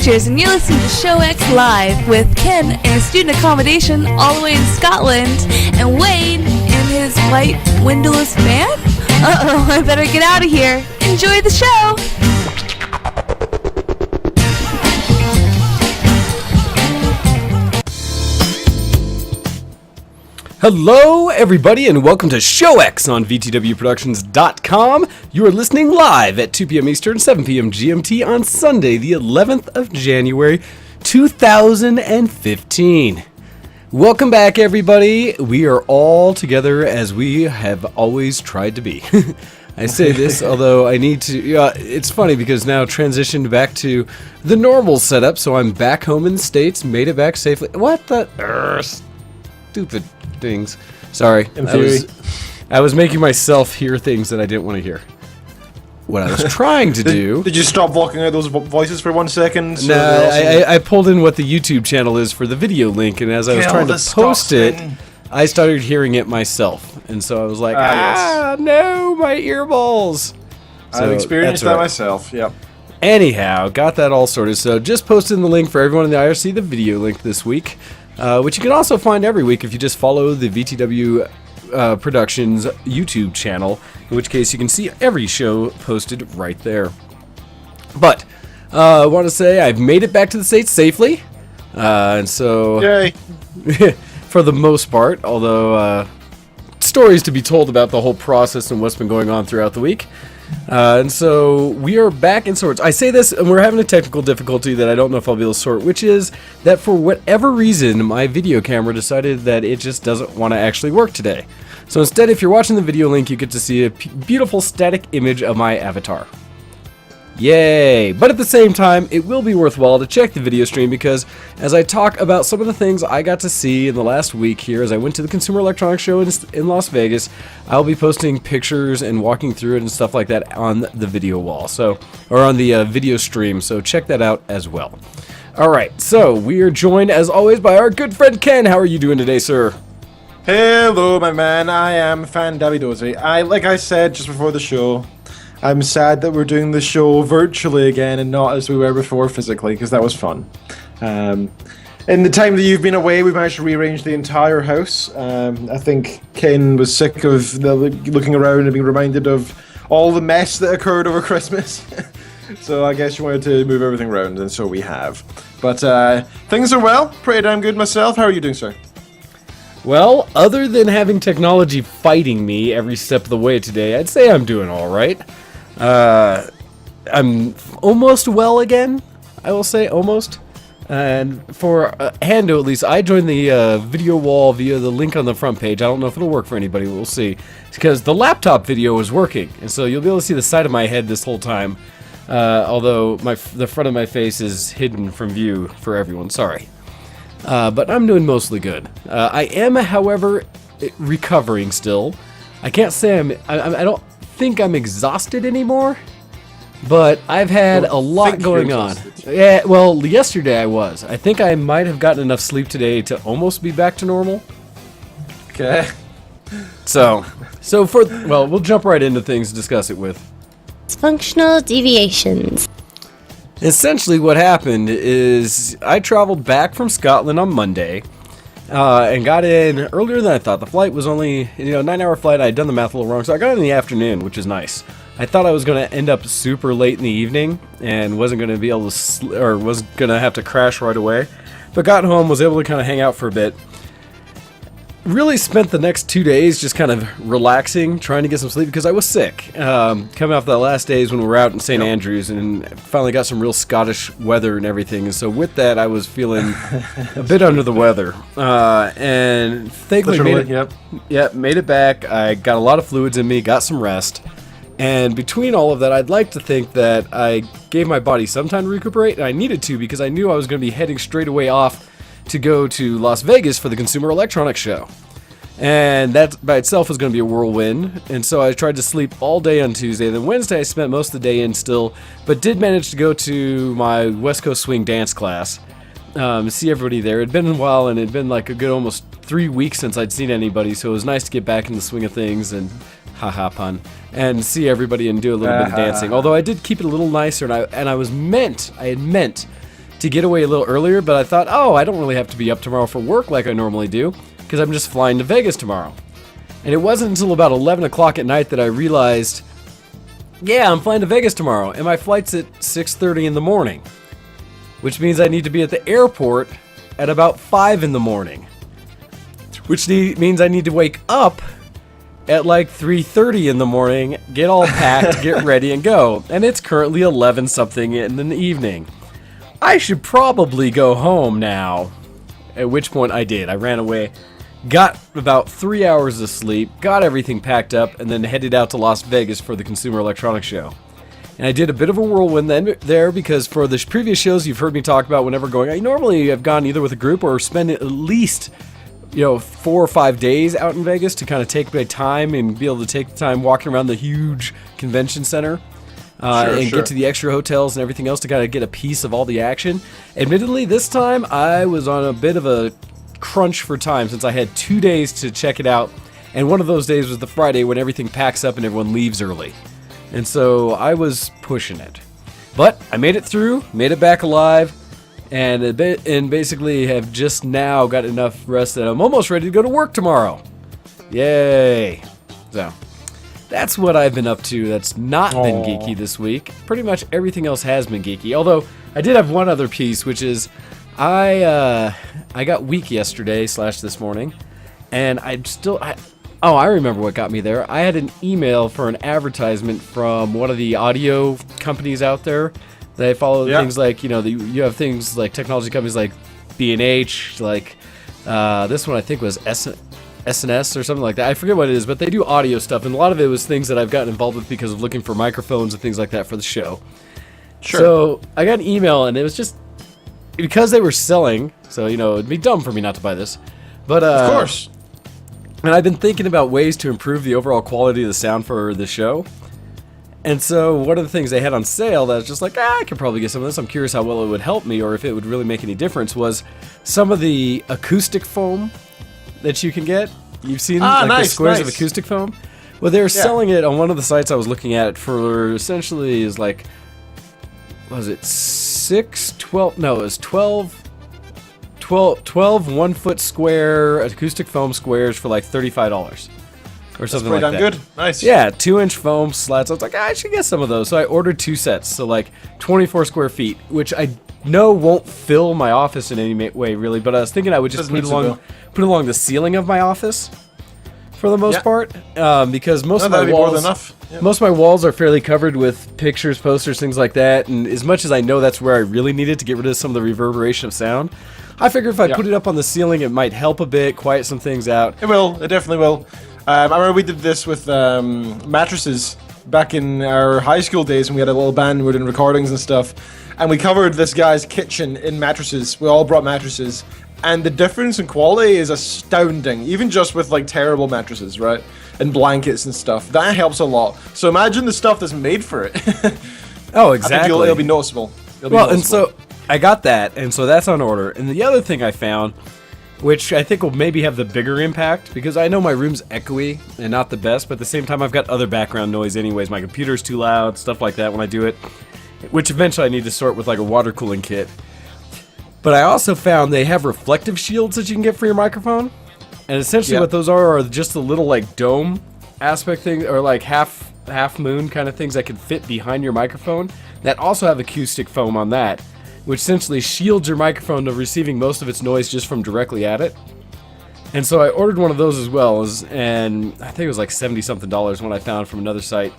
Teachers, and you're listening to Show X Live with Ken in student accommodation all the way in Scotland, and Wayne in his white windowless van? Uh-oh, I better get out of here. Enjoy the show! Hello, everybody, and welcome to Show X on VTWProductions.com. You are listening live at 2 p.m. Eastern, 7 p.m. GMT on Sunday, the 11th of January, 2015. Welcome back, everybody. We are all together as we have always tried to be. I say this, although I need to... it's funny because now transitioned back to the normal setup, so I'm back home in the States, made it back safely. What the... stupid things. Sorry. I was making myself hear things that I didn't want to hear. What I was trying to do... Did you stop blocking out those voices for 1 second? So no, I pulled in what the YouTube channel is for the video link, and as I was trying to post it, I started hearing it myself. And so I was like, yes. No, my earballs. I've experienced that myself, yep. Anyhow, got that all sorted. So just posted the link for everyone in the IRC, the video link this week. Which you can also find every week if you just follow the VTW Productions YouTube channel, in which case you can see every show posted right there. But I want to say I've made it back to the States safely, and so yay. For the most part, although stories to be told about the whole process and what's been going on throughout the week. And so we are back in sorts. I say this, and we're having a technical difficulty that I don't know if I'll be able to sort, which is that for whatever reason, my video camera decided that it just doesn't want to actually work today. So instead, if you're watching the video link, you get to see a beautiful static image of my avatar. Yay! But at the same time, it will be worthwhile to check the video stream because as I talk about some of the things I got to see in the last week here as I went to the Consumer Electronics Show in Las Vegas, I'll be posting pictures and walking through it and stuff like that on the video wall, or on the video stream, so check that out as well. Alright, so we are joined as always by our good friend Ken. How are you doing today, sir? Hello, my man. I am Fandavidosi. Like I said just before the show, I'm sad that we're doing the show virtually again and not as we were before physically, because that was fun. In the time that you've been away, we've managed to rearrange the entire house. I think Ken was sick of looking around and being reminded of all the mess that occurred over Christmas. So I guess you wanted to move everything around, and so we have. But things are well, pretty damn good myself. How are you doing, sir? Well, other than having technology fighting me every step of the way today, I'd say I'm doing all right. I'm almost well again, I will say, almost. And for Hando, at least, I joined the video wall via the link on the front page. I don't know if it'll work for anybody, we'll see. It's because the laptop video is working, and so you'll be able to see the side of my head this whole time. Although the front of my face is hidden from view for everyone, sorry. But I'm doing mostly good. I am, however, recovering still. I can't say I don't think I'm exhausted anymore, but I've had a lot going on. Yeah, well, yesterday I was. I think I might have gotten enough sleep today to almost be back to normal. Okay. So we'll jump right into things to discuss it with. Functional deviations. Essentially what happened is I traveled back from Scotland on Monday and got in earlier than I thought. The flight was only, 9-hour flight. I had done the math a little wrong, so I got in the afternoon, which is nice. I thought I was going to end up super late in the evening and wasn't going to be able to, was going to have to crash right away. But got home, was able to kind of hang out for a bit. Really spent the next 2 days just kind of relaxing, trying to get some sleep because I was sick. Coming off the last days when we were out in St. Andrews and finally got some real Scottish weather and everything. And so with that, I was feeling a bit under the weather. And thankfully made it back. I got a lot of fluids in me, got some rest. And between all of that, I'd like to think that I gave my body some time to recuperate, and I needed to because I knew I was going to be heading straight away off to go to Las Vegas for the Consumer Electronics Show. And that by itself was going to be a whirlwind, and so I tried to sleep all day on Tuesday. Then Wednesday I spent most of the day in still, but did manage to go to my West Coast Swing dance class, see everybody there. It'd been a while, and it'd been like a good almost 3 weeks since I'd seen anybody, so it was nice to get back in the swing of things, and haha pun, and see everybody and do a little bit of dancing. Although I did keep it a little nicer, and I had meant to get away a little earlier, but I thought, oh, I don't really have to be up tomorrow for work like I normally do, because I'm just flying to Vegas tomorrow. And it wasn't until about 11 o'clock at night that I realized, yeah, I'm flying to Vegas tomorrow, and my flight's at 6:30 in the morning, which means I need to be at the airport at about 5 in the morning, which means I need to wake up at like 3:30 in the morning, get all packed, get ready, and go. And it's currently 11 something in the evening. I should probably go home now. At which point I did. I ran away, got about 3 hours of sleep, got everything packed up, and then headed out to Las Vegas for the Consumer Electronics Show. And I did a bit of a whirlwind there because for the previous shows you've heard me talk about whenever going, I normally have gone either with a group or spend at least 4 or 5 days out in Vegas to kind of take my time and be able to take the time walking around the huge convention center get to the extra hotels and everything else to kind of get a piece of all the action. Admittedly, this time I was on a bit of a crunch for time since I had 2 days to check it out, and one of those days was the Friday when everything packs up and everyone leaves early. And so I was pushing it. But I made it through, made it back alive, and basically have just now got enough rest that I'm almost ready to go to work tomorrow. Yay! So, that's what I've been up to that's not been geeky this week. Pretty much everything else has been geeky. Although, I did have one other piece, which is I got weak yesterday / this morning, and I remember what got me there. I had an email for an advertisement from one of the audio companies out there. They follow things like, you have things like technology companies like B&H, like this one I think was S&S or something like that. I forget what it is, but they do audio stuff, and a lot of it was things that I've gotten involved with because of looking for microphones and things like that for the show. Sure. So I got an email, and it was just because they were selling, so, it'd be dumb for me not to buy this. But of course. And I've been thinking about ways to improve the overall quality of the sound for the show. And so one of the things they had on sale that I was just like, I could probably get some of this. I'm curious how well it would help me or if it would really make any difference was some of the acoustic foam that you can get. You've seen the squares of acoustic foam? Well, they were selling it on one of the sites I was looking at for essentially is like, what was it, 12 1 foot square acoustic foam squares for like $35 or something like that. That's good. Nice. Yeah, 2-inch foam slats. I was like, I should get some of those. So I ordered 2 sets, so like 24 square feet, which I know won't fill my office in any way really, but I was thinking I would just put it along the ceiling of my office for the most part, because most of my walls, most of my walls are fairly covered with pictures, posters, things like that. And as much as I know that's where I really need it to get rid of some of the reverberation of sound, I figured if I put it up on the ceiling, it might help a bit, quiet some things out. It will. It definitely will. I remember we did this with mattresses back in our high school days when we had a little band and we were doing recordings and stuff. And we covered this guy's kitchen in mattresses. We all brought mattresses. And the difference in quality is astounding, even just with like terrible mattresses, right? And blankets and stuff. That helps a lot. So imagine the stuff that's made for it. Oh, exactly. I think it'll be noticeable. And so I got that, and so that's on order. And the other thing I found, which I think will maybe have the bigger impact, because I know my room's echoey and not the best, but at the same time I've got other background noise anyways. My computer's too loud, stuff like that when I do it, which eventually I need to sort with like a water cooling kit. But I also found they have reflective shields that you can get for your microphone. And essentially what those are just a little like dome aspect thing, or like half moon kind of things that can fit behind your microphone that also have acoustic foam on that, which essentially shields your microphone to receiving most of its noise just from directly at it. And so I ordered one of those as well, and I think it was like $70-something when I found from another site.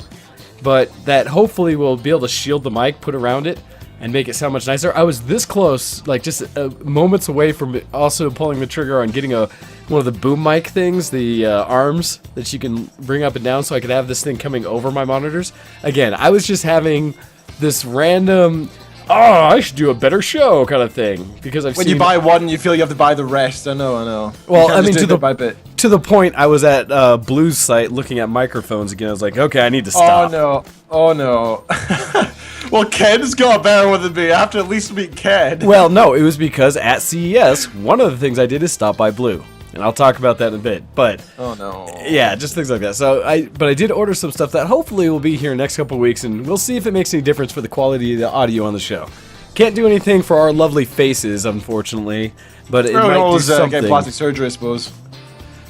But that hopefully will be able to shield the mic, put around it, and make it sound much nicer. I was this close, like just moments away from also pulling the trigger on getting one of the boom mic things, the arms that you can bring up and down so I could have this thing coming over my monitors. Again, I was just having this random, I should do a better show kind of thing, because I've seen... When you buy one, you feel you have to buy the rest. I know. Well, I mean, to the point, I was at Blue's site looking at microphones again. I was like, okay, I need to stop. Oh no. Well, Ken's got better with it be. I have to at least meet Ken. Well, no, it was because at CES, one of the things I did is stop by Blue. And I'll talk about that in a bit, but... Oh, no. Yeah, just things like that. So, I did order some stuff that hopefully will be here next couple of weeks, and we'll see if it makes any difference for the quality of the audio on the show. Can't do anything for our lovely faces, unfortunately. But it might do something. Get plastic surgery, I suppose.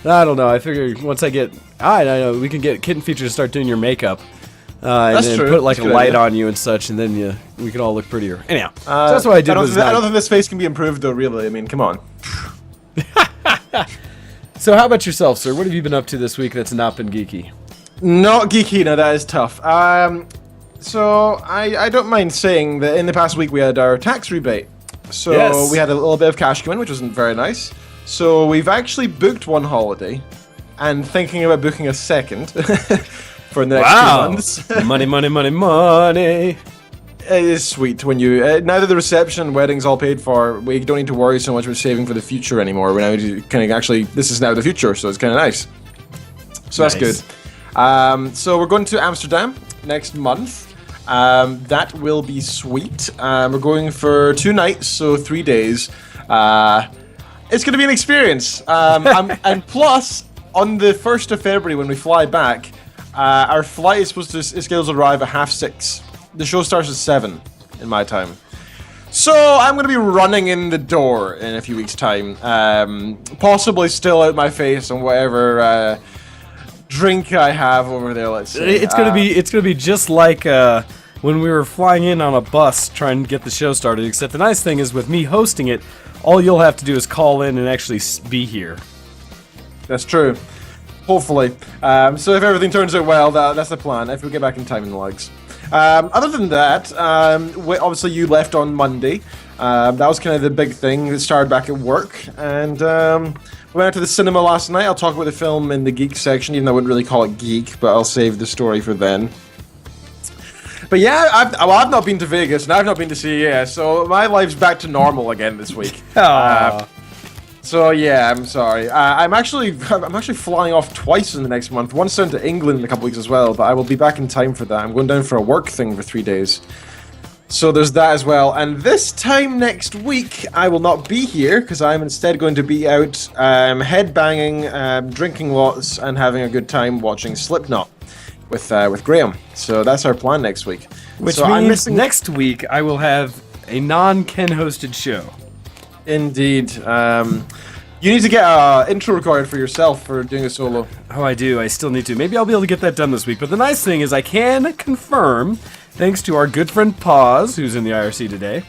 I don't know. I figure once I get... I know. We can get Kitten Features to start doing your makeup. And then true. put like That's a a good light idea. on you and such, and then we can all look prettier. Anyhow, so that's what I did. I don't think this face can be improved, though, really. I mean, come on. So how about yourself, sir? What have you been up to this week that's not been geeky? Not geeky, no, that is tough. So I don't mind saying that in the past week we had our tax rebate. So Yes. we had a little bit of cash come in, which wasn't very nice. So we've actually booked one holiday and thinking about booking a second for the next 2 months. Money, money, money, money. It is sweet when you now that the reception and wedding's all paid for, we don't need to worry so much about saving for the future anymore. We now kind of actually this is now the future, so it's kind of nice. So that's Nice. good. So we're going to Amsterdam next month. That will be sweet. We're going for 2 nights, so 3 days. It's going to be an experience. And plus, on the 1st of February when we fly back, our flight is supposed to scheduled to arrive at 6:30. The show starts at 7 in my time. So I'm going to be running in the door in a few weeks' time. Possibly still out my face on whatever drink I have over there, let's say. It's gonna be just like when we were flying in on a bus trying to get the show started. Except the nice thing is with me hosting it, all you'll have to do is call in and actually be here. That's true. Hopefully. So if everything turns out well, that's the plan. If we get back in time in the legs. Other than that, obviously you left on Monday. That was kind of the big thing. It started back at work. And we went out to the cinema last night. I'll talk about the film in the geek section, even though I wouldn't really call it geek, but I'll save the story for then. But yeah, I've not been to Vegas, and I've not been to CES, so my life's back to normal again this week. So yeah, I'm sorry. I'm actually flying off twice in the next month. Once down to England in a couple weeks as well, but I will be back in time for that. I'm going down for a work thing for 3 days. So there's that as well. And this time next week, I will not be here because I'm instead going to be out headbanging, drinking lots, and having a good time watching Slipknot with Graham. So that's our plan next week. Which so means next week I will have a non-Ken hosted show. Indeed. You need to get an intro recorded for yourself for doing a solo. Oh, I do. I still need to. Maybe I'll be able to get that done this week. But the nice thing is I can confirm, thanks to our good friend Paz, who's in the IRC today,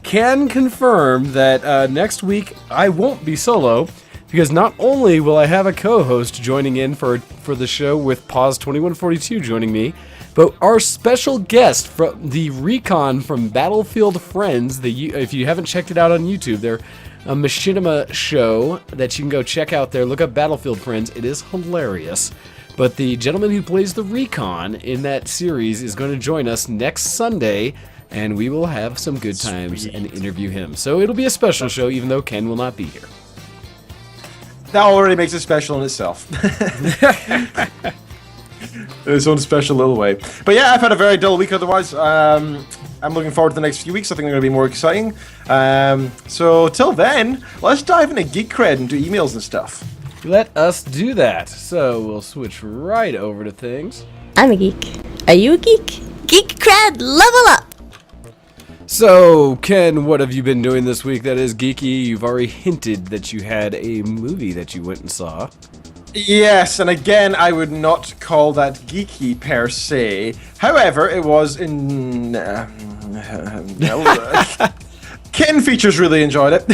can confirm that next week I won't be solo, because not only will I have a co-host joining in for the show with Paz 2142 joining me, but our special guest from the Recon from Battlefield Friends, if you haven't checked it out on YouTube, they're a machinima show that you can go check out there. Look up Battlefield Friends. It is hilarious. But the gentleman who plays the Recon in that series is going to join us next Sunday, and we will have some good times and interview him. So it'll be a special show, even though Ken will not be here. That already makes it special in itself. In its own special little way. But yeah, I've had a very dull week otherwise. I'm looking forward to the next few weeks. I think they're going to be more exciting. So till then, let's dive into Geek Cred and do emails and stuff. Let us do that. So we'll switch right over to things. I'm a geek. Are you a geek? Geek cred, level up! So, Ken, what have you been doing this week that is geeky? You've already hinted that you had a movie that you went and saw. Yes, and again, I would not call that geeky per se. However, it was in... Kitten Features really enjoyed it.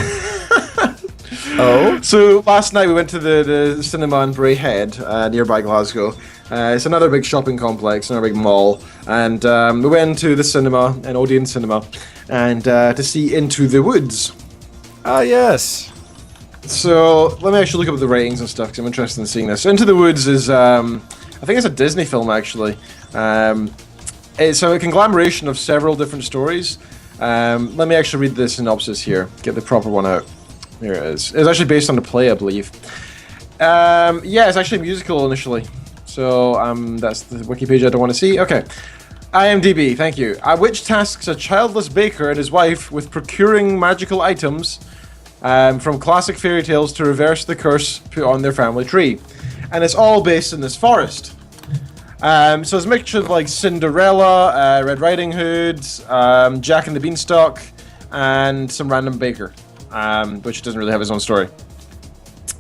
Oh? So last night we went to the cinema in Braehead, nearby Glasgow. It's another big shopping complex, another big mall. And we went to the cinema, an Odeon cinema, and to see Into the Woods. Ah, yes. So let me actually look up the ratings and stuff because I'm interested in seeing this. So Into the Woods is, I think it's a Disney film actually. It's a conglomeration of several different stories. Let me actually read the synopsis here, get the proper one out. Here it is. It's actually based on the play, I believe. Yeah, it's actually a musical initially. So that's the wiki page I don't want to see. Okay. IMDb, thank you. Which tasks a childless baker and his wife with procuring magical items from classic fairy tales to reverse the curse put on their family tree. And it's all based in this forest. So it's a mixture of like Cinderella, Red Riding Hood, Jack and the Beanstalk, and some random baker, which doesn't really have his own story.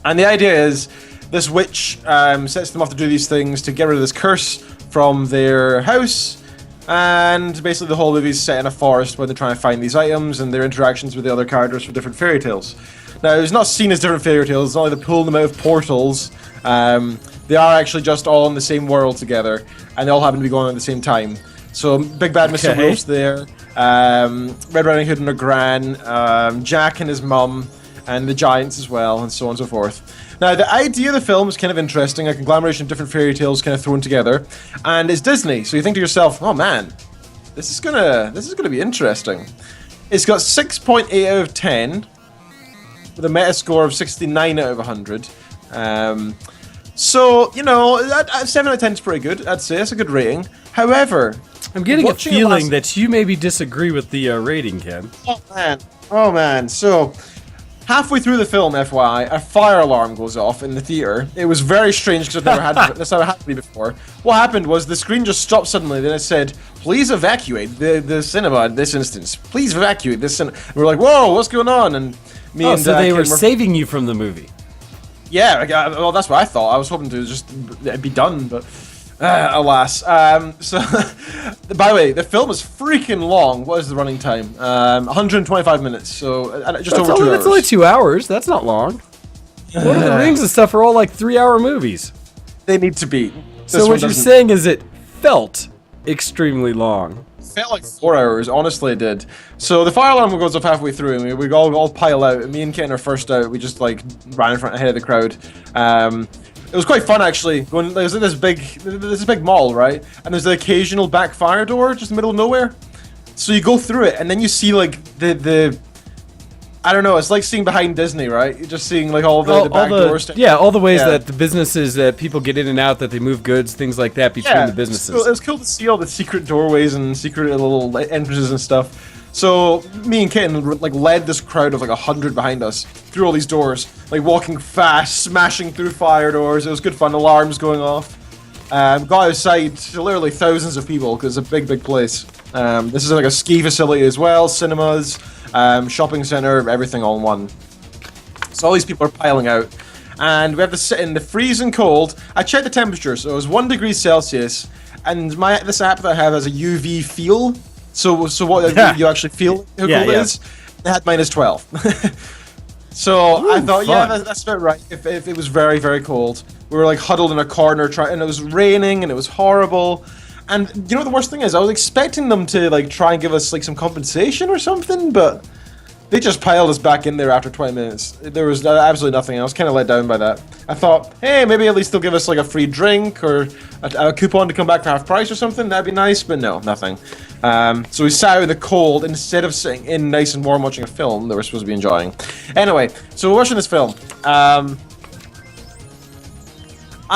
And the idea is this witch sets them off to do these things to get rid of this curse from their house. And basically the whole movie is set in a forest where they're trying to find these items and their interactions with the other characters for different fairy tales. Now, it's not seen as different fairy tales. It's not like they pull them out of portals. They are actually just all in the same world together, and they all happen to be going on at the same time. So, Big Bad Mr. Wolf's there, Red Riding Hood and her gran, Jack and his mum, and the giants as well, and so on and so forth. Now, the idea of the film is kind of interesting, a conglomeration of different fairy tales kind of thrown together, and it's Disney. So you think to yourself, oh man, this is gonna be interesting. It's got 6.8 out of 10, with a Metascore of 69 out of 100. So, you know, 7 out of 10 is pretty good, I'd say. That's a good rating. However, I'm getting a feeling that you maybe disagree with the rating, Ken. Oh, man. So, halfway through the film, FYI, a fire alarm goes off in the theater. It was very strange because that's never happened to me before. What happened was the screen just stopped suddenly. Then it said, please evacuate the cinema in this instance. Please evacuate this cinema. And we're like, whoa, what's going on? And so they were saving you from the movie. Yeah, well, that's what I thought. I was hoping to just be done, but alas. So, by the way, the film is freaking long. What is the running time? 125 minutes, so just over 2 hours. That's only 2 hours. That's not long. Lord of the Rings and stuff are all like 3-hour movies. They need to be. So what you're saying is it felt extremely long. Felt like 4 hours, honestly it did. So the fire alarm goes off halfway through and we all pile out. Me and Ken are first out. We just like ran in front ahead of the crowd. It was quite fun actually. There's this big mall, right? And there's the occasional back fire door just in the middle of nowhere. So you go through it and then you see like the I don't know, it's like seeing behind Disney, right? You're just seeing like all the back doors. Yeah, all the ways that the businesses that people get in and out, that they move goods, things like that between the businesses. It was cool to see all the secret doorways and secret little entrances and stuff. So me and Kitten like led this crowd of like 100 behind us through all these doors, like walking fast, smashing through fire doors. It was good fun. Alarms going off. Got outside to literally thousands of people because it's a big place. This is like a ski facility as well, cinemas. Shopping center, everything all in one. So all these people are piling out, and we have to sit in the freezing cold. I checked the temperature, so it was 1 degree Celsius, and this app that I have has a UV feel. So what you actually feel how cold it is. It had -12. So I thought, that's about right. If it was very, very cold, we were like huddled in a corner, and it was raining, and it was horrible. And you know what the worst thing is? I was expecting them to like try and give us like some compensation or something, but they just piled us back in there after 20 minutes. There was absolutely nothing. I was kind of let down by that. I thought, hey, maybe at least they'll give us like a free drink or a coupon to come back for half price or something. That'd be nice, but no, nothing. So we sat out in the cold instead of sitting in nice and warm watching a film that we're supposed to be enjoying. Anyway, so we're watching this film. I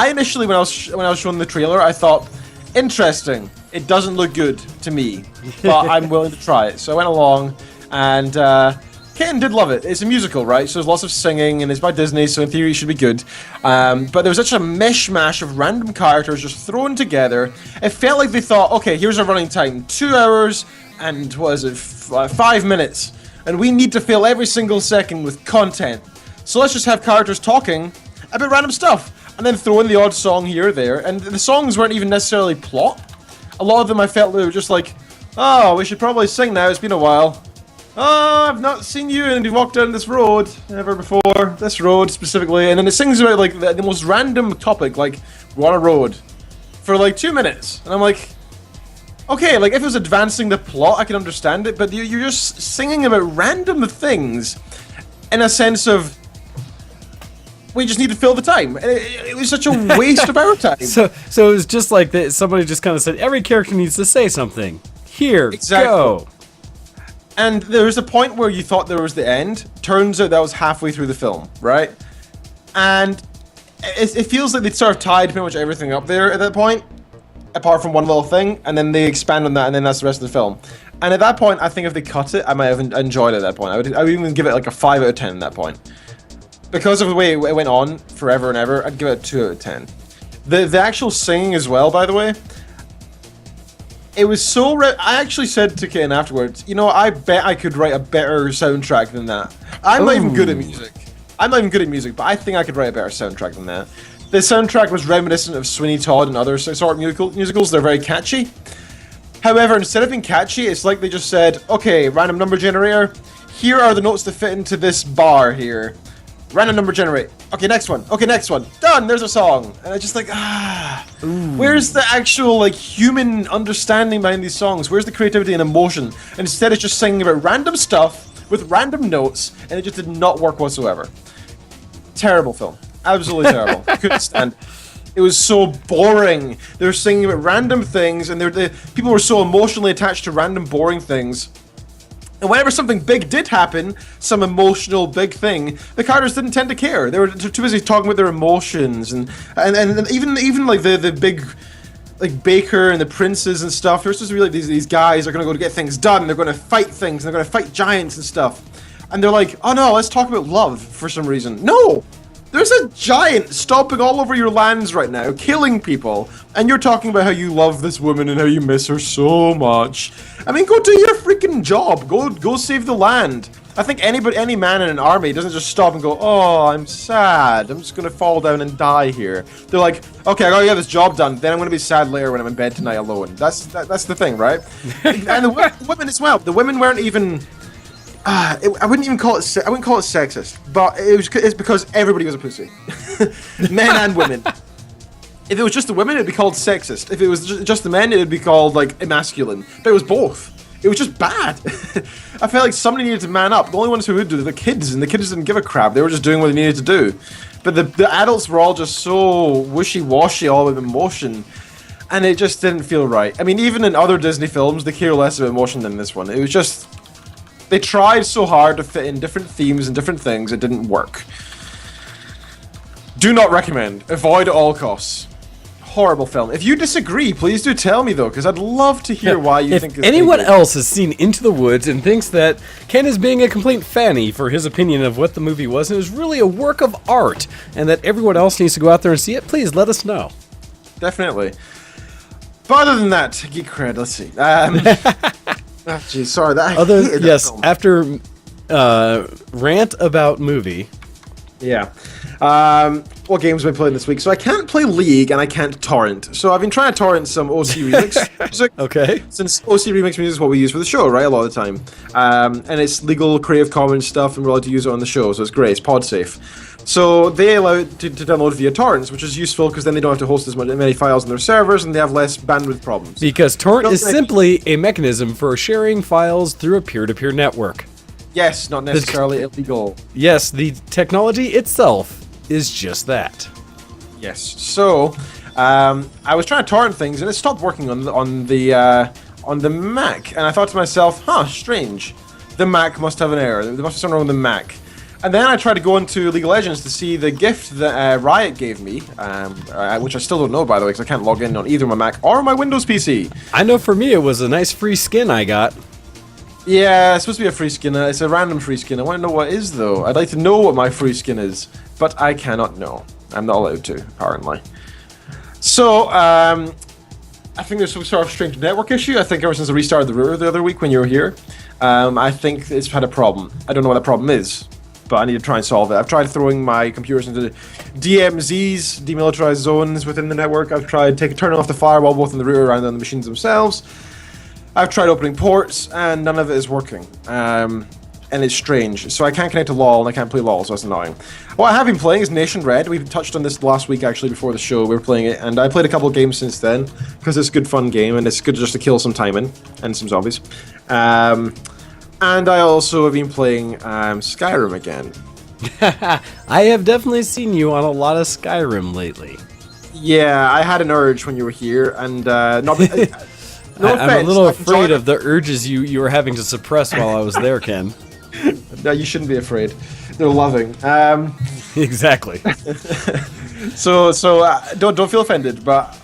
initially, when I was shown the trailer, I thought, interesting. It doesn't look good to me, but I'm willing to try it. So I went along, and Ken did love it. It's a musical, right? So there's lots of singing, and it's by Disney, so in theory it should be good. But there was such a mishmash of random characters just thrown together. It felt like they thought, okay, here's our running time, 2 hours and 5 minutes, and we need to fill every single second with content. So let's just have characters talking about random stuff. And then throw in the odd song here or there, and the songs weren't even necessarily plot. A lot of them I felt they were just like, oh, we should probably sing now, it's been a while. Oh, I've not seen you and you've walked down this road ever before, this road specifically, and then it sings about like the most random topic, like, we're on a road, for like 2 minutes. And I'm like, okay, like if it was advancing the plot, I can understand it, but you're just singing about random things in a sense of, we just need to fill the time. It was such a waste of our time. So it was just like that. Somebody just kind of said, every character needs to say something. Here, go. And there was a point where you thought there was the end. Turns out that was halfway through the film, right? And it feels like they'd sort of tied pretty much everything up there at that point, apart from one little thing, and then they expand on that, and then that's the rest of the film. And at that point, I think if they cut it, I might have enjoyed it at that point. I would even give it like a 5 out of 10 at that point. Because of the way it went on forever and ever, I'd give it a 2 out of 10. The actual singing as well, by the way, It was so. I actually said to Ken afterwards, you know, I bet I could write a better soundtrack than that. I'm not even good at music. But I think I could write a better soundtrack than that. The soundtrack was reminiscent of Sweeney Todd and other sort of musicals. They're very catchy. However, instead of being catchy, it's like they just said, okay, random number generator, here are the notes that fit into this bar here. Random number generate. Okay, next one. Okay, next one. Done, there's a song. And I just like, where's the actual, like, human understanding behind these songs? Where's the creativity and emotion? And instead it's just singing about random stuff with random notes, and it just did not work whatsoever. Terrible film. Absolutely terrible. I couldn't stand it. It was so boring. They were singing about random things, and people were so emotionally attached to random boring things. And whenever something big did happen, some emotional big thing, the characters didn't tend to care. They were too busy talking about their emotions, and even like the big, like Baker and the princes and stuff. They're supposed to be like these guys are gonna go to get things done. They're gonna fight things. And they're gonna fight giants and stuff. And they're like, oh no, let's talk about love for some reason. No. There's a giant stomping all over your lands right now, killing people, and you're talking about how you love this woman and how you miss her so much. I mean, go do your freaking job. Go save the land. I think any man in an army doesn't just stop and go, oh, I'm sad. I'm just gonna fall down and die here. They're like, okay, I gotta get this job done. Then I'm gonna be sad later when I'm in bed tonight alone. That's the thing, right? And the women as well. The women weren't even. I wouldn't call it sexist, but it's because everybody was a pussy, men and women. If it was just the women, it'd be called sexist. If it was just the men, it'd be called like emasculine. But it was both. It was just bad. I felt like somebody needed to man up. The only ones who would do it were the kids, and the kids didn't give a crap. They were just doing what they needed to do. But the adults were all just so wishy-washy, all with emotion, and it just didn't feel right. I mean, even in other Disney films, they care less about emotion than this one. It was just. They tried so hard to fit in different themes and different things, it didn't work. Do not recommend. Avoid at all costs. Horrible film. If you disagree, please do tell me though, because I'd love to hear why you think it's anyone else has seen Into the Woods and thinks that Ken is being a complete fanny for his opinion of what the movie was, and it was really a work of art, and that everyone else needs to go out there and see it, please let us know. Definitely. But other than that, Geek Cred, let's see. Oh, geez, sorry. After rant about movie. Yeah. What games have I playing this week? So I can't play League and I can't torrent. So I've been trying to torrent some OC Remix music. Okay. Since OC Remix music is what we use for the show, right? A lot of the time. And it's legal Creative Commons stuff, and we're allowed to use it on the show, so it's great. It's pod safe. So they allow it to download via torrents, which is useful because then they don't have to host as many files on their servers, and they have less bandwidth problems. Because torrent is simply a mechanism for sharing files through a peer-to-peer network. Yes, not necessarily illegal. Yes, the technology itself is just that. Yes. So, I was trying to torrent things, and it stopped working on the Mac, and I thought to myself, strange. The Mac must have an error. There must be something wrong with the Mac. And then I tried to go into League of Legends to see the gift that Riot gave me, which I still don't know, by the way, because I can't log in on either my Mac or my Windows PC. I know for me it was a nice free skin I got. Yeah, it's supposed to be a free skin. It's a random free skin. I want to know what it is, though. I'd like to know what my free skin is, but I cannot know. I'm not allowed to, apparently. So, I think there's some sort of strange network issue. I think ever since I restarted the router the other week when you were here, I think it's had a problem. I don't know what the problem is, but I need to try and solve it. I've tried throwing my computers into DMZs, demilitarized zones within the network. I've tried turning off the firewall both in the router and on the machines themselves. I've tried opening ports, and none of it is working. And it's strange. So I can't connect to LoL, and I can't play LoL, so that's annoying. What I have been playing is Nation Red. We touched on this last week, actually, before the show. We were playing it, and I played a couple of games since then, because it's a good, fun game, and it's good just to kill some time in, and some zombies. And I also have been playing Skyrim again. I have definitely seen you on a lot of Skyrim lately. Yeah, I had an urge when you were here, and not... No offense, I'm a little afraid of the urges you were having to suppress while I was there, Ken. No, you shouldn't be afraid. They're loving. Exactly. So don't feel offended. But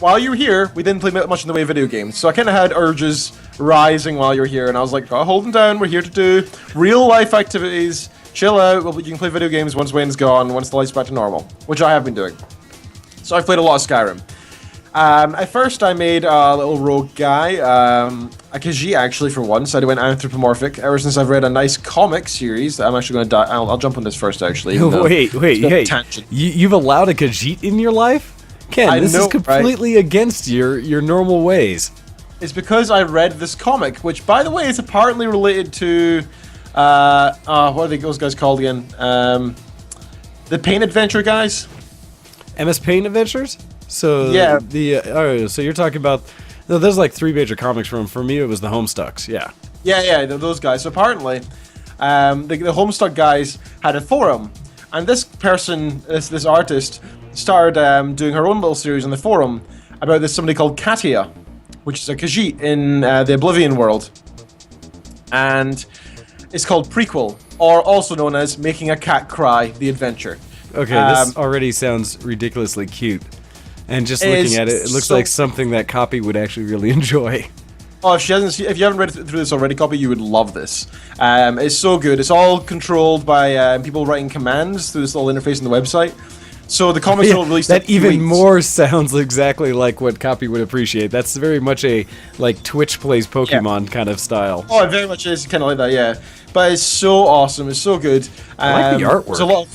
while you were here, we didn't play much in the way of video games. So I kind of had urges rising while you were here, and I was like, oh, hold them down. We're here to do real life activities. Chill out. Well, you can play video games once Wayne's gone, once the life's back to normal, which I have been doing. So I've played a lot of Skyrim. At first, I made a little rogue guy, a Khajiit actually for once. I went anthropomorphic. Ever since I've read a nice comic series, that I'm actually going to die. I'll jump on this first, actually. Wait, tangent. You've allowed a Khajiit in your life? Ken, this is completely against your normal ways. It's because I read this comic, which, by the way, is apparently related to, what are those guys called again? The Paint Adventure guys? MS Paint Adventures? So yeah, so you're talking about there's like 3 major comics from. For me, it was the Homestucks. Yeah, those guys. So apparently, the Homestuck guys had a forum, and this person, this artist, started doing her own little series on the forum about this somebody called Katia, which is a Khajiit in the Oblivion world, and it's called Prequel, or also known as Making a Cat Cry: The Adventure. Okay, this already sounds ridiculously cute. And just looking at it, it looks like something that Copy would actually really enjoy. Oh, if you haven't read through this already, Copy, you would love this. It's so good. It's all controlled by people writing commands through this little interface on the website. So the comics will release that even more sounds exactly like what Copy would appreciate. That's very much a like Twitch plays Pokemon kind of style. Oh, it very much is kind of like that, yeah. But it's so awesome. It's so good. I like the artwork.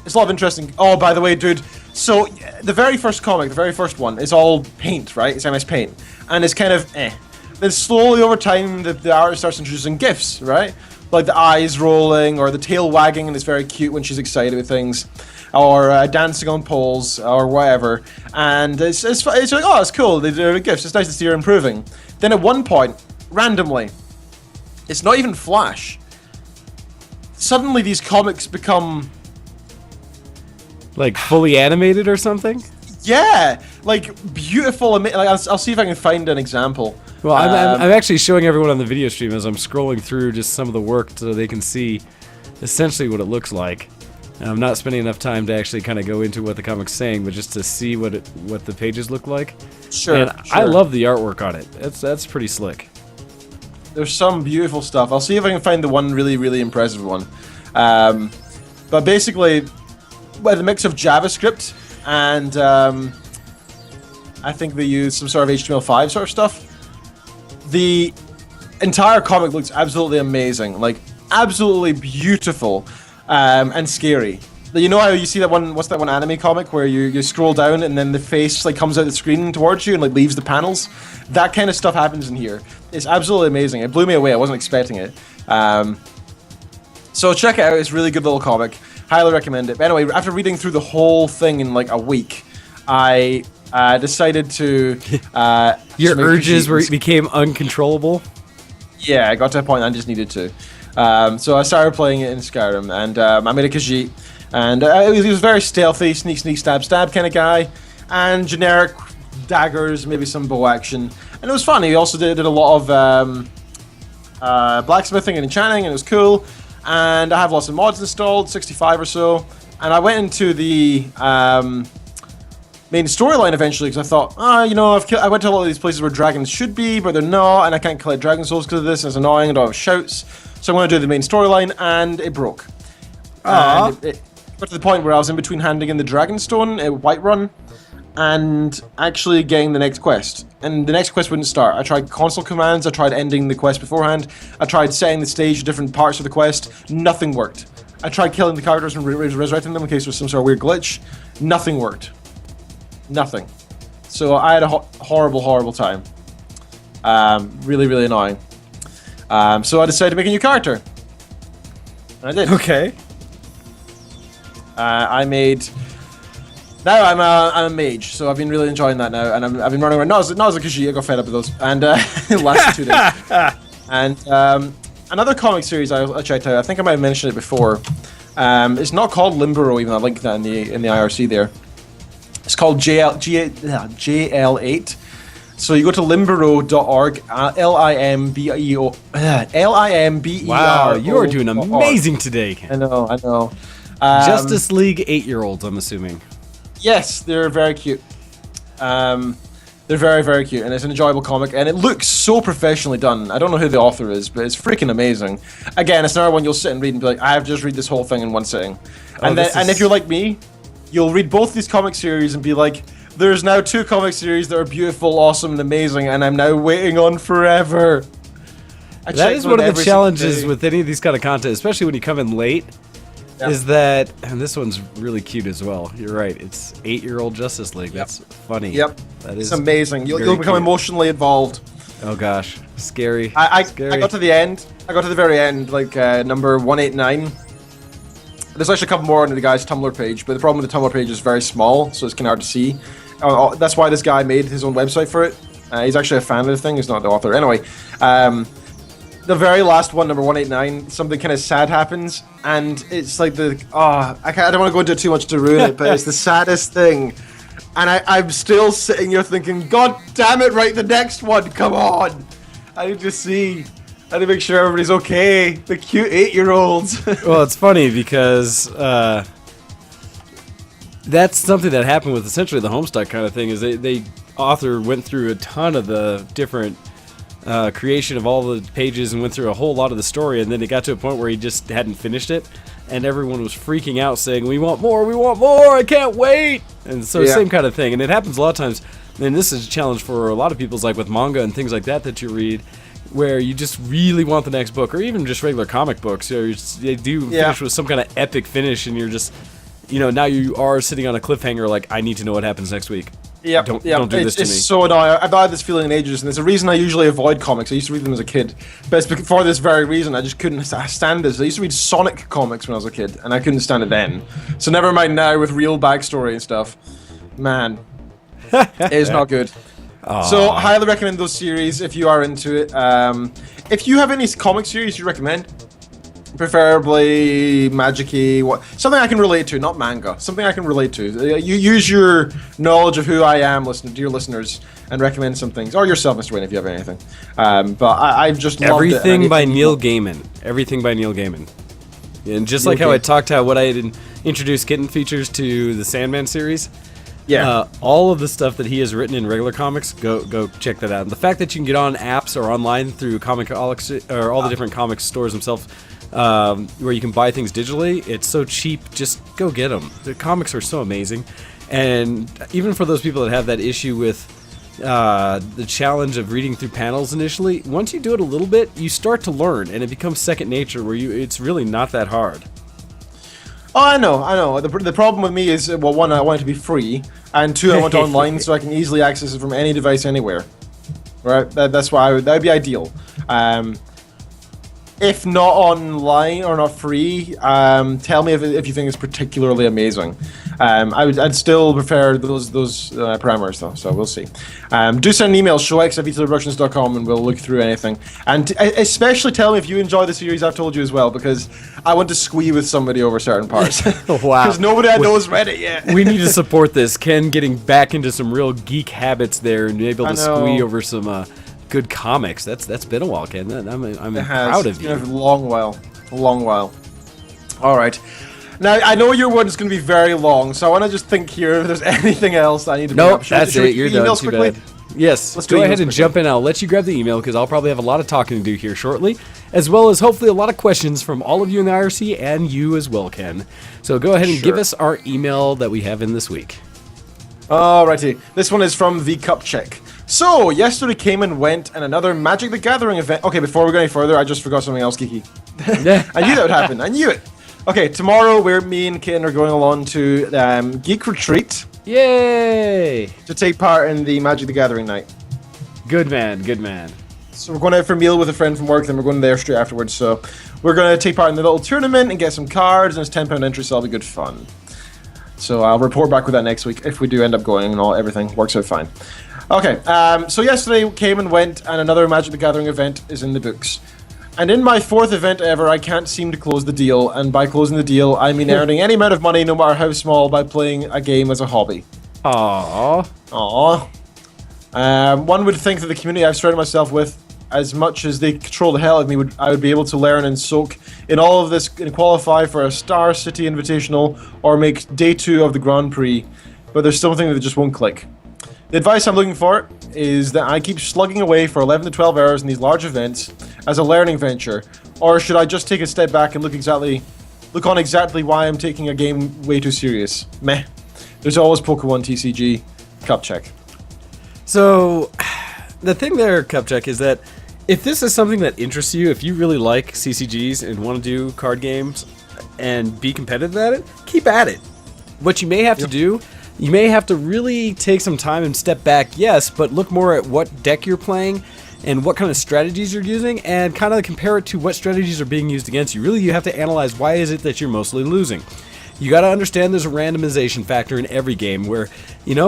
It's a lot of interesting. Oh, by the way, dude. So the very first comic, the very first one, is all paint, right? It's MS Paint, and it's kind of eh. Then slowly over time, the artist starts introducing GIFs, right? Like the eyes rolling or the tail wagging, and it's very cute when she's excited with things, or dancing on poles or whatever. And it's like, oh, it's cool. They're GIFs. It's nice to see her improving. Then at one point, randomly, it's not even Flash. Suddenly, these comics become like fully animated or something? Yeah, like beautiful. Like I'll see if I can find an example. Well, I'm actually showing everyone on the video stream as I'm scrolling through just some of the work so they can see essentially what it looks like. And I'm not spending enough time to actually kind of go into what the comic's saying, but just to see what the pages look like. Sure. And I love the artwork on it. That's pretty slick. There's some beautiful stuff. I'll see if I can find the one really, really impressive one. But basically, with a mix of JavaScript and I think they use some sort of HTML5 sort of stuff. The entire comic looks absolutely amazing, like absolutely beautiful and scary. You know how you see that one? What's that one anime comic where you scroll down and then the face like comes out the screen towards you and like leaves the panels? That kind of stuff happens in here. It's absolutely amazing. It blew me away. I wasn't expecting it. So check it out. It's a really good little comic. Highly recommend it. But anyway, after reading through the whole thing in like a week, I decided to. Your urges became uncontrollable? Yeah, I got to a point I just needed to. So I started playing it in Skyrim, and I made a Khajiit. And he was very stealthy, sneak, stab kind of guy. And generic daggers, maybe some bow action. And it was fun. He also did a lot of blacksmithing and enchanting, and it was cool. And I have lots of mods installed, 65 or so. And I went into the main storyline eventually because I thought, I went to a lot of these places where dragons should be, but they're not, and I can't collect dragon souls because of this, and it's annoying, I don't have shouts. So I'm going to do the main storyline, and it broke. And it got to the point where I was in between handing in the Dragonstone at Whiterun and actually getting the next quest. And the next quest wouldn't start. I tried console commands, I tried ending the quest beforehand, I tried setting the stage to different parts of the quest, nothing worked. I tried killing the characters and resurrecting them in case there was some sort of weird glitch, nothing worked. Nothing. So I had a horrible, horrible time. Really, really annoying. So I decided to make a new character. And I did. Okay. I made... Now I'm a mage, so I've been really enjoying that now, and I've been running around. Not as a Khajiit, I got fed up with those, and it lasted 2 days. And another comic series I checked out, I think I might have mentioned it before. It's not called Limbero, even. I linked that in the IRC there. It's called JL8. So you go to limbero.org, Limber. Wow, you are doing amazing today. I know. Justice League 8-year-olds, I'm assuming. Yes, they're very cute. They're very, very cute, and it's an enjoyable comic, and it looks so professionally done. I don't know who the author is, but it's freaking amazing. Again, it's another one you'll sit and read and be like, I have just read this whole thing in one sitting. And if you're like me, you'll read both these comic series and be like, there's now 2 comic series that are beautiful, awesome, and amazing, and I'm now waiting on forever. That is one of the challenges with any of these kind of content, especially when you come in late, is that, and this one's really cute as well. You're right, it's 8-year-old Justice League. That's funny. Yep, that is amazing. You'll become emotionally involved. Oh gosh, scary. Scary. I got to the end. I got to the very end, like number 189. There's actually a couple more on the guy's Tumblr page, but the problem with the Tumblr page is very small, so it's kind of hard to see. That's why this guy made his own website for it. He's actually a fan of the thing. He's not the author. Anyway, the very last one, number 189, something kind of sad happens, and it's like I don't want to go into it too much to ruin it, but it's the saddest thing. And I'm still sitting here thinking, God damn it, write the next one, come on! I need to see. I need to make sure everybody's okay. The cute 8-year-olds. Well, it's funny because that's something that happened with essentially the Homestuck kind of thing. Is the author went through a ton of the different creation of all the pages and went through a whole lot of the story, and then it got to a point where he just hadn't finished it, and everyone was freaking out saying, we want more, I can't wait! And so same kind of thing, and it happens a lot of times, and this is a challenge for a lot of people, like with manga and things like that you read, where you just really want the next book, or even just regular comic books, they do finish with some kind of epic finish, and you're just, now you are sitting on a cliffhanger like, I need to know what happens next week. Yeah, don't do this to me. It's so annoying. I've had this feeling in ages, and there's a reason I usually avoid comics. I used to read them as a kid, but it's for this very reason. I just couldn't stand this. I used to read Sonic comics when I was a kid, and I couldn't stand it then. So never mind now with real backstory and stuff. Man, it is not good. Aww. So highly recommend those series if you are into it. If you have any comic series you recommend, preferably magic-y, something I can relate to, not manga. Something I can relate to. You use your knowledge of who I am, dear listeners, and recommend some things, or yourself, Mr. Wayne, if you have anything. But I've just loved everything by Neil Gaiman. Everything by Neil Gaiman. And just like how I talked how what I had introduced Kitten features to the Sandman series. Yeah, all of the stuff that he has written in regular comics, go check that out. And the fact that you can get on apps or online through Comixology or all the different comic stores themselves, where you can buy things digitally, it's so cheap. Just go get them. The comics are so amazing, and even for those people that have that issue with the challenge of reading through panels initially, once you do it a little bit, you start to learn, and it becomes second nature. Where it's really not that hard. Oh, I know. The problem with me is, well, one, I want it to be free, and two, I want it online so I can easily access it from any device anywhere. Right? That's why that would be ideal. If not online or not free, tell me if you think it's particularly amazing. I'd still prefer those parameters though, so we'll see. Do send an email, showx@vitaproductions.com, and we'll look through anything. And especially tell me if you enjoy the series I've told you as well, because I want to squee with somebody over certain parts. Wow. Because nobody I know has read it yet. We need to support this. Ken getting back into some real geek habits there and be able to squee over some good comics. That's been a while, Ken. I'm proud of you. It's been a long while. All right. Now, I know your one is going to be very long, so I want to just think here if there's anything else I need to bring up. That's it. You're done. Too bad. Yes. Let's go ahead and jump in. I'll let you grab the email because I'll probably have a lot of talking to do here shortly, as well as hopefully a lot of questions from all of you in the IRC and you as well, Ken. So go ahead and give us our email that we have in this week. Alrighty. This one is from the Cup Check. So, yesterday came and went, and another Magic the Gathering event. Okay, before we go any further, I just forgot something else, Kiki. I knew that would happen. I knew it. Okay, tomorrow, me and Ken are going along to Geek Retreat. Yay! To take part in the Magic the Gathering night. Good man, good man. So we're going out for a meal with a friend from work, then we're going there straight afterwards. So we're going to take part in the little tournament and get some cards, and it's £10 entry, so that'll be good fun. So I'll report back with that next week if we do end up going and everything works out fine. Okay, so yesterday came and went, and another Magic the Gathering event is in the books. And in my 4th event ever, I can't seem to close the deal, and by closing the deal, I mean earning any amount of money, no matter how small, by playing a game as a hobby. Aww. One would think that the community I've surrounded myself with, as much as they control the hell out of me, I would be able to learn and soak in all of this and qualify for a Star City Invitational or make day 2 of the Grand Prix, but there's something that just won't click. The advice I'm looking for is that I keep slugging away for 11 to 12 hours in these large events as a learning venture, or should I just take a step back and look on exactly why I'm taking a game way too serious? Meh. There's always Pokemon TCG. Cupcheck. So, the thing there, Cupcheck, is that if this is something that interests you, if you really like CCGs and want to do card games and be competitive at it, keep at it. What you may have to do, you may have to really take some time and step back, yes, but look more at what deck you're playing and what kind of strategies you're using and kind of compare it to what strategies are being used against you. Really, you have to analyze why is it that you're mostly losing. You got to understand there's a randomization factor in every game where,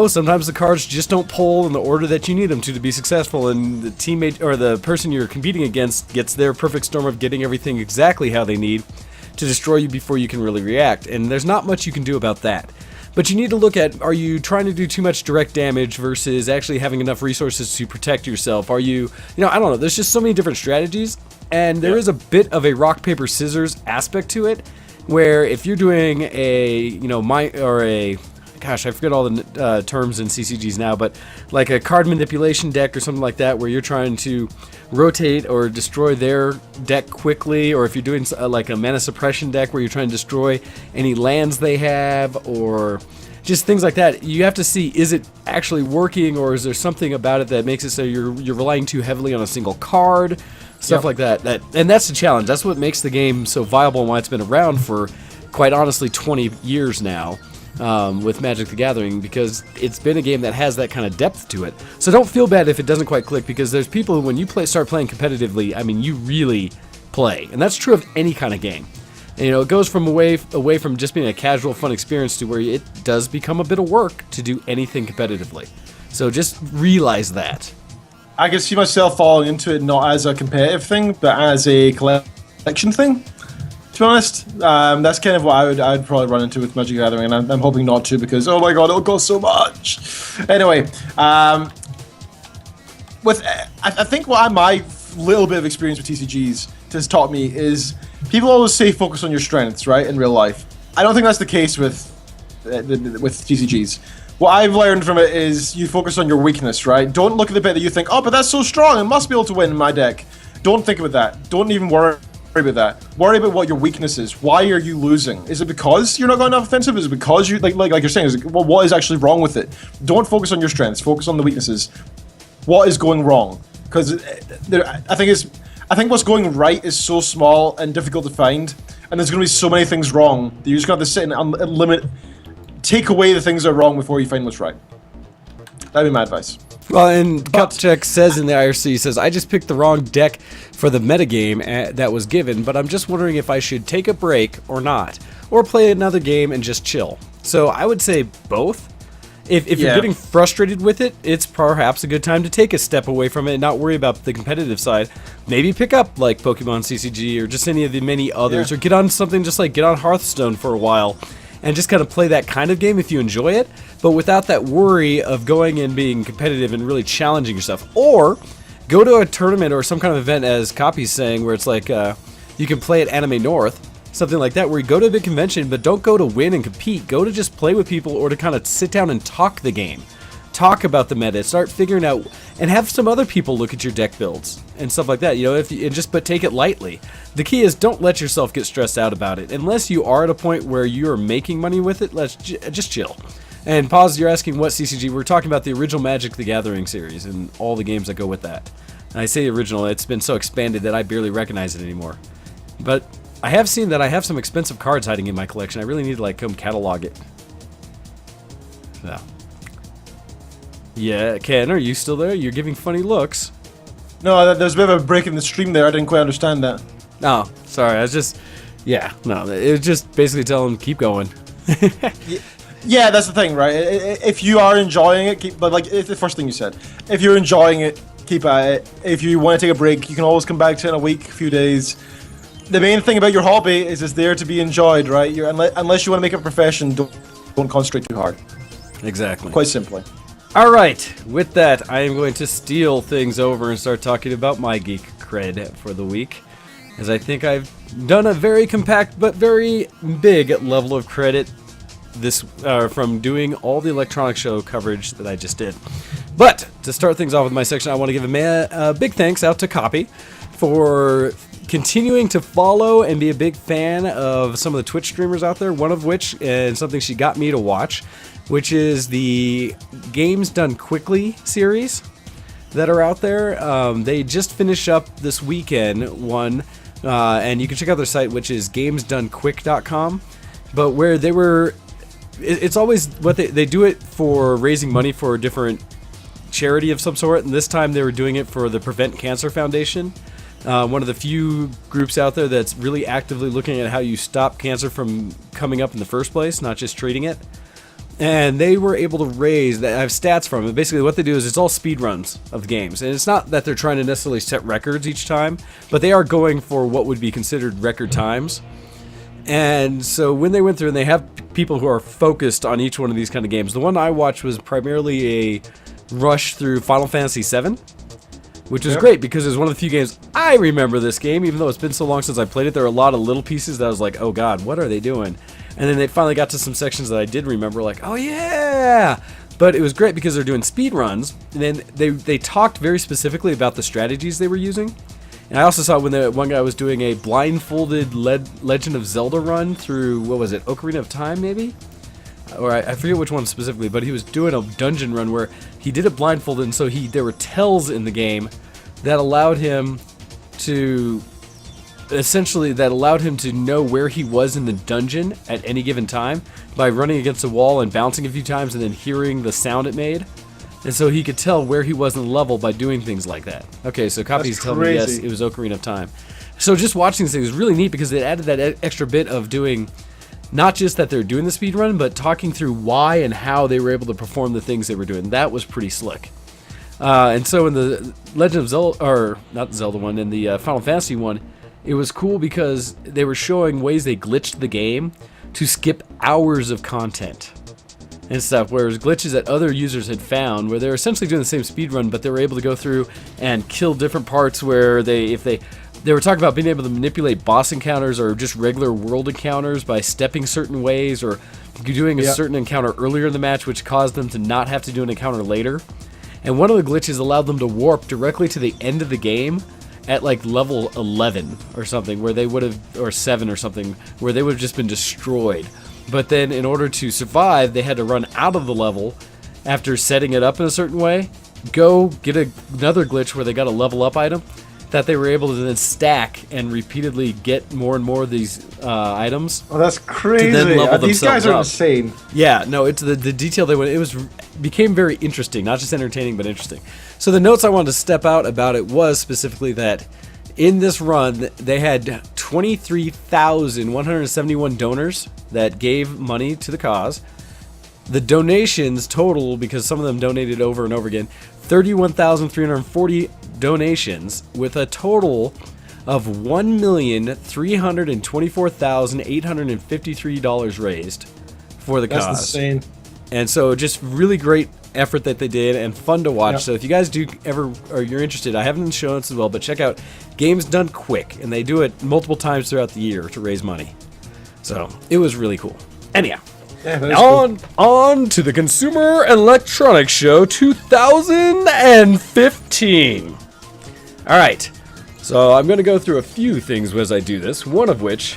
sometimes the cards just don't pull in the order that you need them to be successful, and the teammate or the person you're competing against gets their perfect storm of getting everything exactly how they need to destroy you before you can really react, and there's not much you can do about that. But you need to look at, are you trying to do too much direct damage versus actually having enough resources to protect yourself? Are you, I don't know, there's just so many different strategies, and there is a bit of a rock, paper, scissors aspect to it, where if you're doing gosh, I forget all the terms in CCGs now, but like a card manipulation deck or something like that, where you're trying to rotate or destroy their deck quickly, or if you're doing like a mana suppression deck where you're trying to destroy any lands they have, or just things like that, you have to see, is it actually working, or is there something about it that makes it so you're relying too heavily on a single card? Stuff like that. And that's the challenge. That's what makes the game so viable and why it's been around for, quite honestly, 20 years now with Magic the Gathering, because it's been a game that has that kind of depth to it. So don't feel bad if it doesn't quite click, because there's people who, when you start playing competitively, you really play. And that's true of any kind of game. And, it goes from away from just being a casual, fun experience to where it does become a bit of work to do anything competitively. So just realize that. I can see myself falling into it not as a competitive thing, but as a collection thing. To be honest, that's kind of what I'd probably run into with Magic the Gathering, and I'm hoping not to, because oh my god, it'll cost so much. Anyway, I think what my little bit of experience with TCGs has taught me is people always say focus on your strengths, right? In real life, I don't think that's the case with TCGs. What I've learned from it is you focus on your weakness, right? Don't look at the bit that you think, oh, but that's so strong, I must be able to win in my deck. Don't think about that. Don't even worry about that. Worry about what your weakness is. Why are you losing? Is it because you're not going enough offensive? Is it because you, like you're saying, what is actually wrong with it? Don't focus on your strengths. Focus on the weaknesses. What is going wrong? Because I think what's going right is so small and difficult to find, and there's going to be so many things wrong that you're just going to have to sit and take away the things that are wrong before you find what's right. That'd be my advice. Well, and Cupcheck says in the IRC, says, I just picked the wrong deck for the metagame that was given, but I'm just wondering if I should take a break or not, or play another game and just chill. So I would say both. If you're getting frustrated with it, it's perhaps a good time to take a step away from it and not worry about the competitive side. Maybe pick up like Pokemon CCG or just any of the many others, or get on something just like get on Hearthstone for a while and just kind of play that kind of game if you enjoy it, but without that worry of going and being competitive and really challenging yourself. Or go to a tournament or some kind of event, as Copy's saying, where it's like you can play at Anime North, something like that, where you go to a big convention, but don't go to win and compete. Go to just play with people or to kind of sit down and talk the game. Talk about the meta, start figuring out, and have some other people look at your deck builds and stuff like that. But take it lightly. The key is don't let yourself get stressed out about it. Unless you are at a point where you are making money with it, let's just chill. And pause, you're asking what CCG. We're talking about the original Magic the Gathering series and all the games that go with that. And I say original, it's been so expanded that I barely recognize it anymore. But I have seen that I have some expensive cards hiding in my collection. I really need to come catalog it. So. Yeah, Ken, are you still there? You're giving funny looks. No, there's a bit of a break in the stream there. I didn't quite understand that. Oh, sorry. I was just... Yeah, no. It was just basically telling them, keep going. Yeah, that's the thing, right? If you are enjoying it, keep... But, it's the first thing you said. If you're enjoying it, keep at it. If you want to take a break, you can always come back to it in a week, a few days. The main thing about your hobby is it's there to be enjoyed, right? Unless you want to make it a profession, don't concentrate too hard. Exactly. Quite simply. Alright, with that, I am going to steal things over and start talking about my geek cred for the week, as I think I've done a very compact but very big level of credit from doing all the electronic show coverage that I just did. But, to start things off with my section, I want to give a big thanks out to Copy for continuing to follow and be a big fan of some of the Twitch streamers out there, one of which, and something she got me to watch, which is the Games Done Quickly series that are out there. They just finished up this weekend one, and you can check out their site, which is gamesdonequick.com. But where they were, it's always what they do it for raising money for a different charity of some sort, and this time they were doing it for the Prevent Cancer Foundation. One of the few groups out there that's really actively looking at how you stop cancer from coming up in the first place, not just treating it. And they were able to raise, I have stats from it, basically what they do is it's all speed runs of the games. And it's not that they're trying to necessarily set records each time, but they are going for what would be considered record times. And so when they went through, and they have people who are focused on each one of these kind of games. The one I watched was primarily a rush through Final Fantasy VII, which was great because it was one of the few games I remember this game, even though it's been so long since I played it. There were a lot of little pieces that I was like, oh god, what are they doing? And then they finally got to some sections that I did remember, like, oh yeah! But it was great because they're doing speed runs, and then they talked very specifically about the strategies they were using. And I also saw when the one guy was doing a blindfolded Legend of Zelda run through, what was it, Ocarina of Time maybe? Or I forget which one specifically, but he was doing a dungeon run where he did it blindfolded, and so there were tells in the game that allowed him to know where he was in the dungeon at any given time by running against a wall and bouncing a few times and then hearing the sound it made. And so he could tell where he was in the level by doing things like that. Okay, so Copy's telling me yes, it was Ocarina of Time. So just watching this thing was really neat because it added that extra bit of doing, not just that they're doing the speed run, but talking through why and how they were able to perform the things they were doing. That was pretty slick. And so in the Legend of Zelda, or not the Zelda one, in the Final Fantasy one, it was cool because they were showing ways they glitched the game to skip hours of content and stuff, whereas glitches that other users had found where they were essentially doing the same speed run, but they were able to go through and kill different parts where they were talking about being able to manipulate boss encounters or just regular world encounters by stepping certain ways or doing a certain encounter earlier in the match, which caused them to not have to do an encounter later. And one of the glitches allowed them to warp directly to the end of the game at like level 11 or something, where they would have, or 7 or something, where they would have just been destroyed. But then in order to survive, they had to run out of the level after setting it up in a certain way, go get another glitch where they got a level up item that they were able to then stack and repeatedly get more and more of these items. Oh, that's crazy. These guys are insane. Yeah, no, it's the detail they went. Became very interesting, not just entertaining, but interesting. So the notes I wanted to step out about it was specifically that in this run, they had 23,171 donors that gave money to the cause. The donations total, because some of them donated over and over again, 31,340 donations with a total of $1,324,853 raised for the cause. That's insane. And so just really great effort that they did and fun to watch. Yep. So if you guys do ever, or you're interested, I haven't shown it as well, but check out Games Done Quick, and they do it multiple times throughout the year to raise money. So it was really cool. Anyhow, on to the Consumer Electronics Show 2015. All right, so I'm going to go through a few things as I do this, one of which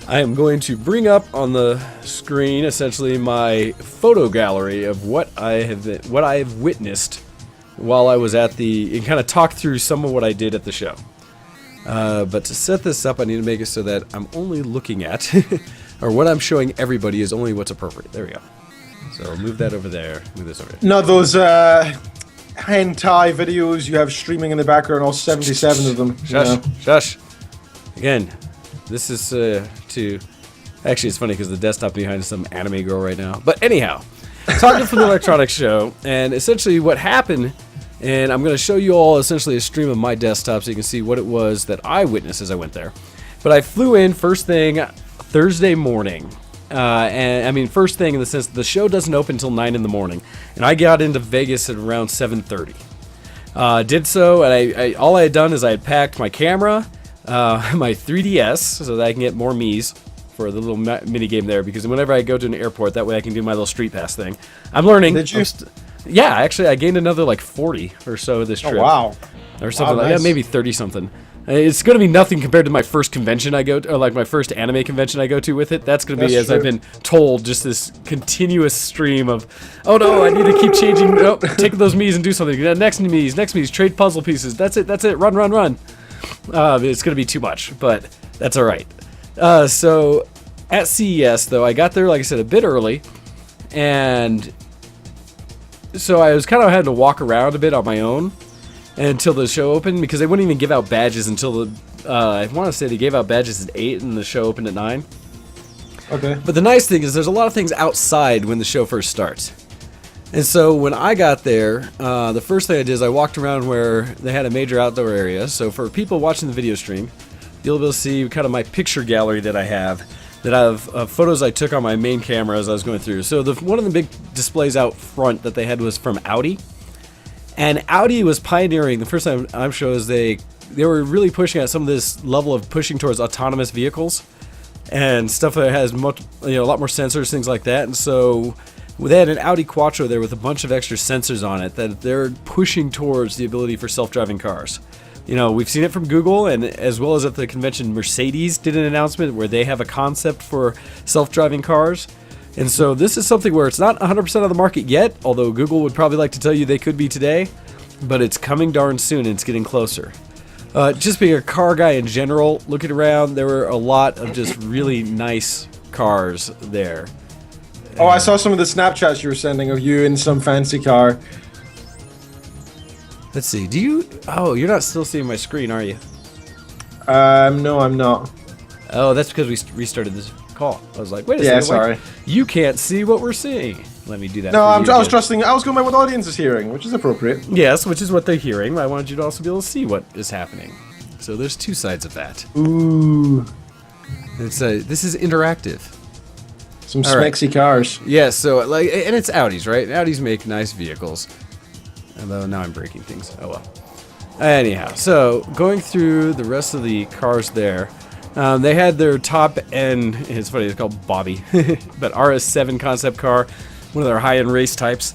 I am going to bring up on the screen essentially my photo gallery of what I have witnessed while I was at and kind of talk through some of what I did at the show. But to set this up, I need to make it so that I'm only looking at, or what I'm showing everybody is only what's appropriate. There we go. So I'll move that over there. Move this over there. No, those hentai videos you have streaming in the background, all 77 of them. Shush. Again, this is actually, it's funny because the desktop behind is some anime girl right now. But anyhow, talking from the electronics show, and essentially what happened, and I'm going to show you all essentially a stream of my desktop so you can see what it was that I witnessed as I went there. But I flew in first thing Thursday morning. And I mean, first thing in the sense the show doesn't open until 9 in the morning, and I got into Vegas at around 7:30. Did so, and all I had done is I had packed my camera, my 3DS, so that I can get more Mii's for the little mini game there, because whenever I go to an airport, that way I can do my little street pass thing. I'm learning. Did you? Yeah, actually, I gained another like 40 or so this trip. Oh, wow. Or something like that, maybe 30 something. It's going to be nothing compared to my first convention I go to, or like my first anime convention I go to with it. That's going to be, as I've been told, just this continuous stream of, oh no, I need to keep changing, oh, take those Mii's and do something. Next Mii's, trade puzzle pieces. That's it, run. It's going to be too much, but that's all right. So at CES, though, I got there, like I said, a bit early, and so I was kind of had to walk around a bit on my own until the show opened, because they wouldn't even give out badges until I want to say they gave out badges at 8 and the show opened at 9. Okay. But the nice thing is there's a lot of things outside when the show first starts. And so when I got there, the first thing I did is I walked around where they had a major outdoor area. So for people watching the video stream, you'll be able to see kind of my picture gallery that I have, photos I took on my main camera as I was going through. So one of the big displays out front that they had was from Audi. And Audi was pioneering, the first time I'm sure, is they were really pushing at some of this level of pushing towards autonomous vehicles and stuff that has much, a lot more sensors, things like that. And so they had an Audi Quattro there with a bunch of extra sensors on it that they're pushing towards the ability for self-driving cars. We've seen it from Google, and as well as at the convention, Mercedes did an announcement where they have a concept for self-driving cars. And so this is something where it's not 100% of the market yet, although Google would probably like to tell you they could be today, but it's coming darn soon and it's getting closer. Just being a car guy in general, looking around, there were a lot of just really nice cars there. Oh, I saw some of the Snapchats you were sending of you in some fancy car. Let's see, you're not still seeing my screen, are you? No, I'm not. Oh, that's because we restarted this call. I was like, wait a second. Sorry. You can't see what we're seeing. Let me do that. No, I was going by what the audience is hearing, which is appropriate. Yes, which is what they're hearing. I wanted you to also be able to see what is happening. So there's two sides of that. Ooh. This is interactive. Some smexy cars. Yeah, so and it's Audis, right? Audis make nice vehicles. Although now I'm breaking things. Oh well. Anyhow, so going through the rest of the cars there. They had their top end, it's funny, it's called Bobby, but RS7 concept car, one of their high-end race types.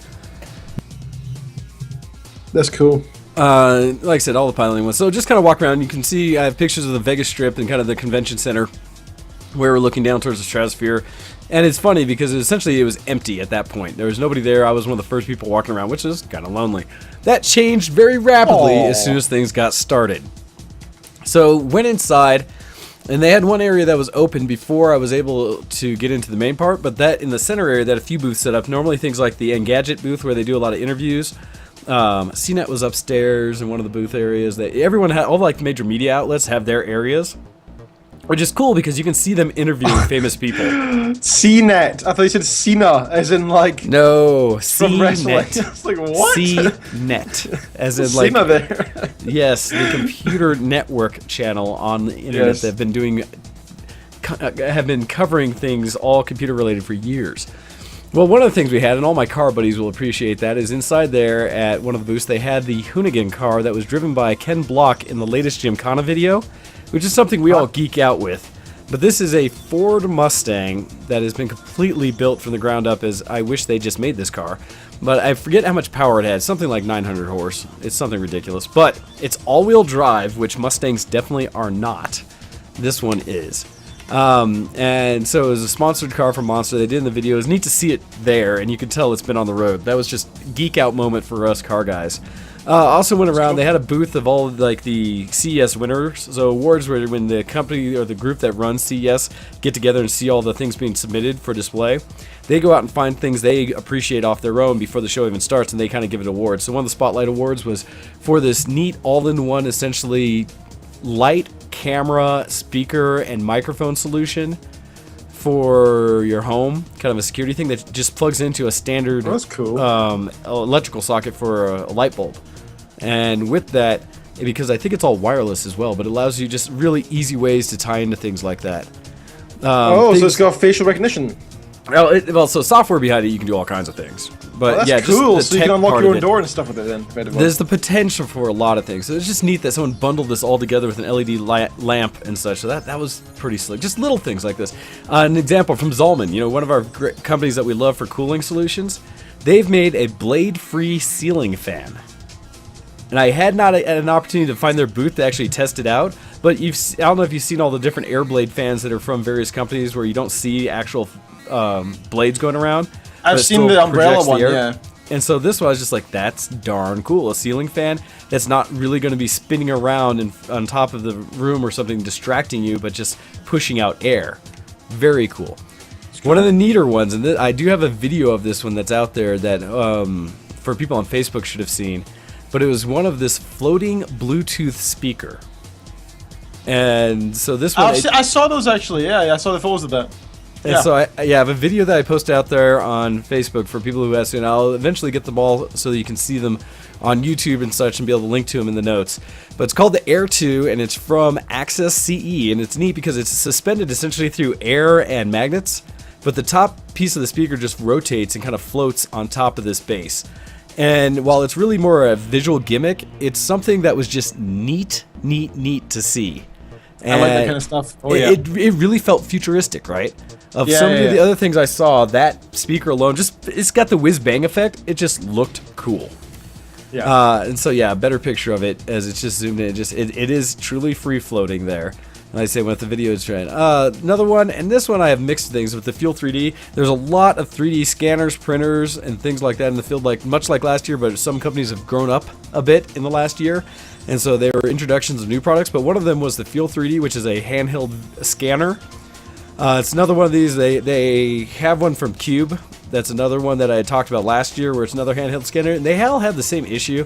That's cool. Like I said, all the piloting ones. So just kind of walk around, you can see I have pictures of the Vegas Strip and kind of the convention center where we're looking down towards the stratosphere. And it's funny because essentially it was empty at that point. There was nobody there. I was one of the first people walking around, which is kind of lonely. That changed very rapidly as soon as things got started. So went inside. And they had one area that was open before I was able to get into the main part, but that in the center area, they had a few booths set up. Normally things like the Engadget booth where they do a lot of interviews. CNET was upstairs in one of the booth areas. Everyone had, all like the major media outlets have their areas, which is cool because you can see them interviewing famous people. CNET. I thought you said Cena, as in like... No, from wrestling. CNET. I was like, what? CNET. As in like... Cena there. Yes, the computer network channel on the internet that have been covering things all computer related for years. Well, one of the things we had, and all my car buddies will appreciate that, is inside there at one of the booths they had the Hoonigan car that was driven by Ken Block in the latest Gymkhana video, which is something we all geek out with. But this is a Ford Mustang that has been completely built from the ground up, as I wish they just made this car. But I forget how much power it had, something like 900 horse. It's something ridiculous. But it's all-wheel drive, which Mustangs definitely are not. This one is. And so it was a sponsored car from Monster. They did in the video. It was neat to see it there, and you could tell it's been on the road. That was just geek out moment for us car guys. Also went around, they had a booth of all like the CES winners. So awards where when the company or the group that runs CES get together and see all the things being submitted for display, they go out and find things they appreciate off their own before the show even starts, and they kind of give it awards. So one of the Spotlight Awards was for this neat all-in-one, essentially light, camera, speaker, and microphone solution for your home, kind of a security thing that just plugs into a standard that's cool. Electrical socket for a light bulb. And with that, because I think it's all wireless as well, but it allows you just really easy ways to tie into things like that. So it's got facial recognition. Well, so software behind it, you can do all kinds of things. But that's yeah, cool. Just so you can unlock your own door and stuff with it then. There's the potential for a lot of things. So it's just neat that someone bundled this all together with an LED lamp and such. So that was pretty slick. Just little things like this. An example from Zolman, one of our great companies that we love for cooling solutions. They've made a blade-free ceiling fan. And I had not an opportunity to find their booth to actually test it out. But I don't know if you've seen all the different Airblade fans that are from various companies where you don't see actual blades going around. I've seen the umbrella one, yeah. And so this one, I was just like, that's darn cool. A ceiling fan that's not really going to be spinning around on top of the room or something distracting you, but just pushing out air. Very cool. One of the neater ones, and I do have a video of this one that's out there that for people on Facebook should have seen, but it was one of this floating Bluetooth speaker. And so this one... I saw those actually, yeah. I saw the photos of that. And so I have a video that I posted out there on Facebook for people who ask, and I'll eventually get them all so that you can see them on YouTube and such and be able to link to them in the notes. But it's called the Air 2, and it's from Access CE, and it's neat because it's suspended essentially through air and magnets, but the top piece of the speaker just rotates and kind of floats on top of this base. And while it's really more a visual gimmick, it's something that was just neat to see. And I like that kind of stuff. Oh, yeah. It really felt futuristic, right? Of so many of the other things I saw, that speaker alone, it's got the whiz-bang effect. It just looked cool. Yeah. And so, yeah, a better picture of it as it's just zoomed in. It is truly free-floating there. And I say with the video is trying. Another one, and this one I have mixed things with the Fuel 3D. There's a lot of 3D scanners, printers, and things like that in the field, much like last year, but some companies have grown up a bit in the last year. And so there were introductions of new products, but one of them was the Fuel 3D, which is a handheld scanner. It's another one of these. They have one from Cube. That's another one that I had talked about last year, where it's another handheld scanner. And they all have the same issue.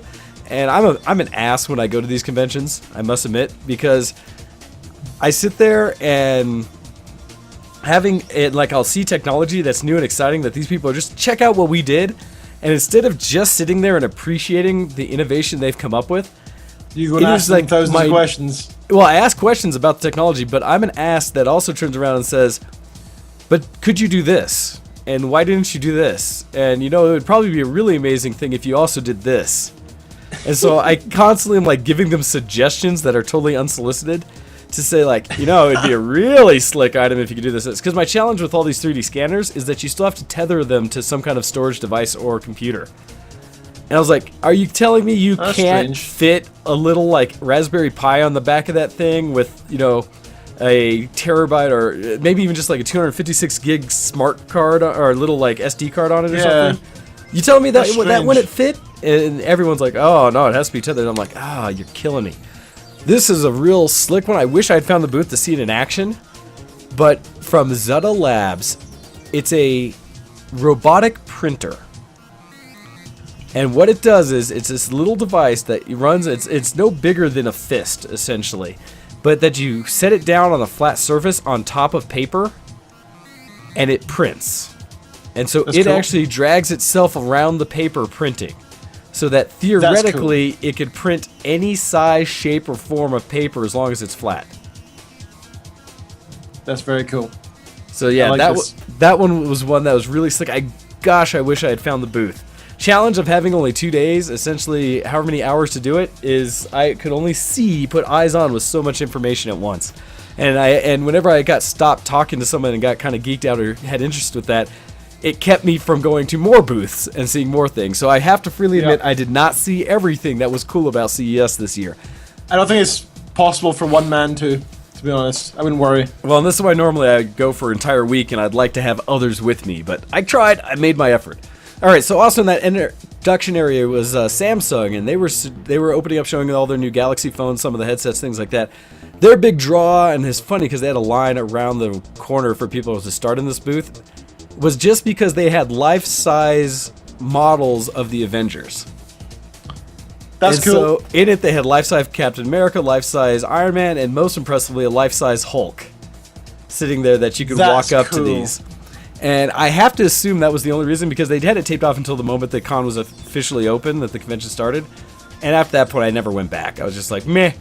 And I'm an ass when I go to these conventions, I must admit, because I sit there and having it I'll see technology that's new and exciting that these people are just check out what we did, and instead of just sitting there and appreciating the innovation they've come up with, you go and ask them thousands of questions. Well, I ask questions about the technology, but I'm an ass that also turns around and says, but could you do this? And why didn't you do this? And, it would probably be a really amazing thing if you also did this. And so I constantly am, giving them suggestions that are totally unsolicited to say, it'd be a really slick item if you could do this. Because my challenge with all these 3D scanners is that you still have to tether them to some kind of storage device or computer. And I was like, are you telling me you can't fit a little, Raspberry Pi on the back of that thing with, a terabyte or maybe even just a 256 gig smart card or a little, SD card on it or something? You telling me that wouldn't fit? And everyone's like, oh, no, it has to be tethered. I'm like, you're killing me. This is a real slick one. I wish I'd found the booth to see it in action. But from Zutta Labs, it's a robotic printer. And what it does is it's this little device that runs, it's no bigger than a fist, essentially. But that you set it down on a flat surface on top of paper, and it prints. And so it actually drags itself around the paper printing. So that theoretically, it could print any size, shape, or form of paper as long as it's flat. That's very cool. So yeah, that one was one that was really slick. I wish I had found the booth. Challenge of having only 2 days, essentially however many hours to do it, is I could only put eyes on with so much information at once. And whenever I got stopped talking to someone and got kind of geeked out or had interest with that, it kept me from going to more booths and seeing more things. So I have to freely admit I did not see everything that was cool about CES this year. I don't think it's possible for one man to be honest. I wouldn't worry. Well, and this is why normally I go for an entire week and I'd like to have others with me, but I tried, I made my effort. Alright, so also in that introduction area was Samsung, and they were opening up, showing all their new Galaxy phones, some of the headsets, things like that. Their big draw, and it's funny because they had a line around the corner for people to start in this booth, was just because they had life-size models of the Avengers. That's cool. So in it they had life-size Captain America, life-size Iron Man, and most impressively a life-size Hulk sitting there that you could walk up to these. And I have to assume that was the only reason, because they'd had it taped off until the moment the con was officially open, that the convention started. And after that point, I never went back. I was just like, meh.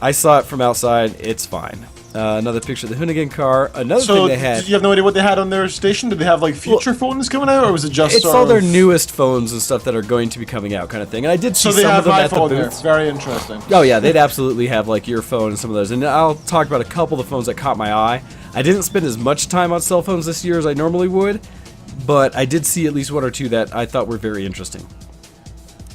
I saw it from outside. It's fine. Another picture of the Hoonigan car. Another thing they had. So, did you have no idea what they had on their station? Did they have, like, future phones coming out, or was it just it's all their newest phones and stuff that are going to be coming out, kind of thing. And I did see some of them at the booth. Very interesting. Oh, yeah. They'd absolutely have, like, your phone and some of those. And I'll talk about a couple of the phones that caught my eye. I didn't spend as much time on cell phones this year as I normally would, but I did see at least one or two that I thought were very interesting.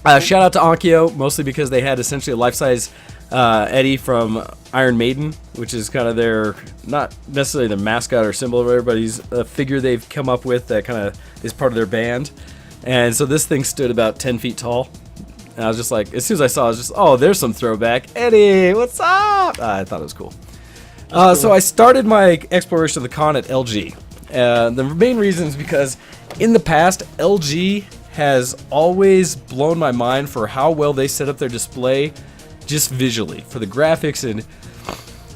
Shout out to Onkyo, mostly because they had essentially a life-size Eddie from Iron Maiden, which is kind of their, not necessarily their mascot or symbol or whatever, but he's a figure they've come up with that kind of is part of their band. And so this thing stood about 10 feet tall. And I was just like, as soon as I saw it, I was just, oh, there's some throwback. Eddie, what's up? I thought it was cool. So I started my exploration of the con at LG. The main reason is because in the past, LG has always blown my mind for how well they set up their display just visually, for the graphics and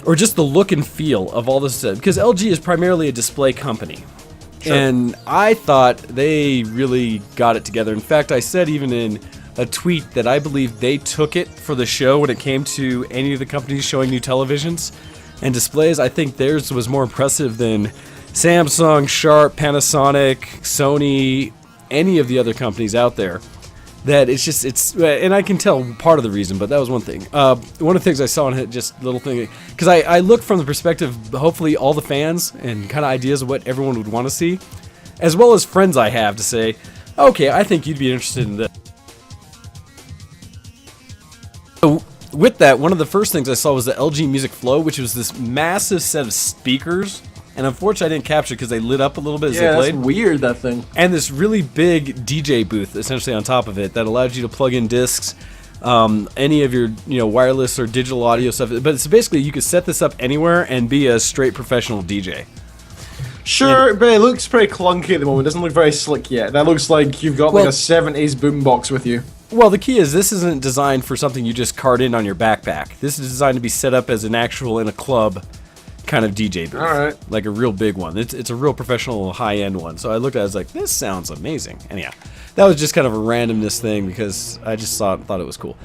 or just the look and feel of all this stuff. Because LG is primarily a display company. Sure. And I thought they really got it together. In fact, I said even in a tweet that I believe they took it for the show when it came to any of the companies showing new televisions and displays. I think theirs was more impressive than Samsung, Sharp, Panasonic, Sony, any of the other companies out there. That it's and I can tell part of the reason, but that was one thing. One of the things I saw in it, just little thing, because I look from the perspective, hopefully all the fans and kind of ideas of what everyone would want to see, as well as friends I have to say, okay, I think you'd be interested in this. So with that, one of the first things I saw was the LG Music Flow, which was this massive set of speakers. And unfortunately, I didn't capture it because they lit up a little bit as they played. Yeah, that's weird, that thing. And this really big DJ booth, essentially on top of it, that allowed you to plug in discs, any of your wireless or digital audio stuff. But it's basically you could set this up anywhere and be a straight professional DJ. Sure, but it looks pretty clunky at the moment. It doesn't look very slick yet. That looks like you've got like a 70s boombox with you. Well, the key is this isn't designed for something you just cart in on your backpack. This is designed to be set up as an actual in a club kind of DJ booth. All right. Like a real big one. It's a real professional high-end one. So I looked at it, I was like, this sounds amazing. Anyhow, that was just kind of a randomness thing because I just thought it was cool.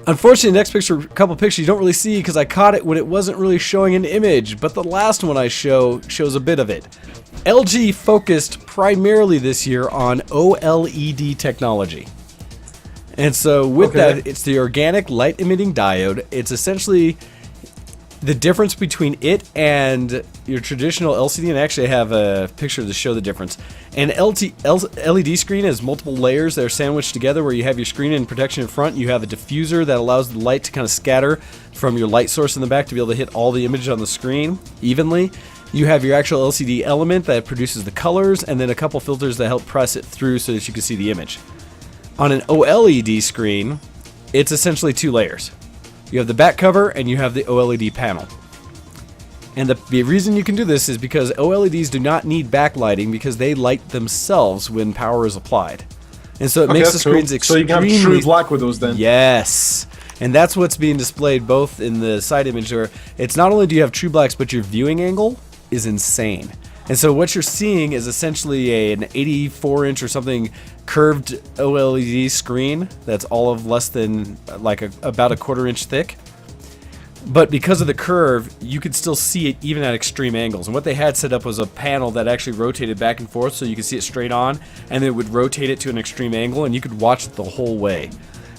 Unfortunately, the next picture, a couple pictures you don't really see because I caught it when it wasn't really showing an image, but the last one I shows a bit of it. LG focused primarily this year on OLED technology. And so with that, it's the organic light emitting diode. It's essentially the difference between it and your traditional LCD, and actually I have a picture to show the difference. An LED screen has multiple layers that are sandwiched together where you have your screen and protection in front. You have a diffuser that allows the light to kind of scatter from your light source in the back to be able to hit all the image on the screen evenly. You have your actual LCD element that produces the colors, and then a couple filters that help press it through so that you can see the image. On an OLED screen, it's essentially two layers. You have the back cover and you have the OLED panel. And the reason you can do this is because OLEDs do not need backlighting because they light themselves when power is applied. And so it makes the screens extremely... So you can have true black with those then? Yes. And that's what's being displayed both in the side image where it's not only do you have true blacks, but your viewing angle is insane. And so what you're seeing is essentially an 84-inch or something curved OLED screen that's all of less than about a quarter-inch thick. But because of the curve, you could still see it even at extreme angles. And what they had set up was a panel that actually rotated back and forth so you could see it straight on, and it would rotate it to an extreme angle, and you could watch it the whole way.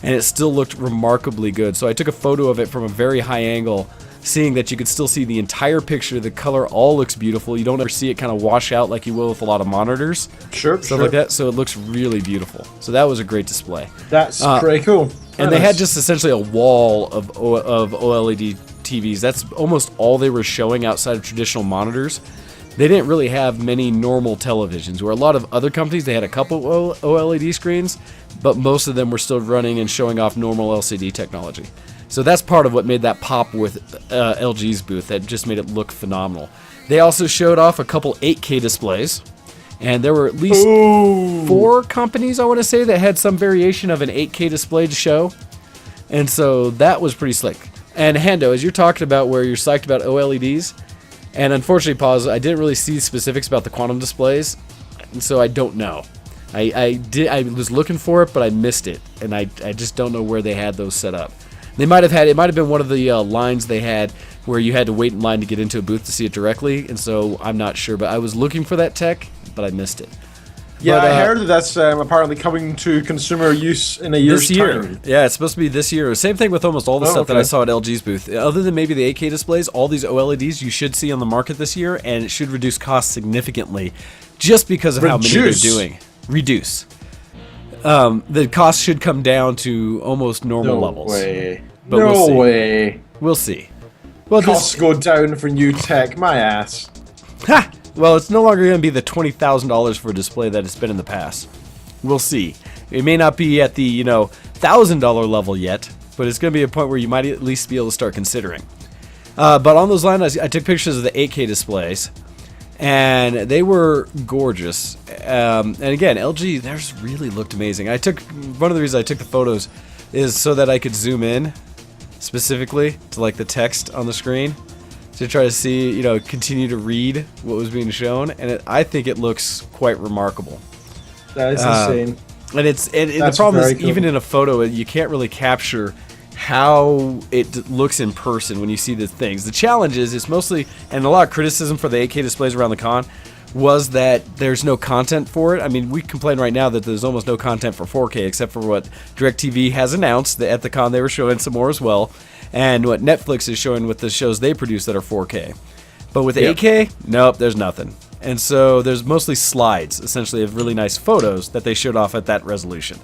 And it still looked remarkably good. So I took a photo of it from a very high angle, seeing that you could still see the entire picture. The color all looks beautiful. You don't ever see it kind of wash out like you will with a lot of monitors. Stuff like that. So it looks really beautiful. So that was a great display. That's pretty cool. And they had just essentially a wall of OLED TVs. That's almost all they were showing outside of traditional monitors. They didn't really have many normal televisions, where a lot of other companies, they had a couple OLED screens, but most of them were still running and showing off normal LCD technology. So that's part of what made that pop with LG's booth. That just made it look phenomenal. They also showed off a couple 8K displays. And there were at least 4 companies, I want to say, that had some variation of an 8K display to show. And so that was pretty slick. And Hando, as you're talking about where you're psyched about OLEDs, and unfortunately, pause, I didn't really see specifics about the quantum displays, and so I don't know. I was looking for it, but I missed it. And I just don't know where they had those set up. It might have been one of the lines they had where you had to wait in line to get into a booth to see it directly, and so I'm not sure, but I was looking for that tech, but I missed it. Yeah, I heard that that's apparently coming to consumer use in a year's time. Yeah, it's supposed to be this year. Same thing with almost all the stuff that I saw at LG's booth. Other than maybe the 8K displays, all these OLEDs you should see on the market this year, and it should reduce costs significantly just because of how many they're doing. Reduce. the cost should come down to almost normal levels. Way. But no we'll see. way. We'll see. Well, Costs go down for new tech. My ass. Ha! Well, it's no longer going to be the $20,000 for a display that it's been in the past. We'll see. It may not be at the, $1,000 level yet, but it's going to be a point where you might at least be able to start considering. But on those lines, I took pictures of the 8K displays, and they were gorgeous. And again, LG, theirs really looked amazing. One of the reasons I took the photos is so that I could zoom in specifically to like the text on the screen to try to see, continue to read what was being shown, and I think it looks quite remarkable. That is insane. And the problem is, even in a photo, you can't really capture how it looks in person when you see the things. The challenge is, it's mostly, and a lot of criticism for the 8K displays around the con was that there's no content for it. I mean, we complain right now that there's almost no content for 4K, except for what DirecTV has announced. That at the con they were showing some more as well, and what Netflix is showing with the shows they produce that are 4K. But with 8K, nope, there's nothing. And so there's mostly slides, essentially, of really nice photos that they showed off at that resolution.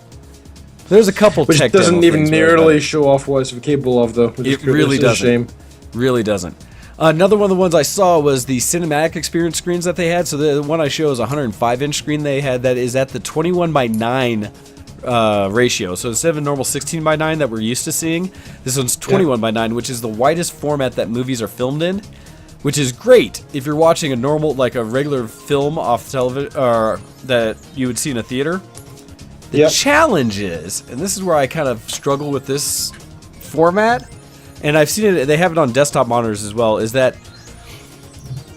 There's a couple which tech doesn't demo even things nearly show off what it's capable of, though. It really doesn't. Shame. Really doesn't. Another one of the ones I saw was the cinematic experience screens that they had. So the one I show is a 105-inch screen they had that is at the 21:9 ratio. So instead of a normal 16:9 that we're used to seeing, this one's 21:9, which is the widest format that movies are filmed in, which is great if you're watching a normal, like a regular film off television, or that you would see in a theater. The challenge is, and this is where I kind of struggle with this format, and I've seen it, they have it on desktop monitors as well, is that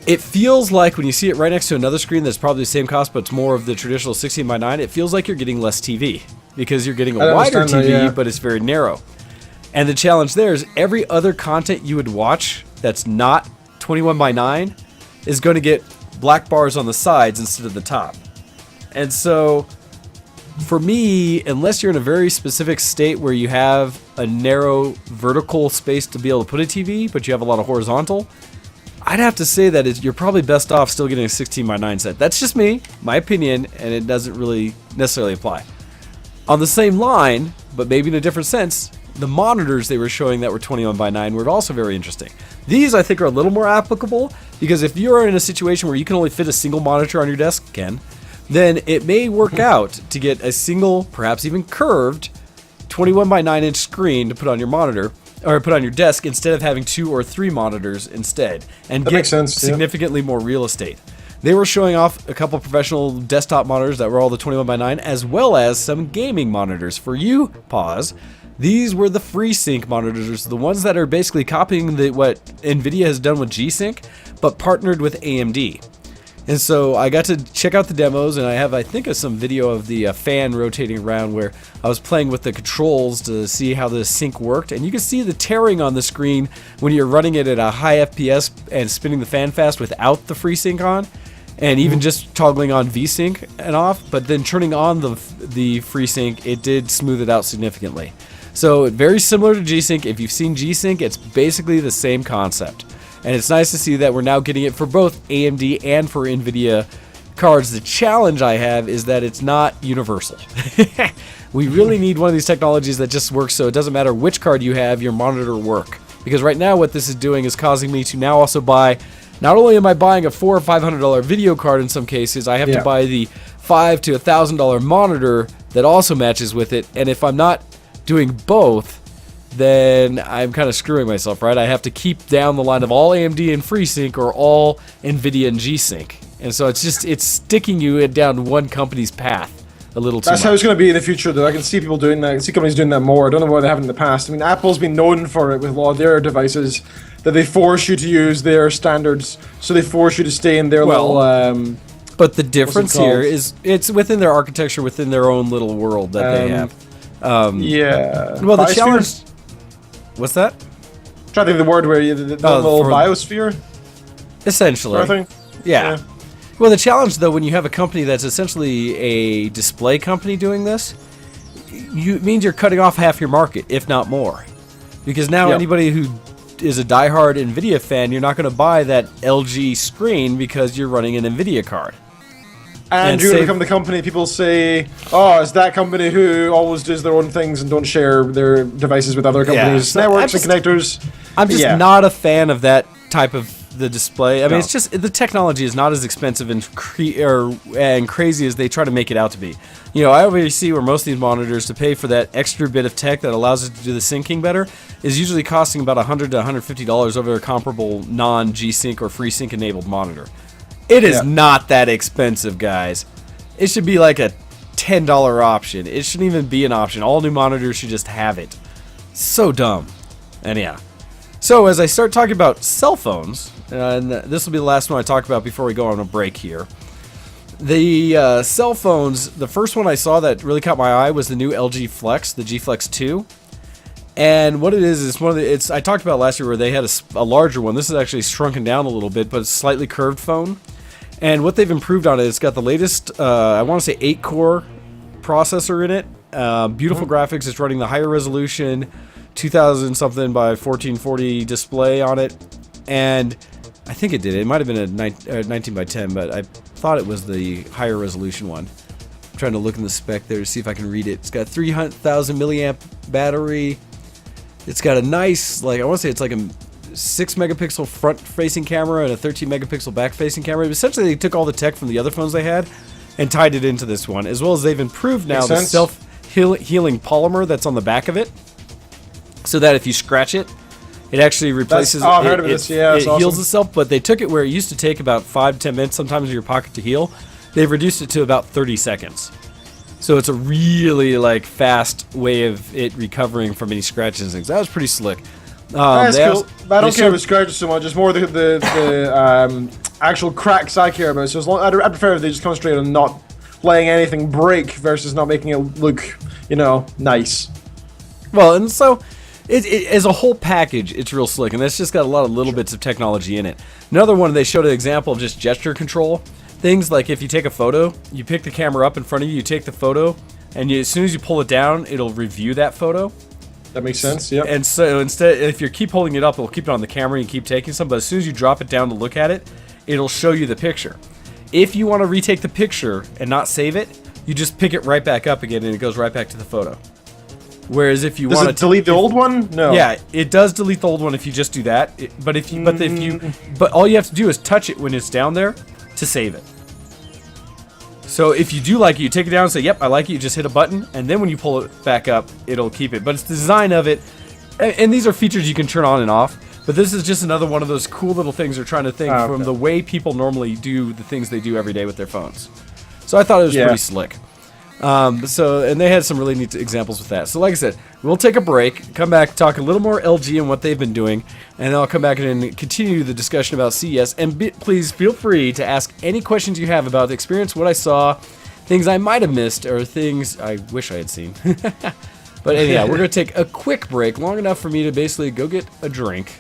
it feels like when you see it right next to another screen that's probably the same cost, but it's more of the traditional 16:9, it feels like you're getting less TV, because you're getting a wider TV, but it's very narrow. And the challenge there is every other content you would watch that's not 21:9 is going to get black bars on the sides instead of the top. And so for me, unless you're in a very specific state where you have a narrow vertical space to be able to put a TV, but you have a lot of horizontal, I'd have to say that you're probably best off still getting a 16:9 set. That's just me, my opinion, and it doesn't really necessarily apply. On the same line, but maybe in a different sense, the monitors they were showing that were 21:9 were also very interesting. These, I think, are a little more applicable, because if you're in a situation where you can only fit a single monitor on your desk, Ken, then it may work out to get a single, perhaps even curved, 21:9 screen to put on your monitor, or put on your desk, instead of having 2 or 3 monitors instead, and that get makes sense, significantly more real estate. They were showing off a couple professional desktop monitors that were all the 21:9, as well as some gaming monitors. For you, pause. These were the FreeSync monitors, the ones that are basically copying what NVIDIA has done with G-Sync, but partnered with AMD. And so I got to check out the demos, and I have, I think, some video of the fan rotating around where I was playing with the controls to see how the sync worked. And you can see the tearing on the screen when you're running it at a high FPS and spinning the fan fast without the FreeSync on, and even just toggling on VSync and off. But then turning on the FreeSync, it did smooth it out significantly. So very similar to G-Sync. If you've seen G-Sync, it's basically the same concept. And it's nice to see that we're now getting it for both AMD and for NVIDIA cards. The challenge I have is that it's not universal. We really need one of these technologies that just works so it doesn't matter which card you have, your monitor will work. Because right now what this is doing is causing me to now also buy, not only am I buying a $400 or $500 video card in some cases, I have to buy the $500 to $1,000 monitor that also matches with it. And if I'm not doing both, then I'm kind of screwing myself, right? I have to keep down the line of all AMD and FreeSync or all NVIDIA and G-Sync. And so it's sticking you down one company's path a little too much. That's how it's going to be in the future, though. I can see people doing that. I can see companies doing that more. I don't know why they haven't in the past. I mean, Apple's been known for it with a lot of their devices, that they force you to use their standards, so they force you to stay in their little... But the difference here is it's within their architecture, within their own little world that they have. Well, the challenge... What's that? I'm trying to think of the word where you the little biosphere. Essentially. Sort of thing? Yeah. Well, the challenge though, when you have a company that's essentially a display company doing this, it means you're cutting off half your market, if not more. Because now anybody who is a diehard NVIDIA fan, you're not going to buy that LG screen because you're running an NVIDIA card. And you're going to become the company people say, oh, it's that company who always does their own things and don't share their devices with other companies' networks and connectors. I'm just not a fan of that type of the display. I mean, it's just the technology is not as expensive and crazy as they try to make it out to be. You know, I already see where most of these monitors, to pay for that extra bit of tech that allows it to do the syncing better, is usually costing about $100 to $150 over a comparable non-G-Sync or FreeSync enabled monitor. It is not that expensive, guys. It should be like a $10 option. It shouldn't even be an option. All new monitors should just have it. So dumb. And yeah. So as I start talking about cell phones, and this will be the last one I talk about before we go on a break here. The cell phones, the first one I saw that really caught my eye was the new LG Flex, the G Flex 2. And what it is one of the, I talked about last year where they had a larger one. This is actually shrunken down a little bit, but it's a slightly curved phone. And what they've improved on it, it's got the latest, I want to say 8-core processor in it. Beautiful graphics. It's running the higher resolution, 2000 something by 1440 display on it. And I think it did. It might have been a 19 by 10, but I thought it was the higher resolution one. I'm trying to look in the spec there to see if I can read it. It's got 300,000 milliamp battery. It's got a nice, like, I want to say it's like a 6 megapixel front facing camera and a 13 megapixel back facing camera. But essentially, they took all the tech from the other phones they had and tied it into this one, as well as they've improved now the self-healing polymer that's on the back of it, so that if you scratch it, it actually replaces. I've heard of this. Yeah, it heals itself. But they took it where it used to take about 5 to 10 minutes sometimes in your pocket to heal. They've reduced it to about 30 seconds. So it's a really like fast way of it recovering from any scratches and things. That was pretty slick. That's cool. I don't care about scratches so much. It's more the actual cracks I care about. So as long, I'd prefer if they just concentrate on not letting anything break versus not making it look, nice. Well, and so it as a whole package, it's real slick, and it's just got a lot of little bits of technology in it. Another one, they showed an example of just gesture control. Things like if you take a photo, you pick the camera up in front of you, you take the photo, and as soon as you pull it down, it'll review that photo. That makes sense, yeah. And so instead, if you keep holding it up, it'll keep it on the camera and keep taking some, but as soon as you drop it down to look at it, it'll show you the picture. If you want to retake the picture and not save it, you just pick it right back up again and it goes right back to the photo. Whereas if you want to delete the old one, no. Yeah, it does delete the old one if you just do that. But all you have to do is touch it when it's down there to save it. So if you do like it, you take it down and say, "Yep, I like it." You just hit a button, and then when you pull it back up, it'll keep it. But it's the design of it, and these are features you can turn on and off. But this is just another one of those cool little things they're trying to think from the way people normally do the things they do every day with their phones. So I thought it was pretty slick. And they had some really neat examples with that. So like I said, we'll take a break, come back, talk a little more LG and what they've been doing, and then I'll come back and continue the discussion about CES. And please feel free to ask any questions you have about the experience, what I saw, things I might have missed, or things I wish I had seen. But anyhow, we're going to take a quick break, long enough for me to basically go get a drink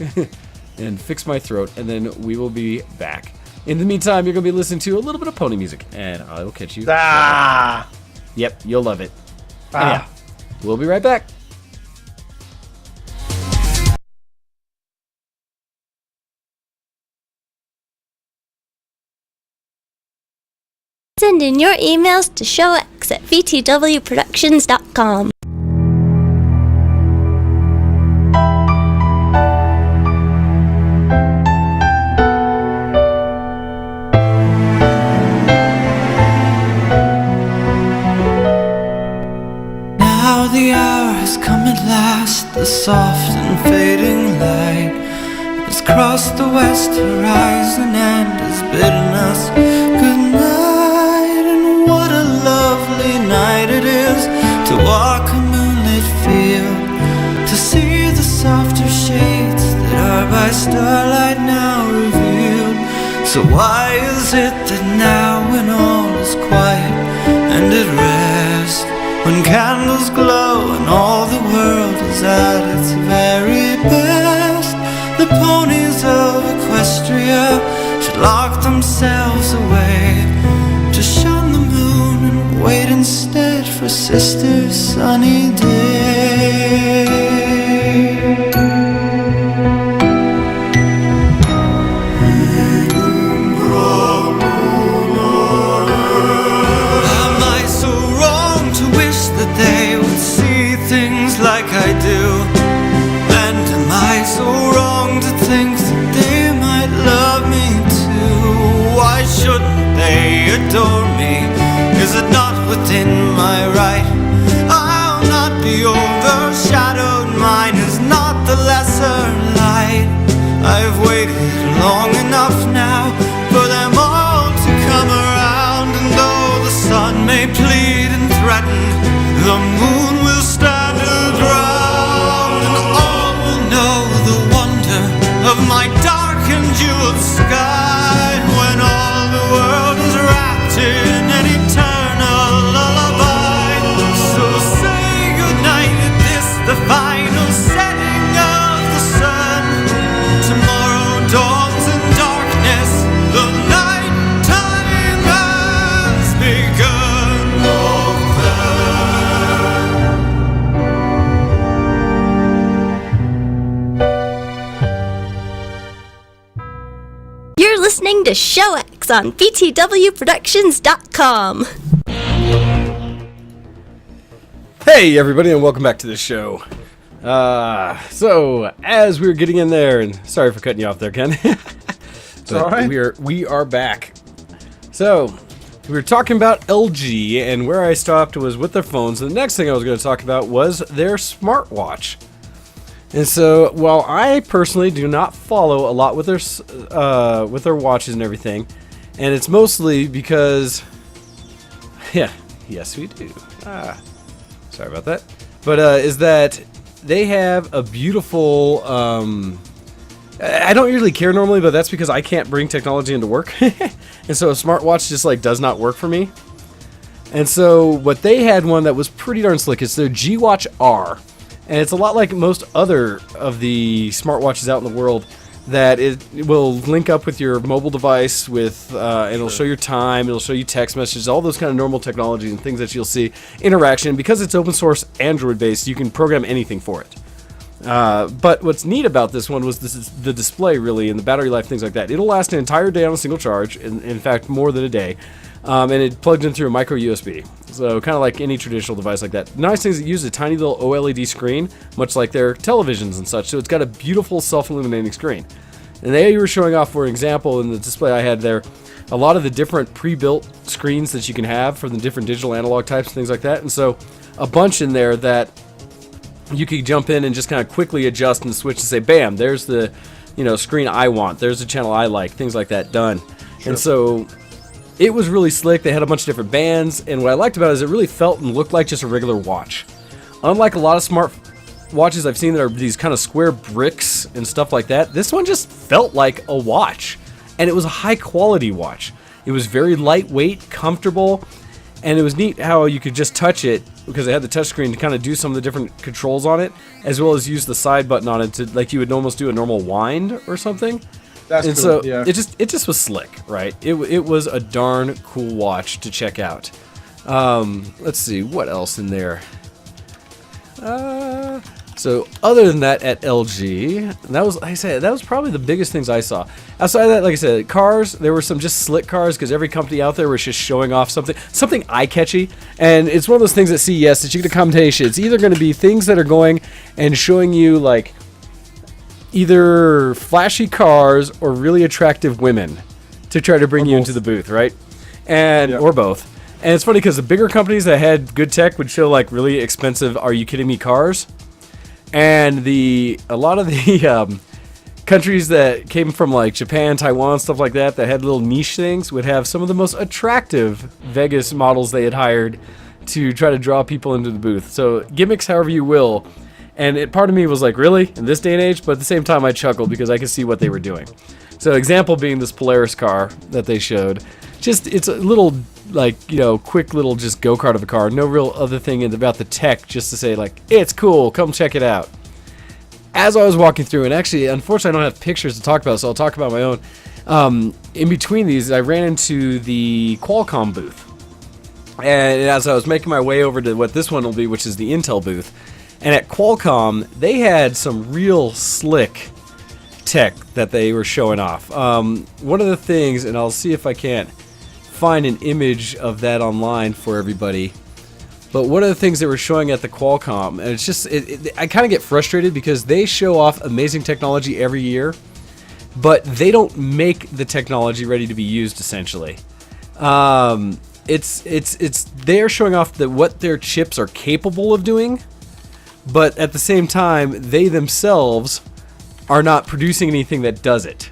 and fix my throat, and then we will be back. In the meantime, you're going to be listening to a little bit of pony music, and I will catch you. Yep, you'll love it. Yeah, we'll be right back. Send in your emails to showx@vtwproductions.com. The hour has come at last, the soft and fading light has crossed the west horizon and has bidden us good night. And what a lovely night it is to walk a moonlit field, to see the softer shades that are by starlight now revealed. So why is it that now when all is quiet and at rest, when candles glow and all the world is at its very best, the ponies of Equestria should lock themselves away to shun the moon and wait instead for Sister's sunny day. Broad moon on earth, think that they might love me too. Why shouldn't they adore me? Is it not within my right? I'll not be overshadowed. Mine is not the lesser light. I've waited long enough now for them all to come around. And though the sun may plead and threaten, the moon will stand her ground. And all will know the wonder of my dark and jeweled sky, when all the world is wrapped in an eternal lullaby. So say goodnight at this, the final setting of the sun. Tomorrow dawns in darkness, the night time has begun. You're listening to Show X on btwproductions.com. Hey everybody, and welcome back to the show. So as we were getting in there, and sorry for cutting you off there, Ken. But alright. we are back. So we were talking about LG, and where I stopped was with their phones. And the next thing I was going to talk about was their smartwatch. And so, while I personally do not follow a lot with their watches and everything, and it's mostly because, yes we do. Sorry about that. But is that they have a beautiful. I don't usually care normally, but that's because I can't bring technology into work, and so a smartwatch just like does not work for me. And so, what they had one that was pretty darn slick. It's their G Watch R. And it's a lot like most other of the smartwatches out in the world, that it will link up with your mobile device with, and it'll show your time, it'll show you text messages, all those kind of normal technologies and things that you'll see. Interaction, because it's open source Android based, you can program anything for it. But what's neat about this one was the display, really, and the battery life, things like that. It'll last an entire day on a single charge, in fact, more than a day. And it plugged in through a micro USB. So kind of like any traditional device like that. The nice thing is it uses a tiny little OLED screen, much like their televisions and such. So it's got a beautiful self-illuminating screen. And they were showing off, for example, in the display I had there, a lot of the different pre-built screens that you can have for the different digital analog types, things like that. And so a bunch in there that you could jump in and just kind of quickly adjust and switch and say, bam, there's the screen I want. There's the channel I like, things like that done. Sure. And so it was really slick. They had a bunch of different bands, and what I liked about it is it really felt and looked like just a regular watch. Unlike a lot of smart watches I've seen that are these kind of square bricks and stuff like that, this one just felt like a watch, and it was a high quality watch. It was very lightweight, comfortable, and it was neat how you could just touch it, because it had the touchscreen to kind of do some of the different controls on it, as well as use the side button on it to, like you would almost do a normal wind or something. That's and cool, so yeah. it just was slick, right? It was a darn cool watch to check out. Let's see what else in there. So other than that, at LG, that was, like I said, that was probably the biggest things I saw. Outside of that, like I said, cars, there were some just slick cars, because every company out there was just showing off something eye-catchy. And it's one of those things at CES that you get a combination. It's either going to be things that are going and showing you like either flashy cars or really attractive women to try to bring you into the booth, right? And or both. And it's funny because the bigger companies that had good tech would show like really expensive, are you kidding me, cars? And a lot of the countries that came from like Japan, Taiwan, stuff like that had little niche things would have some of the most attractive Vegas models they had hired to try to draw people into the booth. So gimmicks however you will. And part of me was like, really? In this day and age? But at the same time, I chuckled because I could see what they were doing. So example being this Polaris car that they showed. Just, it's a little, like, quick little just go-kart of a car. No real other thing about the tech, just to say, like, it's cool, come check it out. As I was walking through, and actually, unfortunately, I don't have pictures to talk about, so I'll talk about my own. In between these, I ran into the Qualcomm booth. And as I was making my way over to what this one will be, which is the Intel booth, and at Qualcomm, they had some real slick tech that they were showing off. One of the things, and I'll see if I can't find an image of that online for everybody, but one of the things they were showing at the Qualcomm, and it's just, I kind of get frustrated because they show off amazing technology every year, but they don't make the technology ready to be used. Essentially, it's they're showing off what their chips are capable of doing, but at the same time, they themselves are not producing anything that does it.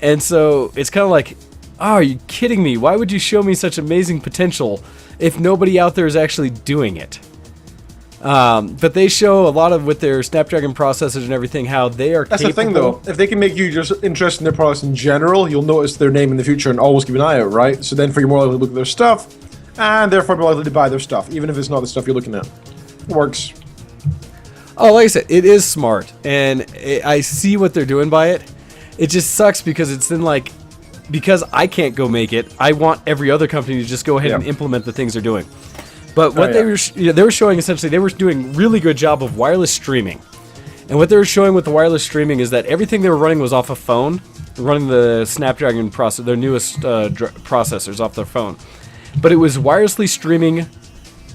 And so it's kind of like, oh, are you kidding me? Why would you show me such amazing potential if nobody out there is actually doing it? But they show a lot of with their Snapdragon processors and everything, how they are That's capable. the thing, though. If they can make you just interested in their products in general, you'll notice their name in the future and always keep an eye out, right? So then you're more likely to look at their stuff, and therefore more likely to buy their stuff, even if it's not the stuff you're looking at. It works. Oh, like I said, it is smart, and I see what they're doing by it. It just sucks because it's then like, because I can't go make it, I want every other company to just go ahead and implement the things they're doing. But what they were showing, essentially, they were doing really good job of wireless streaming. And what they were showing with the wireless streaming is that everything they were running was off a phone, running the Snapdragon processor, their newest processors off their phone. But it was wirelessly streaming.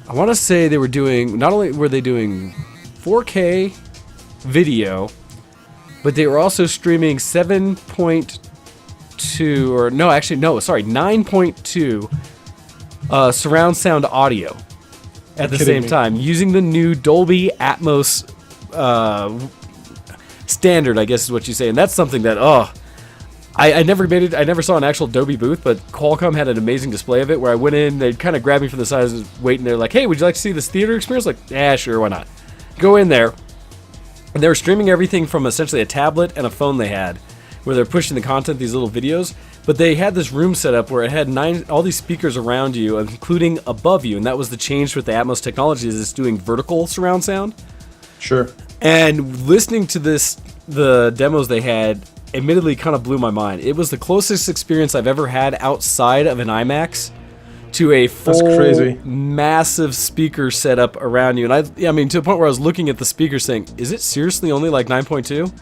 I want to say they were doing, not only were they doing 4K video, but they were also streaming 9.2 surround sound audio at the same time, using the new Dolby Atmos standard, I guess is what you say. And that's something that, I never made it. I never saw an actual Dolby booth, but Qualcomm had an amazing display of it where I went in, they'd kind of grab me from the side, I was waiting there like, hey, would you like to see this theater experience? Like, yeah, sure, why not? Go in there, and they were streaming everything from essentially a tablet and a phone they had, where they're pushing the content, these little videos. But they had this room set up where it had all these speakers around you, including above you, and that was the change with the Atmos technology, is it's doing vertical surround sound. Sure. And listening to the demos they had, admittedly kind of blew my mind. It was the closest experience I've ever had outside of an IMAX to a full, massive speaker setup around you. And I mean, to the point where I was looking at the speaker saying, is it seriously only like 9.2?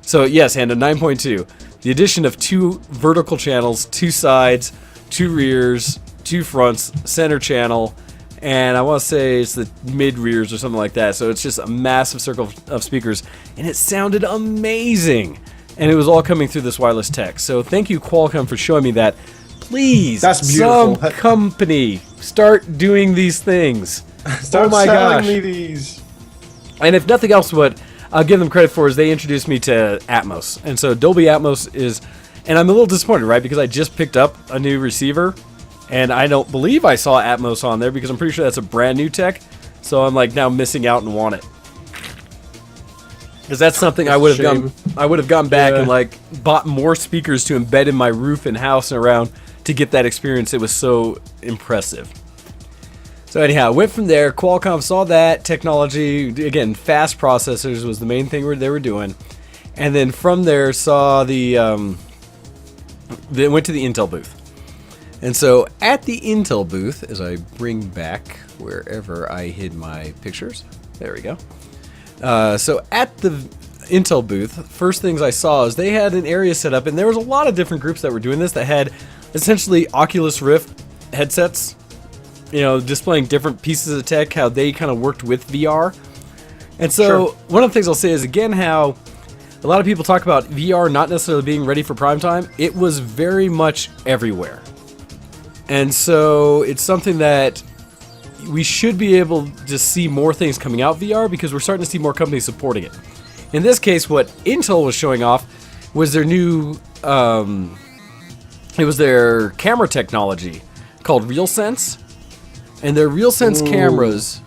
So yes, Hannah, 9.2. The addition of 2 vertical channels, 2 sides, 2 rears, 2 fronts, center channel, and I want to say it's the mid rears or something like that. So it's just a massive circle of speakers, and it sounded amazing. And it was all coming through this wireless tech. So thank you, Qualcomm, for showing me that. Please, that's beautiful. Some company start doing these things. Start selling me these. And if nothing else, what I'll give them credit for is they introduced me to Atmos. And so Dolby Atmos is, and I'm a little disappointed, right? Because I just picked up a new receiver, and I don't believe I saw Atmos on there because I'm pretty sure that's a brand new tech. So I'm like now missing out and want it. Because that's something I would have gone back and like bought more speakers to embed in my roof and house and around to get that experience. It was so impressive. So anyhow, went from there. Qualcomm saw that technology. Again, fast processors was the main thing they were doing. And then from there saw they went to the Intel booth. And so at the Intel booth, as I bring back wherever I hid my pictures, there we go. So at the Intel booth, first things I saw is they had an area set up, and there was a lot of different groups that were doing this that had essentially Oculus Rift headsets, you know, displaying different pieces of tech, how they kind of worked with VR. And so one of the things I'll say is, again, how a lot of people talk about VR not necessarily being ready for prime time. It was very much everywhere. And so it's something that we should be able to see more things coming out VR because we're starting to see more companies supporting it. In this case, what Intel was showing off was their new, it was their camera technology called RealSense. And their RealSense cameras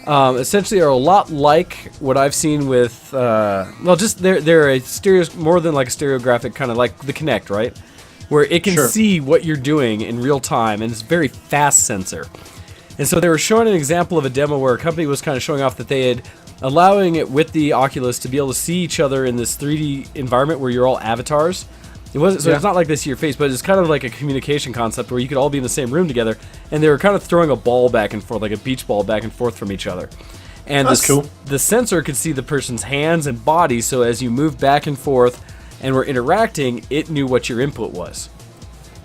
essentially are a lot like what I've seen with, well, just they're a stereo, more than like a stereographic, kind of like the Kinect, right? Where it can see what you're doing in real time, and it's a very fast sensor. And so they were showing an example of a demo where a company was kind of showing off that they had allowing it with the Oculus to be able to see each other in this 3D environment where you're all avatars. It wasn't, so it's not like they see your face, but it's kind of like a communication concept where you could all be in the same room together, and they were kind of throwing a ball back and forth, like a beach ball back and forth from each other. And that's cool. The sensor could see the person's hands and body, so as you moved back and forth and were interacting, it knew what your input was.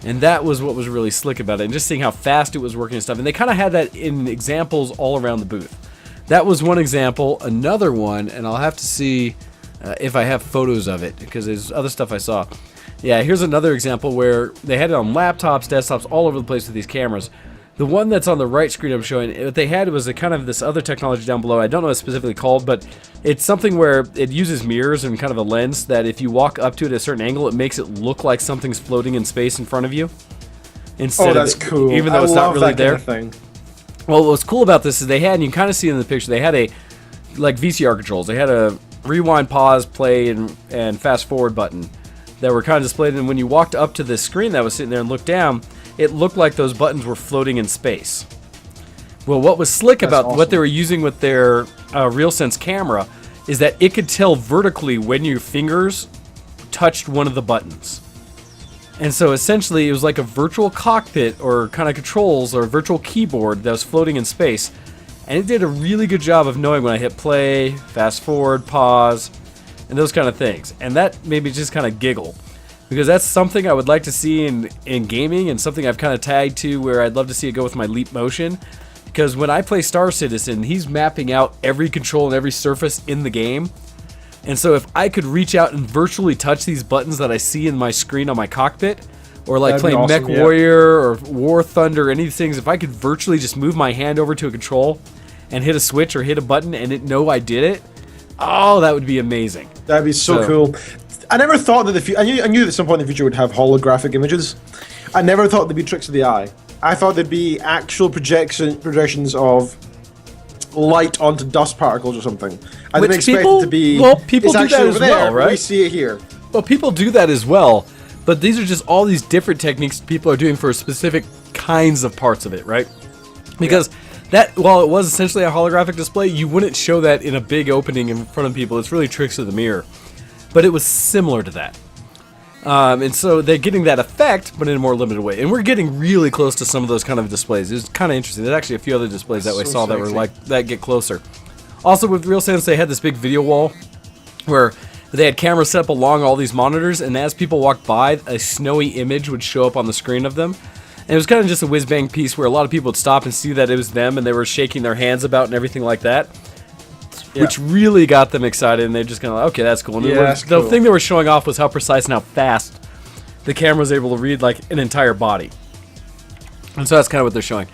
And that was what was really slick about it, and just seeing how fast it was working and stuff. And they kind of had that in examples all around the booth. That was one example. Another one, and I'll have to see if I have photos of it, because there's other stuff I saw. Yeah, here's another example where they had it on laptops, desktops, all over the place with these cameras. The one that's on the right screen I'm showing, what they had was a kind of this other technology down below. I don't know what it's specifically called, but it's something where it uses mirrors and kind of a lens that if you walk up to it at a certain angle, it makes it look like something's floating in space in front of you. Oh, that's cool. Even though it's not really there. Kind of thing. Well, what's cool about this is they had, and you can kind of see in the picture, they had like VCR controls. They had a rewind, pause, play, and fast forward button that were kind of displayed. And when you walked up to the screen that was sitting there and looked down, it looked like those buttons were floating in space. Well, what was slick about what they were using with their RealSense camera is that it could tell vertically when your fingers touched one of the buttons. And so essentially it was like a virtual cockpit or kind of controls or a virtual keyboard that was floating in space. And it did a really good job of knowing when I hit play, fast forward, pause, and those kind of things. And that made me just kind of giggle. Because that's something I would like to see in gaming, and something I've kind of tagged to where I'd love to see it go with my Leap Motion. Because when I play Star Citizen, he's mapping out every control and every surface in the game. And so if I could reach out and virtually touch these buttons that I see in my screen on my cockpit, or like playing awesome, Mech Warrior or War Thunder, any of these things, if I could virtually just move my hand over to a control and hit a switch or hit a button and it know I did it, oh, that would be amazing. That'd be so cool. I never thought that I knew that at some point in the future would have holographic images. I never thought there'd be tricks of the eye. I thought there'd be actual projections of light onto dust particles or something. I didn't expect it to be. Well, people it's do that as well, right? We see it here. Well, people do that as well, but these are just all these different techniques people are doing for specific kinds of parts of it, right? Because that, while it was essentially a holographic display, you wouldn't show that in a big opening in front of people. It's really tricks of the mirror. But it was similar to that. And so they're getting that effect, but in a more limited way. And we're getting really close to some of those kind of displays. It's kind of interesting. There's actually a few other displays that I saw that were like that get closer. Also, with RealSense, they had this big video wall where they had cameras set up along all these monitors, and as people walked by, a snowy image would show up on the screen of them. And it was kind of just a whiz-bang piece where a lot of people would stop and see that it was them, and they were shaking their hands about and everything like that. Which really got them excited, and they're just kind of like, okay, that's cool. And the thing they were showing off was how precise and how fast the camera was able to read like an entire body. And so that's kind of what they're showing.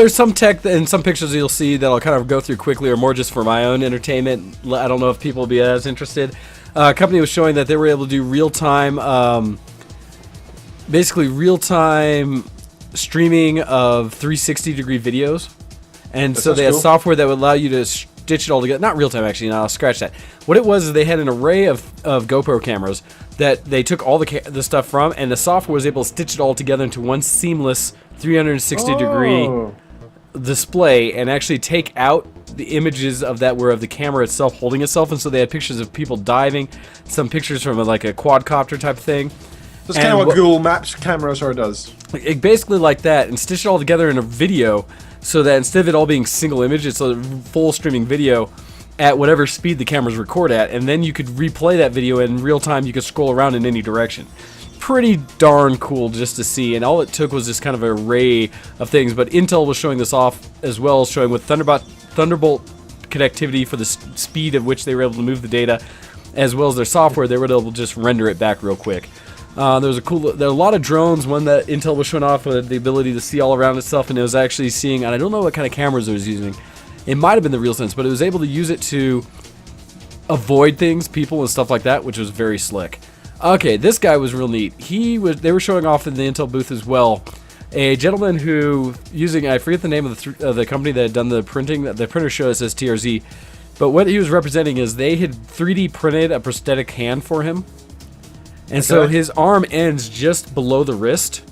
Some tech and some pictures you'll see that I'll kind of go through quickly are more just for my own entertainment. I don't know if people will be as interested. A company was showing that they were able to do real-time, basically real-time streaming of 360-degree videos. And so they had software that would allow you to stitch it all together. Not real time, actually. No, I'll scratch that. What it was is they had an array of GoPro cameras that they took all the stuff from, and the software was able to stitch it all together into one seamless 360-degree display, and actually take out the images of that were of the camera itself holding itself. And so they had pictures of people diving, some pictures from like a quadcopter type thing. That's kind of what Google Maps camera sort of does. Basically like that, and stitch it all together in a video, so that instead of it all being single image, it's a full streaming video at whatever speed the cameras record at, and then you could replay that video in real time. You could scroll around in any direction. Pretty darn cool just to see, and all it took was just kind of an array of things. But Intel was showing this off as well, showing with Thunderbolt connectivity for the speed at which they were able to move the data, as well as their software. They were able to just render it back real quick. There were a lot of drones. One that Intel was showing off with the ability to see all around itself, and it was actually seeing, and I don't know what kind of cameras it was using. It might have been the RealSense, but it was able to use it to avoid things, people and stuff like that, which was very slick. Okay, this guy was real neat. They were showing off in the Intel booth as well. A gentleman who I forget the name of the company that had done the printing. The printer show it says TRZ, but what he was representing is they had 3D printed a prosthetic hand for him. And so his arm ends just below the wrist,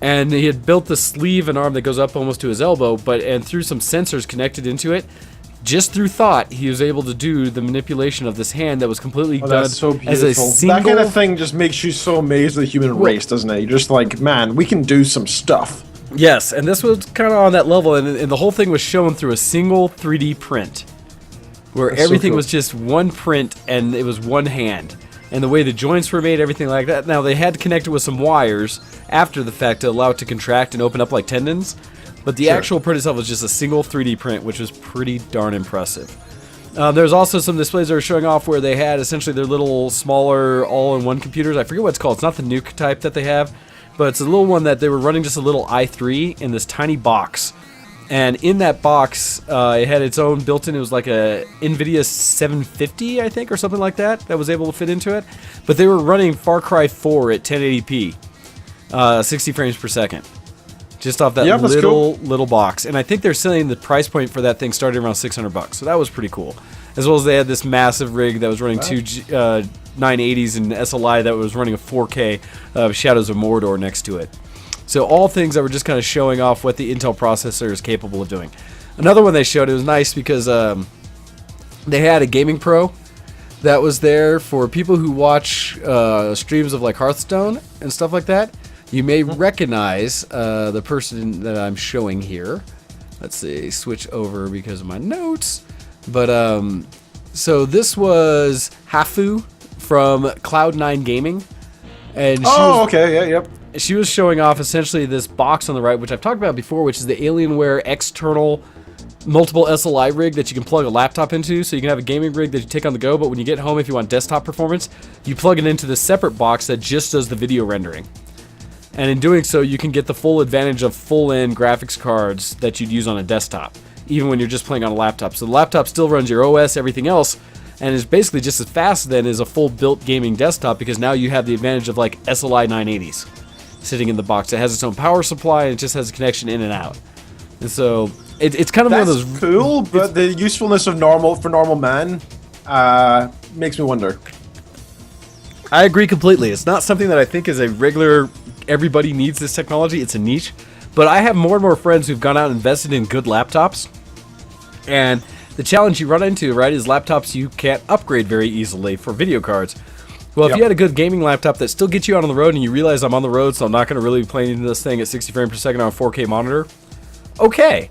and he had built the sleeve and arm that goes up almost to his elbow, and through some sensors connected into it, just through thought, he was able to do the manipulation of this hand that was completely done as a single... That kind of thing just makes you so amazed at the human race, doesn't it? You're just like, man, we can do some stuff. Yes, and this was kind of on that level, and the whole thing was shown through a single 3D print, where everything was just one print, and it was one hand. And the way the joints were made, everything like that. Now, they had to connect it with some wires after the fact to allow it to contract and open up like tendons. But the actual print itself was just a single 3D print, which was pretty darn impressive. There's also some displays that were showing off where they had essentially their little smaller all-in-one computers. I forget what it's called. It's not the Nuke type that they have, but it's a little one that they were running just a little i3 in this tiny box. And in that box, it had its own built-in. It was like a NVIDIA 750, I think, or something like that was able to fit into it. But they were running Far Cry 4 at 1080p, 60 frames per second. Just off that little box. And I think they're selling the price point for that thing started around $600. So that was pretty cool. As well as they had this massive rig that was running two 980s and SLI that was running a 4K of Shadows of Mordor next to it. So all things that were just kind of showing off what the Intel processor is capable of doing. Another one they showed, it was nice because they had a gaming pro that was there for people who watch streams of like Hearthstone and stuff like that. You may recognize the person that I'm showing here. Let's see, switch over because of my notes. But so this was Hafu from Cloud9 Gaming. And she was showing off essentially this box on the right, which I've talked about before, which is the Alienware external multiple SLI rig that you can plug a laptop into. So you can have a gaming rig that you take on the go, but when you get home, if you want desktop performance, you plug it into this separate box that just does the video rendering. And in doing so, you can get the full advantage of full-in graphics cards that you'd use on a desktop, even when you're just playing on a laptop. So the laptop still runs your OS, everything else, and is basically just as fast then as a full-built gaming desktop, because now you have the advantage of like SLI 980s sitting in the box. It has its own power supply, and it just has a connection in and out. And so it's kind of one of those cool, but the usefulness of normal man makes me wonder. I agree completely. It's not something that I think is a regular, everybody needs this technology. It's a niche. But I have more and more friends who've gone out and invested in good laptops. And the challenge you run into, right, is laptops you can't upgrade very easily for video cards. Well, if you had a good gaming laptop that still gets you out on the road and you realize I'm on the road, so I'm not going to really be playing this thing at 60 frames per second on a 4K monitor, okay.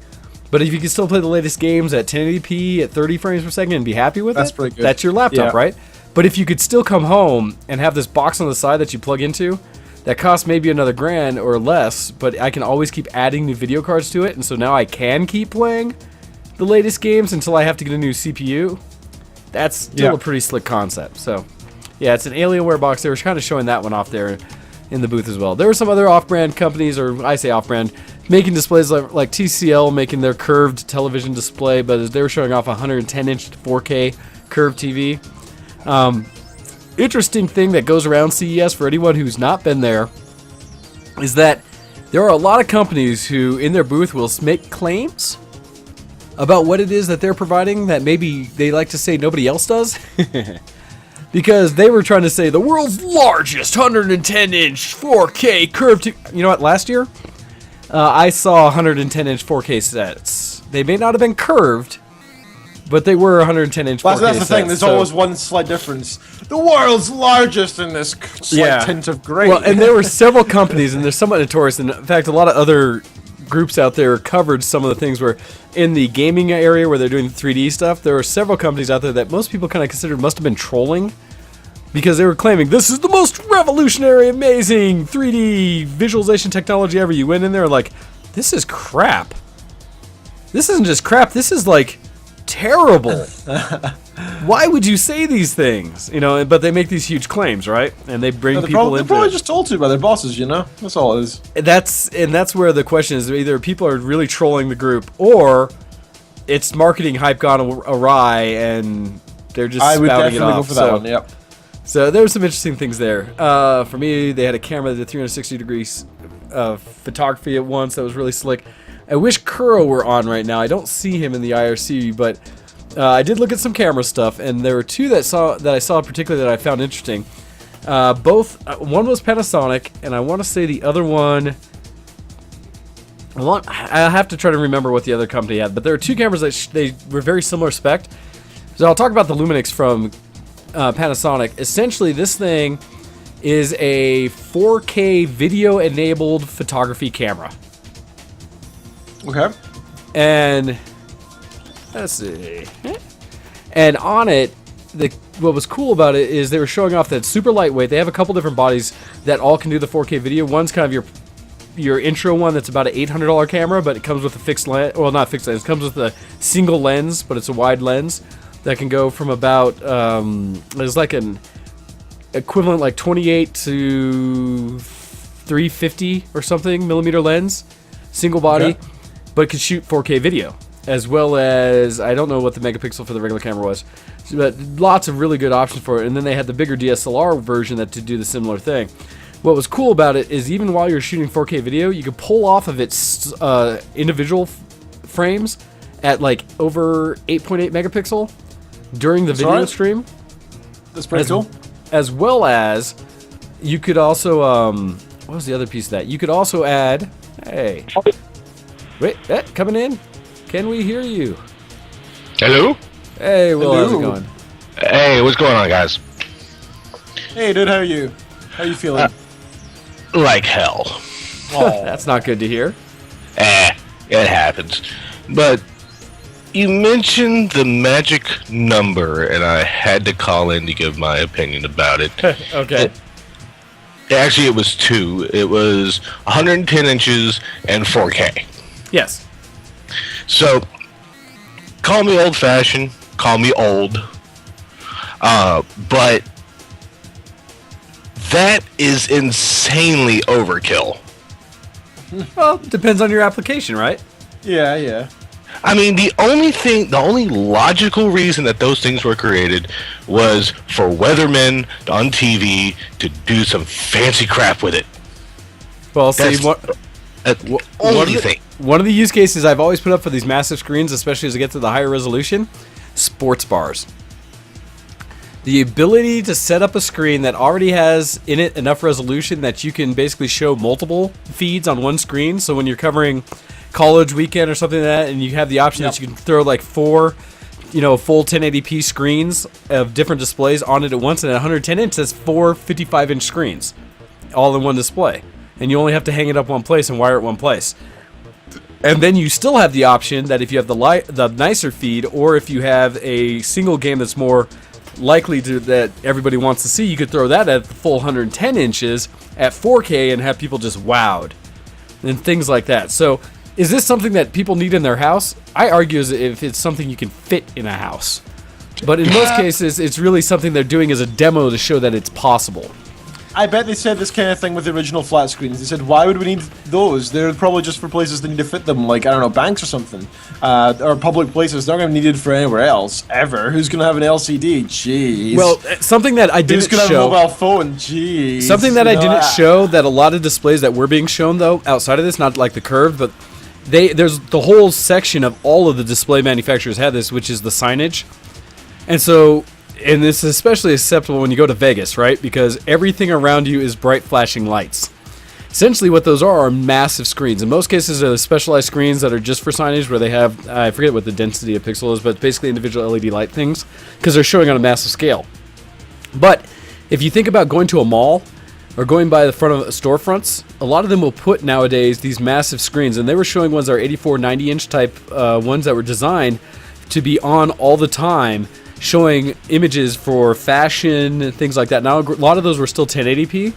But if you can still play the latest games at 1080p at 30 frames per second and be happy with that's pretty good. That's your laptop, right? But if you could still come home and have this box on the side that you plug into, that costs maybe another $1,000 or less, but I can always keep adding new video cards to it, and so now I can keep playing the latest games until I have to get a new CPU. That's still a pretty slick concept. So, yeah, it's an Alienware box. They were kind of showing that one off there in the booth as well. There were some other off-brand companies, or I say off-brand, making displays like TCL making their curved television display, but they were showing off a 110-inch 4K curved TV. Interesting thing that goes around CES for anyone who's not been there is that there are a lot of companies who in their booth will make claims about what it is that they're providing that maybe they like to say nobody else does. Because they were trying to say the world's largest 110-inch 4K curved TV. You know what, last year I saw 110-inch 4K sets. They may not have been curved, but they were 110-inch 4K That's the thing. There's always one slight difference. The world's largest in this slight tint of gray. Well, and there were several companies, and they're somewhat notorious. And in fact, a lot of other groups out there covered some of the things where in the gaming area where they're doing 3D stuff, there were several companies out there that most people kind of considered must have been trolling because they were claiming this is the most revolutionary, amazing 3D visualization technology ever. You went in there like, this is crap. This isn't just crap. This is like terrible. Why would you say these things? You know, but they make these huge claims, right? And they bring people in. They're probably just told to by their bosses, you know? That's all it is. That's where the question is, either people are really trolling the group or it's marketing hype gone awry and they're just spouting it off. I would definitely go for that one, yep. So there were some interesting things there. For me, they had a camera that did 360 degrees photography at once that was really slick. I wish Kuro were on right now. I don't see him in the IRC, but I did look at some camera stuff, and there were two that I saw particularly that I found interesting. One was Panasonic, and I want to say the other one. I have to try to remember what the other company had, but there were two cameras that they were very similar spec. So I'll talk about the Luminix from Panasonic. Essentially, this thing is a 4K video-enabled photography camera. Okay. And let's see. And on it, what was cool about it is they were showing off that it's super lightweight. They have a couple different bodies that all can do the 4K video. One's kind of your intro one that's about an $800 camera, but it comes with a fixed lens. Well, not fixed lens. It comes with a single lens, but it's a wide lens. that can go from about there's like an equivalent like 28 to 350 or something millimeter lens, single body, but could shoot 4K video, as well as, I don't know what the megapixel for the regular camera was, but lots of really good options for it. And then they had the bigger DSLR version that to do the similar thing. What was cool about it is even while you're shooting 4K video, you could pull off of its individual frames at like over 8.8 megapixel during the video stream. That's pretty cool. As well as you could also, what was the other piece of that? You could also add, hey, wait, coming in. Can we hear you? Hello? Hey, Will, how's it Hello. going? Hey, what's going on, guys? Hey, dude, how are you? How you feeling? Like hell. That's not good to hear. It happens. But you mentioned the magic number, and I had to call in to give my opinion about it. Okay. Actually, it was two. It was 110 inches and 4K. Yes. So, call me old-fashioned, call me old, but that is insanely overkill. Well, depends on your application, right? Yeah. I mean, the only logical reason that those things were created was for weathermen on TV to do some fancy crap with it. Well, see, That's the only thing. One of the use cases I've always put up for these massive screens, especially as I get to the higher resolution, sports bars. The ability to set up a screen that already has in it enough resolution that you can basically show multiple feeds on one screen. So when you're covering college weekend or something like that, and you have the option that you can throw like four, full 1080p screens of different displays on it at once, and at 110 inch, that's four 55-inch screens, all in one display. And you only have to hang it up one place and wire it one place. And then you still have the option that if you have the nicer feed, or if you have a single game that's more likely to that everybody wants to see, you could throw that at the full 110 inches at 4K and have people just wowed and things like that. So is this something that people need in their house? I argue as if it's something you can fit in a house, but in most cases it's really something they're doing as a demo to show that it's possible. I bet they said this kind of thing with the original flat screens. They said, why would we need those? They're probably just for places that need to fit them, like, I don't know, banks or something. Or public places. They're not going to be needed for anywhere else, ever. Who's going to have an LCD? Jeez. Well, something that I didn't Who's going to show... have a mobile phone? Jeez. Something that I didn't show that a lot of displays that were being shown, though, outside of this, not like the curved, but there's the whole section of all of the display manufacturers had this, which is the signage. And so... And this is especially acceptable when you go to Vegas, right? Because everything around you is bright flashing lights. Essentially what those are massive screens. In most cases, they're specialized screens that are just for signage where they have, I forget what the density of pixel is, but basically individual LED light things because they're showing on a massive scale. But if you think about going to a mall or going by the front of storefronts, a lot of them will put nowadays these massive screens, and they were showing ones that are 84, 90-inch type ones that were designed to be on all the time, showing images for fashion, things like that. Now, a lot of those were still 1080p,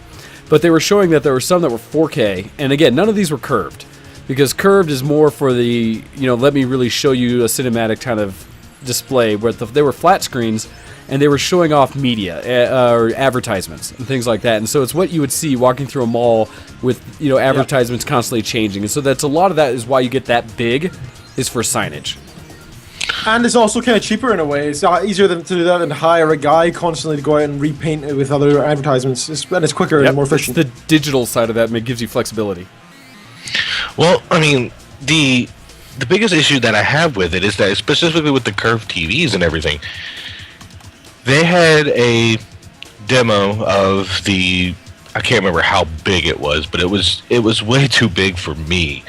but they were showing that there were some that were 4K. And again, none of these were curved, because curved is more for the, let me really show you a cinematic kind of display, where they were flat screens, and they were showing off media or advertisements and things like that. And so it's what you would see walking through a mall with, advertisements constantly changing. And so that's a lot of that is why you get that big, is for signage. And it's also kind of cheaper in a way. It's easier to do that than hire a guy constantly to go out and repaint it with other advertisements. And it's quicker and more efficient. It's the digital side of that, and it gives you flexibility. Well, I mean, the biggest issue that I have with it is that, specifically with the curved TVs and everything, they had a demo of I can't remember how big it was, but it was way too big for me.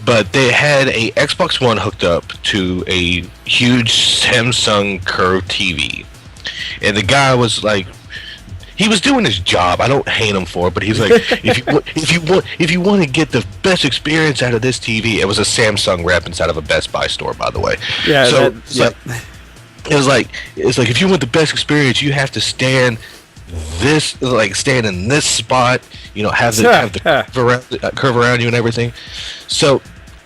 But they had a Xbox One hooked up to a huge Samsung curved TV, and the guy was like, he was doing his job. I don't hate him for it, but he's like, if you want to get the best experience out of this TV, it was a Samsung rep inside of a Best Buy store, by the way. Yeah. So it was like if you want the best experience, you have to stand in this spot. Have the curve around you and everything. So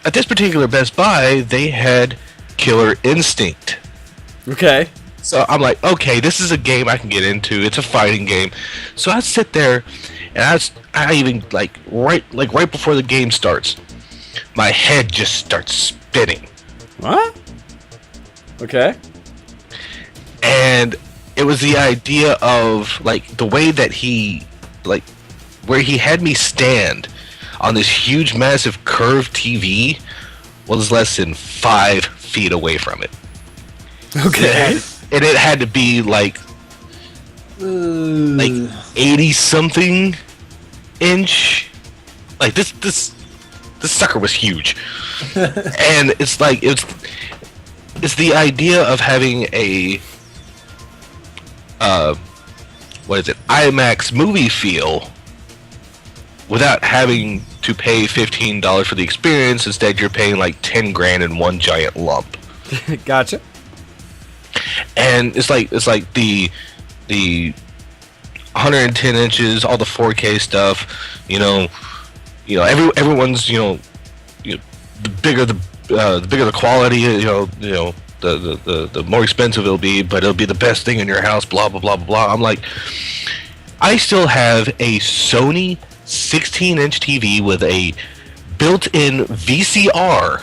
at this particular Best Buy, they had Killer Instinct. Okay. So I'm like, okay, this is a game I can get into. It's a fighting game. So I sit there, and I even right before the game starts, my head just starts spinning. What? Okay. And it was the idea of like the way that he where he had me stand on this huge, massive curved TV was less than 5 feet away from it. Okay. And it had to be like 80 something inch. Like this sucker was huge. And it's like it's the idea of having a IMAX movie feel without having to pay $15 for the experience. Instead, you're paying like 10 grand in one giant lump. Gotcha. And it's like the 110 inches, all the 4K stuff. Everyone's the bigger the quality. The more expensive it'll be, but it'll be the best thing in your house. Blah blah blah blah blah. I'm like, I still have a Sony 16-inch TV with a built-in VCR.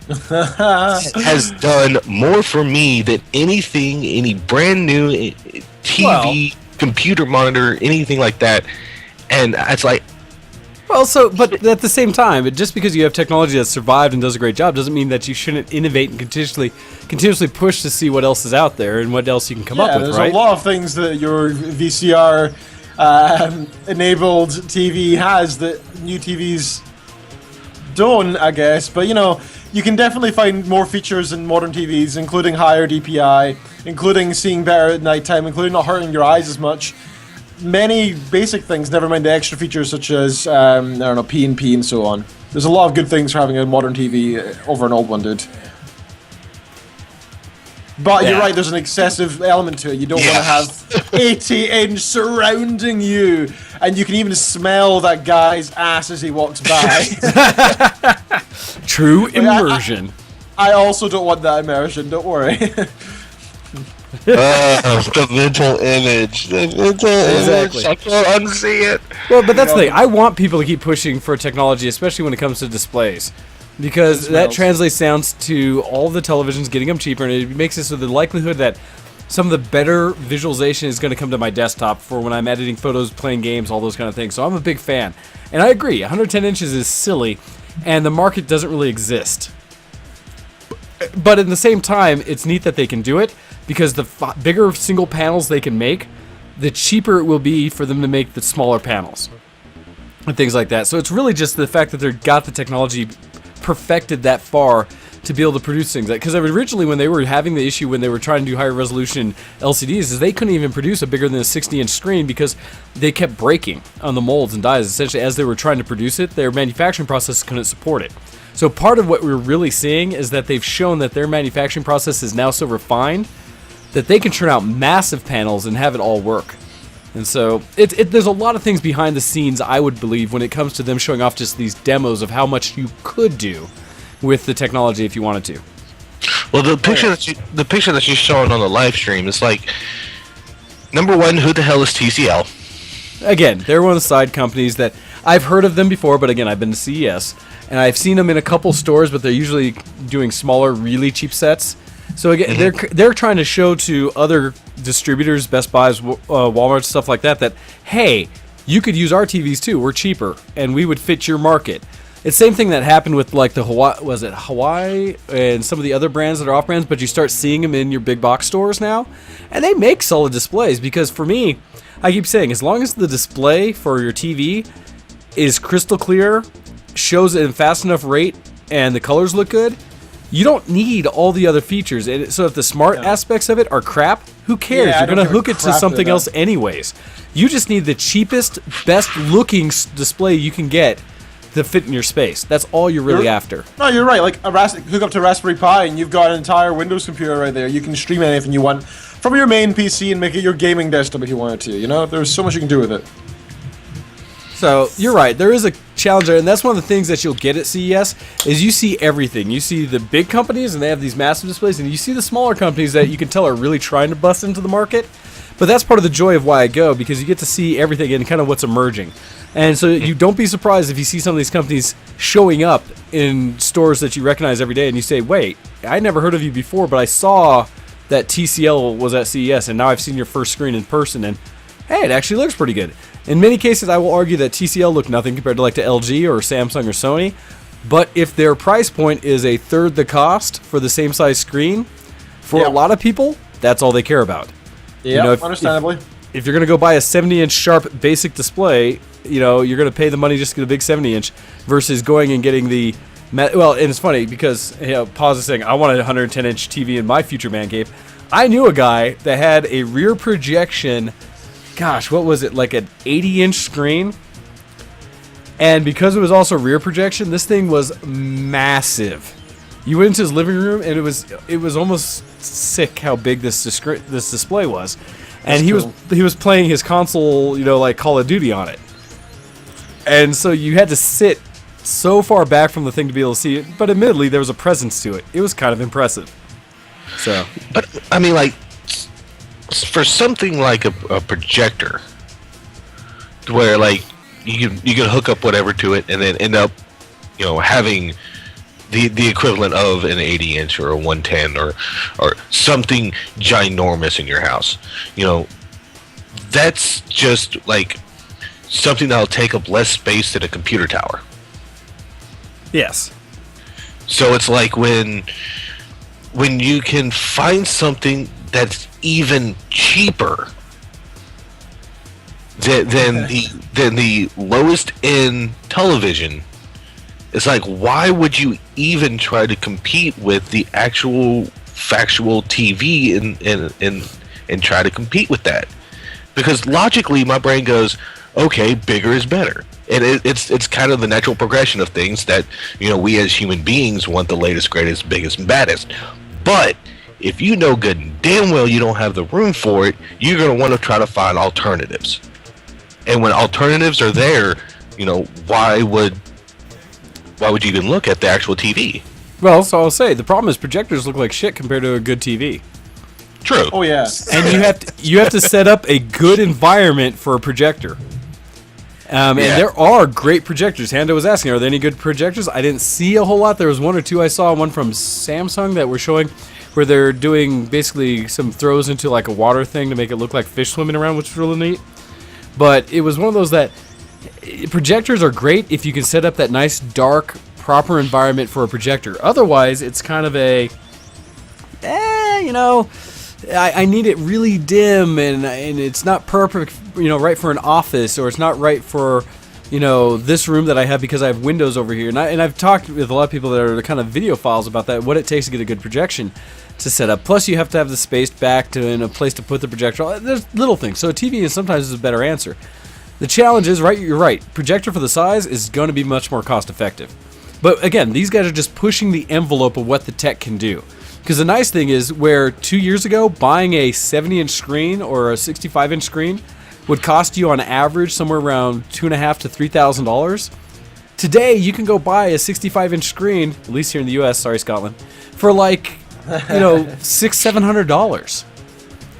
Has done more for me than any brand new TV, computer monitor, anything like that. And it's like, well, but at the same time, just because you have technology that's survived and does a great job doesn't mean that you shouldn't innovate and continuously push to see what else is out there and what else you can come up with, there's right? a lot of things that your VCR enabled TV has that new TVs don't, I guess. But you can definitely find more features in modern TVs, including higher DPI, including seeing better at nighttime, including not hurting your eyes as much. Many basic things, never mind the extra features such as, P&P and so on. There's a lot of good things for having a modern TV over an old one, dude. But you're right, there's an excessive element to it. You don't want to have 80-inch surrounding you, and you can even smell that guy's ass as he walks by. True immersion. I also don't want that immersion, don't worry. the mental image. Exactly. I can't unsee it. Well, but that's the thing. I want people to keep pushing for technology, especially when it comes to displays. Because that translates down to all the televisions getting them cheaper, and it makes it so the likelihood that some of the better visualization is going to come to my desktop for when I'm editing photos, playing games, all those kind of things. So I'm a big fan. And I agree, 110 inches is silly, and the market doesn't really exist. But at the same time, it's neat that they can do it, because the bigger single panels they can make, the cheaper it will be for them to make the smaller panels. And things like that. So it's really just the fact that they've got the technology perfected that far to be able to produce things. Because originally when they were having the issue when they were trying to do higher resolution LCDs is they couldn't even produce a bigger than a 60-inch screen because they kept breaking on the molds and dies. Essentially, as they were trying to produce it, their manufacturing process couldn't support it. So part of what we're really seeing is that they've shown that their manufacturing process is now so refined that they can turn out massive panels and have it all work. And so there's a lot of things behind the scenes, I would believe, when it comes to them showing off just these demos of how much you could do with the technology if you wanted to. Well, the picture that you're showing on the live stream is like, number one, who the hell is TCL? Again, they're one of the side companies that I've heard of them before, but again, I've been to CES and I've seen them in a couple stores, but they're usually doing smaller, really cheap sets. So again, they're trying to show to other distributors, Best Buys, Walmart, stuff like that, that hey, you could use our TVs too. We're cheaper, and we would fit your market. It's the same thing that happened with like the Hawaii and some of the other brands that are off brands, but you start seeing them in your big box stores now, and they make solid displays. Because for me, I keep saying, as long as the display for your TV is crystal clear, shows it in fast enough rate, and the colors look good, you don't need all the other features. And so if the smart aspects of it are crap, who cares? Yeah, You're going to hook it to something else anyways. You just need the cheapest, best looking display you can get to fit in your space. That's all you're really after. No, you're right. Like hook up to Raspberry Pi and you've got an entire Windows computer right there. You can stream anything you want from your main PC and make it your gaming desktop if you wanted to. You know, there's so much you can do with it. So you're right. There is a challenge there, and that's one of the things that you'll get at CES is you see everything. You see the big companies, and they have these massive displays, and you see the smaller companies that you can tell are really trying to bust into the market. But that's part of the joy of why I go, because you get to see everything and kind of what's emerging. And so you don't be surprised if you see some of these companies showing up in stores that you recognize every day, and you say, wait, I never heard of you before, but I saw that TCL was at CES, and now I've seen your first screen in person, and hey, it actually looks pretty good. In many cases, I will argue that TCL looked nothing compared to like to LG or Samsung or Sony, but if their price point is a third the cost for the same size screen, for a lot of people, that's all they care about. Yeah, understandably. If you're going to go buy a 70-inch sharp basic display, you're going to pay the money just to get a big 70-inch versus going and getting the... Well, and it's funny because, pause is saying, I wanted a 110-inch TV in my future man cave. I knew a guy that had a rear projection, gosh, what was it, like an 80-inch screen? And because it was also rear projection, this thing was massive. You went into his living room, and it was almost sick how big this display was. And he was playing his console, like Call of Duty on it. And so you had to sit so far back from the thing to be able to see it, but admittedly there was a presence to it. It was kind of impressive. So, but I mean, like, for something like a projector, where like you can hook up whatever to it and then end up, having the equivalent of an 80-inch or a 110 or something ginormous in your house, that's just like something that'll take up less space than a computer tower. Yes. So it's like when you can find something that's even cheaper than the lowest end television. It's like, why would you even try to compete with the actual factual TV and try to compete with that? Because logically, my brain goes, okay, bigger is better. And it's kind of the natural progression of things that, we as human beings want the latest, greatest, biggest, and baddest. But if you know good and damn well you don't have the room for it, you're going to want to try to find alternatives. And when alternatives are there, why would you even look at the actual TV? Well, so I'll say, the problem is projectors look like shit compared to a good TV. True. Oh, yeah. And you have to set up a good environment for a projector. And there are great projectors. Hando was asking, are there any good projectors? I didn't see a whole lot. There was one or two I saw, one from Samsung that were showing where they're doing basically some throws into like a water thing to make it look like fish swimming around, which is really neat. But it was one of those that projectors are great if you can set up that nice, dark, proper environment for a projector. Otherwise, it's kind of a, I need it really dim and it's not perfect, right for an office, or it's not right for, this room that I have because I have windows over here. And I've talked with a lot of people that are kind of videophiles about that, what it takes to get a good projection to set up. Plus, you have to have the space back in a place to put the projector. There's little things. So a TV sometimes is a better answer. The challenge is, you're right, projector for the size is going to be much more cost effective. But again, these guys are just pushing the envelope of what the tech can do. Because the nice thing is, where 2 years ago, buying a 70-inch screen or a 65-inch screen would cost you on average somewhere around $2,500 to $3,000. Today, you can go buy a 65-inch screen, at least here in the U.S., sorry, Scotland, for like, $600-700.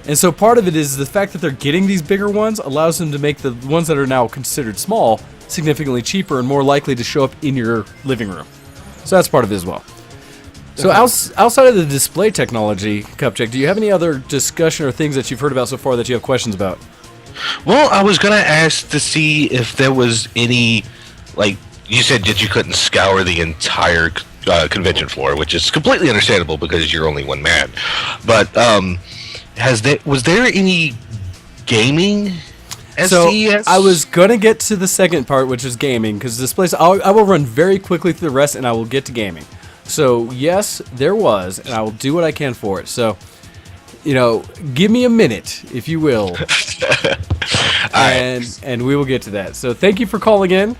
And so part of it is the fact that they're getting these bigger ones allows them to make the ones that are now considered small significantly cheaper and more likely to show up in your living room. So that's part of it as well. So outside of the display technology, Cupcheck, do you have any other discussion or things that you've heard about so far that you have questions about? Well, I was going to ask to see if there was any, like, you said that you couldn't scour the entire convention floor, which is completely understandable because you're only one man. But was there any gaming at CES? I was going to get to the second part, which is gaming, because displays, I will run very quickly through the rest, and I will get to gaming. So, yes, there was, and I will do what I can for it. So, give me a minute, if you will. And we will get to that. So, thank you for calling in.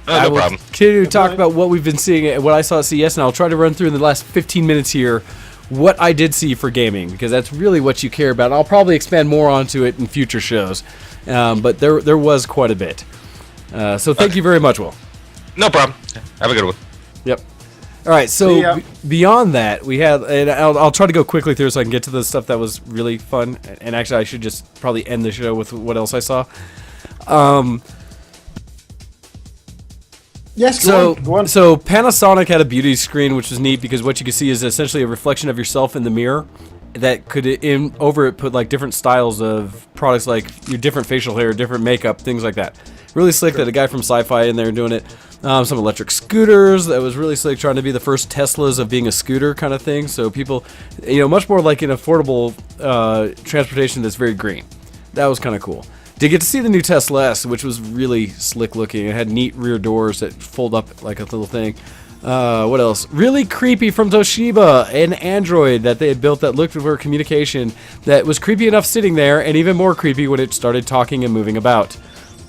No problem. Continue to talk about what we've been seeing and what I saw at CES, and I'll try to run through in the last 15 minutes here what I did see for gaming, because that's really what you care about. I'll probably expand more onto it in future shows, but there was quite a bit. So thank you very much, Will. No problem. Have a good one. Yep. All right, so beyond that, we had, and I'll try to go quickly through so I can get to the stuff that was really fun. And actually, I should just probably end the show with what else I saw. Yes, So go on. Panasonic had a beauty screen, which was neat because what you can see is essentially a reflection of yourself in the mirror that could over it put like different styles of products, like your different facial hair, different makeup, things like that. Really slick. That a guy from Sci-Fi in there doing it. Some electric scooters that was really slick, trying to be the first Teslas of being a scooter kind of thing. So people, much more like an affordable transportation that's very green. That was kind of cool. Did get to see the new Tesla S, which was really slick looking. It had neat rear doors that fold up like a little thing. What else? Really creepy from Toshiba, an Android that they had built that looked for communication that was creepy enough sitting there, and even more creepy when it started talking and moving about.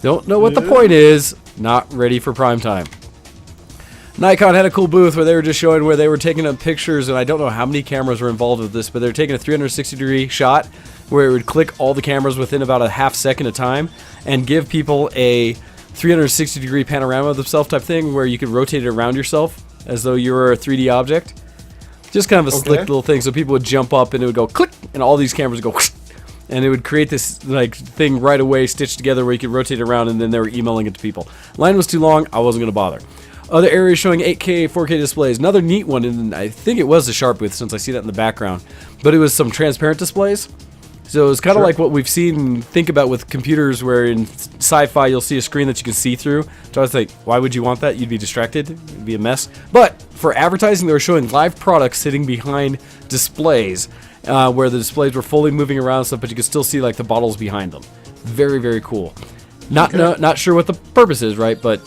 Don't know what the point is. Not ready for prime time. Nikon had a cool booth where they were just showing where they were taking up pictures, and I don't know how many cameras were involved with this, but they were taking a 360-degree shot where it would click all the cameras within about a half second of time and give people a 360-degree panorama of themselves type thing where you could rotate it around yourself as though you were a 3D object. Just kind of a slick little thing, so people would jump up and it would go click, and all these cameras would go whoosh, and it would create this like thing right away stitched together where you could rotate it around, and then they were emailing it to people. Line was too long, I wasn't going to bother. Other areas showing 8K, 4K displays. Another neat one, and I think it was the Sharp booth since I see that in the background, but it was some transparent displays. So it's kind of like what we've seen and think about with computers where in Sci-Fi you'll see a screen that you can see through. So I was like, why would you want that? You'd be distracted. It'd be a mess. But for advertising, they were showing live products sitting behind displays where the displays were fully moving around and stuff, but you could still see like the bottles behind them. Very, very cool. Not sure what the purpose is, right? But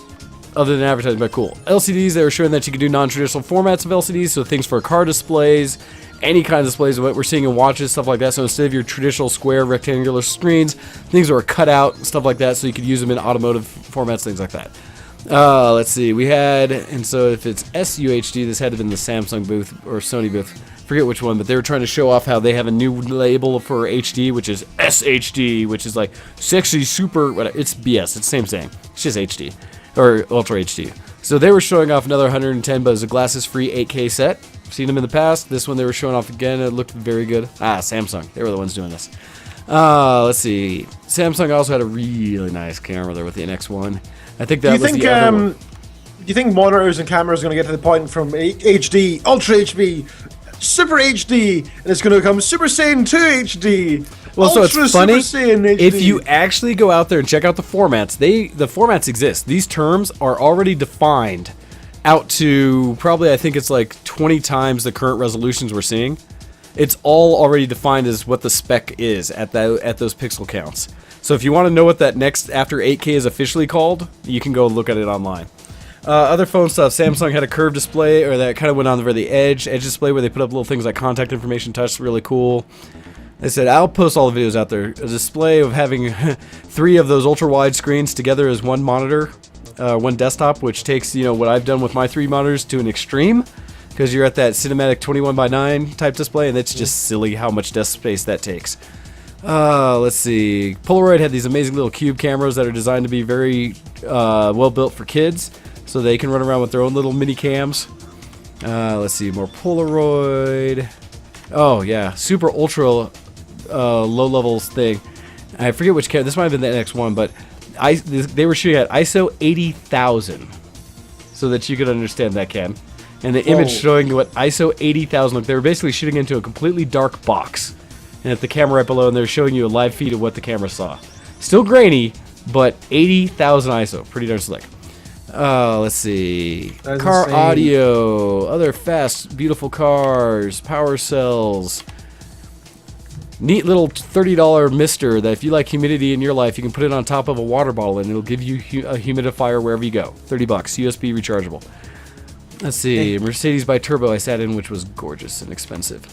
other than advertising, but cool. LCDs, they were showing that you could do non-traditional formats of LCDs, so things for car displays, any kind of displays of what we're seeing in watches, stuff like that. So instead of your traditional square rectangular screens, things that were cut out, stuff like that, so you could use them in automotive formats, things like that. Let's see, we had, and so if it's SUHD, this had to have been the Samsung booth or Sony booth, forget which one, but they were trying to show off how they have a new label for HD, which is SHD, which is like sexy super, whatever. It's BS, it's the same thing, it's just HD, or Ultra HD. So they were showing off another 110, but it's a glasses-free 8K set. Seen them in the past. This one they were showing off again. It looked very good. Samsung. They were the ones doing this. Let's see. Samsung also had a really nice camera there with the NX1. I think that was the other one. Do you think monitors and cameras are going to get to the point from HD, Ultra HD, Super HD, and it's going to become Super Saiyan 2 HD? Well, so Ultra it's funny, Super Saiyan HD. if you actually go out there and check out the formats, the formats exist. These terms are already defined out to probably, I think it's like 20 times the current resolutions we're seeing. It's all already defined as what the spec is at those pixel counts. So if you want to know what that next after 8K is officially called, you can go look at it online. Other phone stuff, Samsung had a curved display, or that kind of went on the very edge display where they put up little things like contact information touch, really cool. They said, I'll post all the videos out there. A display of having 3 of those ultra-wide screens together as one monitor, one desktop, which takes, what I've done with my 3 monitors to an extreme, because you're at that cinematic 21:9 type display, and it's just silly how much desk space that takes. Let's see. Polaroid had these amazing little cube cameras that are designed to be very well built for kids, so they can run around with their own little mini cams. Let's see, more Polaroid. Oh yeah, super ultra low levels thing. I forget which camera. This might have been the NX1, but they were shooting at ISO 80,000, so that you could understand that, Ken. And the image showing what ISO 80,000 looked. They were basically shooting into a completely dark box, and at the camera right below, and they're showing you a live feed of what the camera saw. Still grainy, but 80,000 ISO, pretty darn slick. Let's see. Car insane. audio, other fast, beautiful cars, power cells. Neat little $30 mister that if you like humidity in your life, you can put it on top of a water bottle and it'll give you a humidifier wherever you go. $30, USB rechargeable. Let's see. Mercedes by Turbo I sat in, which was gorgeous and expensive.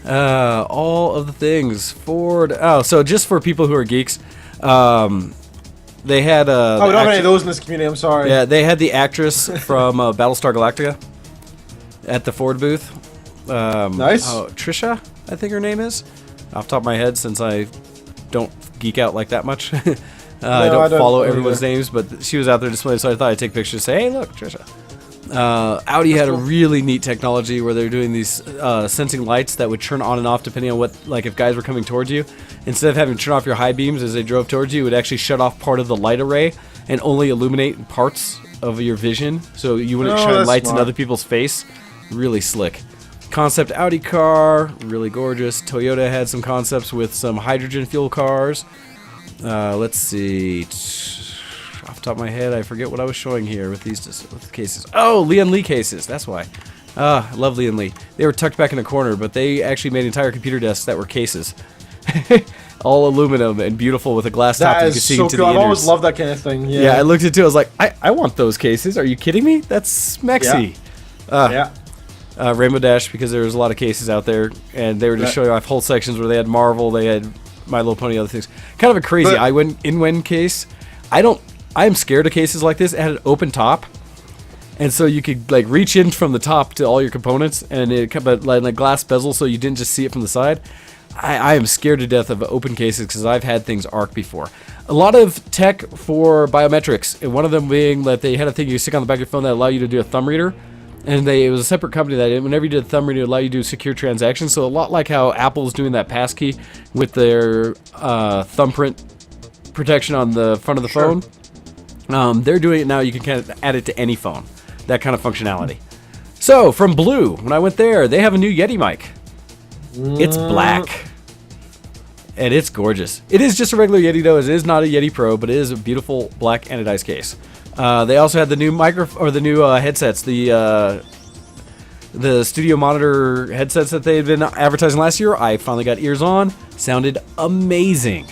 All of the things. Ford. Oh, so just for people who are geeks, they had we don't have any of those in this community, I'm sorry. Yeah, they had the actress from Battlestar Galactica at the Ford booth. Nice. Trisha, I think her name is. Off the top of my head, since I don't geek out like that much. I No, I don't follow don't everyone's either. names, but she was out there displaying, so I thought I'd take pictures and say, hey, look, Trisha. Audi had a really neat technology where they're doing these sensing lights that would turn on and off depending on what, like if guys were coming towards you. Instead of having to turn off your high beams as they drove towards you, it would actually shut off part of the light array and only illuminate parts of your vision, so you wouldn't shine that's lights in smart. other people's face. Really slick. Concept Audi car, really gorgeous. Toyota had some concepts with some hydrogen fuel cars. Let's see. Off the top of my head, I forget what I was showing here with these with cases. Oh, Lian Li cases. That's why. I love Lian Li. They were tucked back in a corner, but they actually made entire computer desks that were cases. All aluminum and beautiful with a glass top That that you could is see so into cool. the I've always innards. loved that kind of thing. Yeah. Yeah, I looked into it. I was like, I want those cases. Are you kidding me? That's smexy. Yeah. Rainbow Dash, because there was a lot of cases out there, and they were just Right. showing off whole sections where they had Marvel, they had My Little Pony, other things. Kind of a crazy But- in-when case. I'm scared of cases like this. It had an open top, and so you could like reach in from the top to all your components, and it kept like a glass bezel, so you didn't just see it from the side. I am scared to death of open cases because I've had things arc before. A lot of tech for biometrics, and one of them being that they had a thing you stick on the back of your phone that allowed you to do a thumb reader. And it was a separate company that whenever you did a thumb reader, it allowed you to do secure transactions. So a lot like how Apple's doing that passkey with their thumbprint protection on the front of the phone. They're doing it now. You can kind of add it to any phone. That kind of functionality. So from Blue, when I went there, they have a new Yeti mic. It's black. And it's gorgeous. It is just a regular Yeti though. It is not a Yeti Pro, but it is a beautiful black anodized case. They also had the new headsets, the studio monitor headsets that they had been advertising last year. I finally got ears on. Sounded amazing.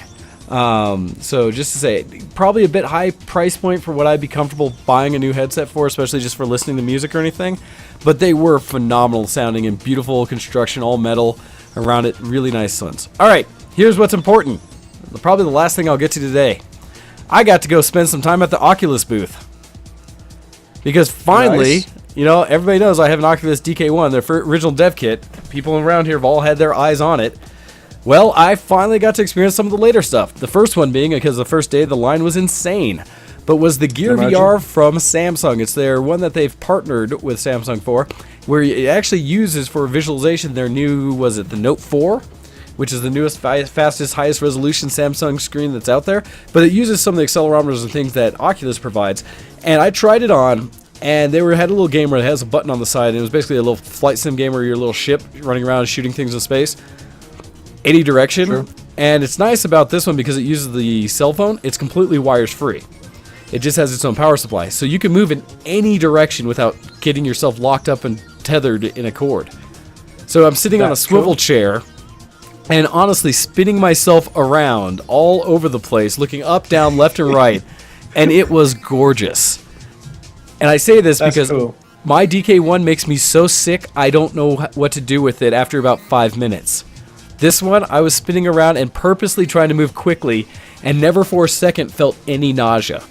So just to say, probably a bit high price point for what I'd be comfortable buying a new headset for, especially just for listening to music or anything. But they were phenomenal sounding and beautiful construction, all metal around it. Really nice ones. All right, here's what's important. Probably the last thing I'll get to today. I got to go spend some time at the Oculus booth. Because finally, Nice. everybody knows I have an Oculus DK1, their original dev kit. People around here have all had their eyes on it. Well, I finally got to experience some of the later stuff. The first one being, because the first day the line was insane, but was the Gear Imagine. VR from Samsung. It's their one that they've partnered with Samsung for, where it actually uses for visualization their new, was it the Note 4? Which is the newest, fastest, highest resolution Samsung screen that's out there. But it uses some of the accelerometers and things that Oculus provides. And I tried it on, and they had a little game where it has a button on the side, and it was basically a little flight sim game where you're a little ship running around and shooting things in space. Any direction. Sure. And it's nice about this one because it uses the cell phone. It's completely wires free. It just has its own power supply. So you can move in any direction without getting yourself locked up and tethered in a cord. So I'm sitting on a That's swivel cool. chair and honestly spinning myself around all over the place, looking up, down, left, and right. And it was gorgeous. And I say this That's because cool. my DK1 makes me so sick, I don't know what to do with it after about 5 minutes. This one, I was spinning around and purposely trying to move quickly, and never for a second felt any nausea.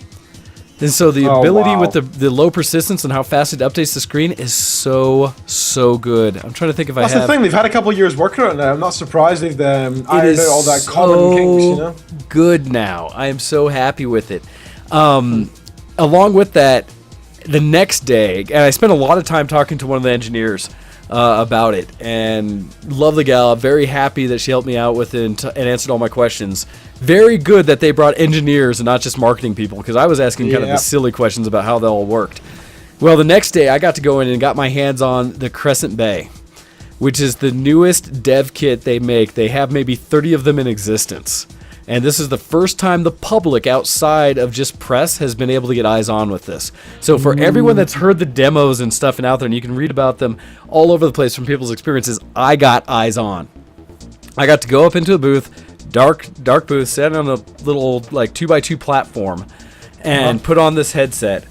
And so the Oh, ability wow. with the low persistence and how fast it updates the screen is so good. I'm trying to think if That's I have. the thing. They've had a couple of years working on it now. I'm not surprised they've It ironed is out all that common kinks. good now. I am so happy with it. Along with that, the next day, and I spent a lot of time talking to one of the engineers about it, and love the gal. Very happy that she helped me out with it and answered all my questions. Very good that they brought engineers and not just marketing people, because I was asking kind of the Yeah. silly questions about how they all worked. Well, the next day I got to go in and got my hands on the Crescent Bay, which is the newest dev kit they make. They have maybe 30 of them in existence. And this is the first time the public outside of just press has been able to get eyes on with this. So for everyone that's heard the demos and stuff and out there, and you can read about them all over the place from people's experiences, I got eyes on. I got to go up into a booth, dark booth, sat on a little like 2x2 platform, and put on this headset.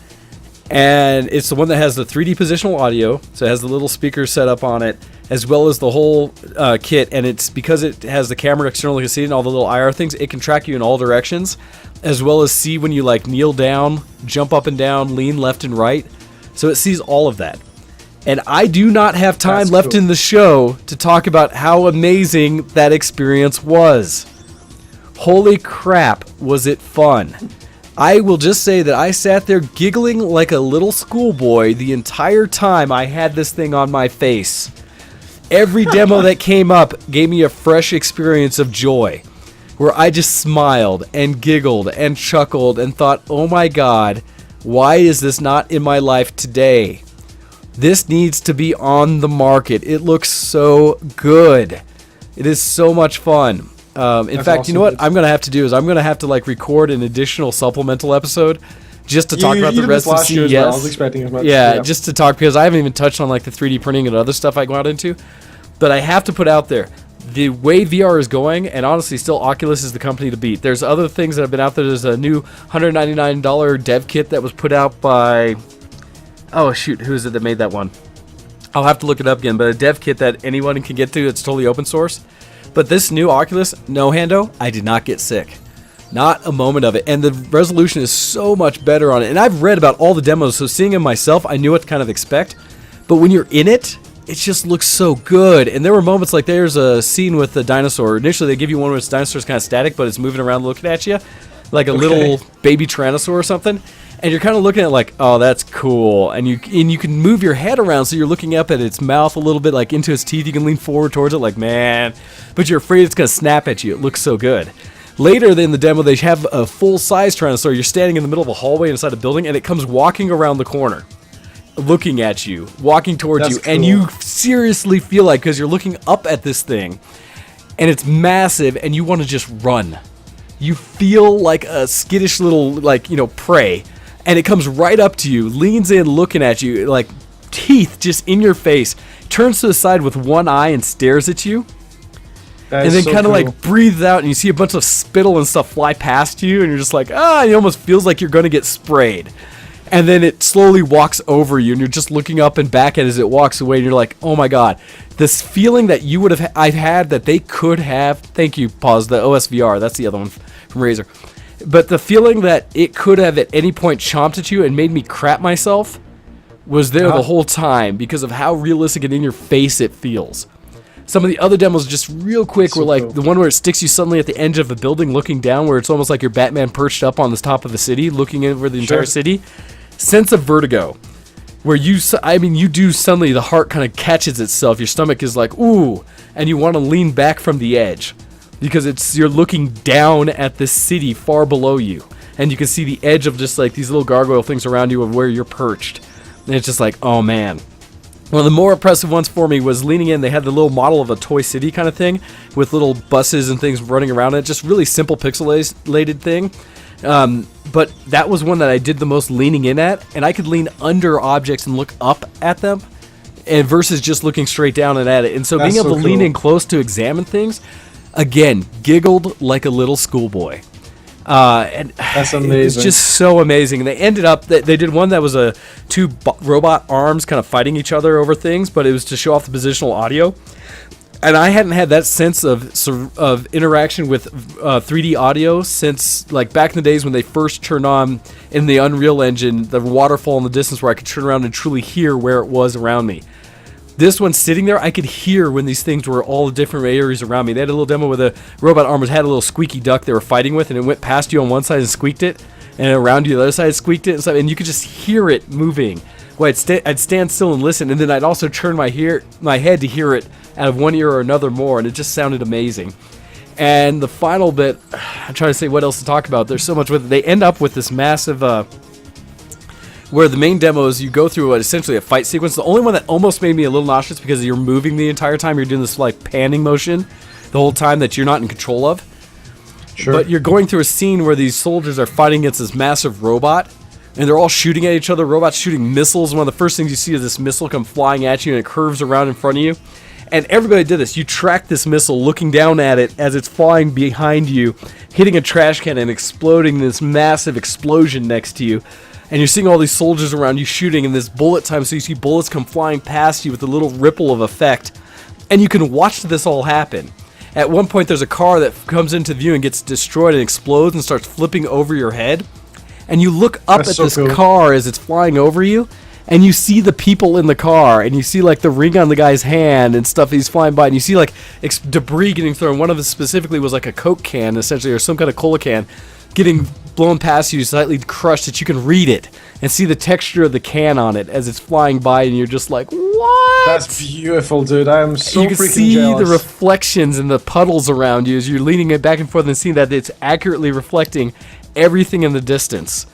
And it's the one that has the 3D positional audio, so it has the little speakers set up on it, as well as the whole kit. And it's because it has the camera externally, you can see it and all the little IR things, it can track you in all directions, as well as see when you like kneel down, jump up and down, lean left and right. So it sees all of that. And I do not have time That's left cool. in the show to talk about how amazing that experience was. Holy crap, was it fun. I will just say that I sat there giggling like a little schoolboy the entire time I had this thing on my face. Every demo that came up gave me a fresh experience of joy, where I just smiled and giggled and chuckled and thought, oh my god, why is this not in my life today? This needs to be on the market. It looks so good. It is so much fun. In fact, awesome. you know what I'm going to have to do is I'm going to have to like record an additional supplemental episode just to talk about the rest of CES. Well. I was expecting as much. Yeah, just to talk, because I haven't even touched on like the 3D printing and other stuff I go out into. But I have to put out there, the way VR is going, and honestly still Oculus is the company to beat. There's other things that have been out there. There's a new $199 dev kit that was put out by, oh shoot, who is it that made that one? I'll have to look it up again, but a dev kit that anyone can get to. It's totally open source. But this new Oculus, no Hando, I did not get sick. Not a moment of it. And the resolution is so much better on it. And I've read about all the demos, so seeing them myself, I knew what to kind of expect. But when you're in it, it just looks so good. And there were moments like there's a scene with the dinosaur. Initially, they give you one where the dinosaur's kind of static, but it's moving around looking at you. Like a little baby Tyrannosaur or something. And you're kind of looking at it like, oh, that's cool. And you can move your head around, so you're looking up at its mouth a little bit, like into its teeth. You can lean forward towards it like, man. But you're afraid it's going to snap at you. It looks so good. Later in the demo, they have a full-size Tyrannosaur. You're standing in the middle of a hallway inside a building, and it comes walking around the corner, looking at you, walking towards you. Cool. And you seriously feel like, because you're looking up at this thing, and it's massive, and you want to just run. You feel like a skittish little, like, prey. And it comes right up to you, leans in looking at you, like teeth just in your face, turns to the side with one eye and stares at you. And then kind of like breathes out, and you see a bunch of spittle and stuff fly past you, and you're just like, it almost feels like you're going to get sprayed. And then it slowly walks over you, and you're just looking up and back at it as it walks away, and you're like, oh my god. This feeling that you would have, I've had, that they could have, thank you, pause, the OSVR, that's the other one from Razer. But the feeling that it could have at any point chomped at you and made me crap myself was there the whole time because of how realistic and in your face it feels. Some of the other demos, just real quick, were like the one where it sticks you suddenly at the edge of a building looking down, where it's almost like you're Batman perched up on the top of the city looking over the entire city. Sense of vertigo, where you do suddenly, the heart kind of catches itself, your stomach is like, ooh, and you want to lean back from the edge. Because you're looking down at this city far below you, and you can see the edge of just like these little gargoyle things around you of where you're perched, and it's just like, oh man. One of the more impressive ones for me was leaning in. They had the little model of a Toy City kind of thing with little buses and things running around it, just really simple pixelated thing. But that was one that I did the most leaning in at, and I could lean under objects and look up at them, and versus just looking straight down and at it. And so being able to lean in close to examine things, again, giggled like a little schoolboy. And that's amazing. It's just so amazing. And they ended up, they did one that was two robot arms kind of fighting each other over things, but it was to show off the positional audio. And I hadn't had that sense of interaction with 3D audio since like back in the days when they first turned on in the Unreal Engine the waterfall in the distance, where I could turn around and truly hear where it was around me. This one sitting there, I could hear when these things were all the different areas around me. They had a little demo where the robot armors had a little squeaky duck they were fighting with, and it went past you on one side and squeaked it, and around you the other side squeaked it, and you could just hear it moving. Well, I'd stand still and listen, and then I'd also turn my head to hear it out of one ear or another more, and it just sounded amazing. And the final bit, I'm trying to say what else to talk about. There's so much with it. They end up with this massive... where the main demo is you go through essentially a fight sequence. The only one that almost made me a little nauseous because you're moving the entire time. You're doing this like panning motion the whole time that you're not in control of. Sure. But you're going through a scene where these soldiers are fighting against this massive robot, and they're all shooting at each other. Robots shooting missiles. One of the first things you see is this missile come flying at you, and it curves around in front of you. And everybody did this. You track this missile, looking down at it as it's flying behind you, hitting a trash can and exploding this massive explosion next to you. And you're seeing all these soldiers around you shooting in this bullet time, so you see bullets come flying past you with a little ripple of effect. And you can watch this all happen. At one point, there's a car that comes into view and gets destroyed and explodes and starts flipping over your head. And you look up at this car as it's flying over you, and you see the people in the car, and you see like the ring on the guy's hand and stuff. He's flying by, and you see like debris getting thrown. One of them specifically was like a Coke can, essentially, or some kind of cola can, getting blown past you, slightly crushed, that you can read it and see the texture of the can on it as it's flying by, and you're just like, what? That's beautiful, dude. I am so you can freaking see jealous. the reflections and the puddles around you as you're leaning it back and forth and seeing that it's accurately reflecting everything in the distance.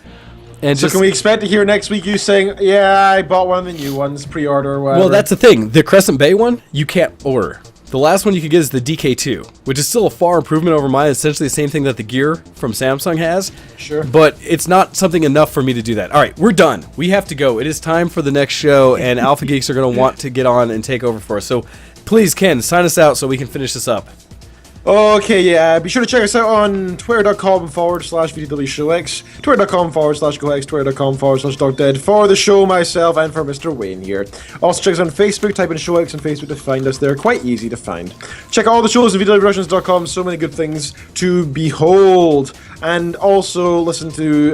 And So can we expect to hear next week you saying, yeah, I bought one of the new ones, pre-order or whatever? Well, that's the thing. The Crescent Bay one, you can't order. The last one you could get is the DK2, which is still a far improvement over mine. It's essentially the same thing that the Gear from Samsung has. Sure. But it's not something enough for me to do that. All right, we're done. We have to go. It is time for the next show, and Alpha Geeks are going to want to get on and take over for us. So please, Ken, sign us out so we can finish this up. Okay, yeah. Be sure to check us out on twitter.com/VTWShowX, twitter.com/GoX, twitter.com/DocDead for the show, myself, and for Mr. Wayne here. Also, check us on Facebook. Type in ShowX on Facebook to find us. They're quite easy to find. Check out all the shows at VTWProductions.com. So many good things to behold. And also listen to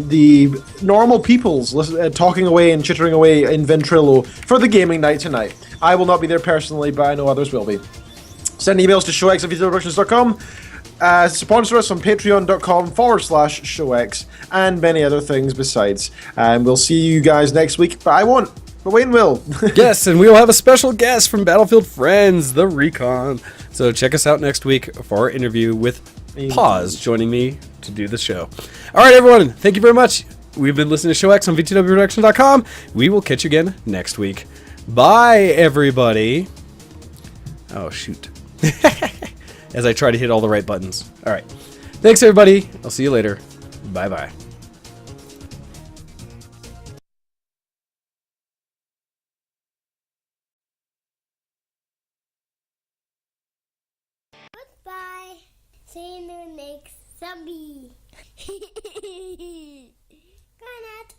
the normal peoples talking away and chittering away in Ventrilo for the gaming night tonight. I will not be there personally, but I know others will be. Send emails to showx@VTWProductions.com. Sponsor us on patreon.com/showx and many other things besides. And we'll see you guys next week, but I won't. But Wayne will. Yes, and we will have a special guest from Battlefield Friends, the Recon. So check us out next week for our interview with Pause joining me to do the show. All right, everyone. Thank you very much. We've been listening to ShowX on VTWProduction.com. We will catch you again next week. Bye, everybody. Oh, shoot. As I try to hit all the right buttons. All right. Thanks, everybody. I'll see you later. Bye-bye. Goodbye. See you in the next zombie. Good night.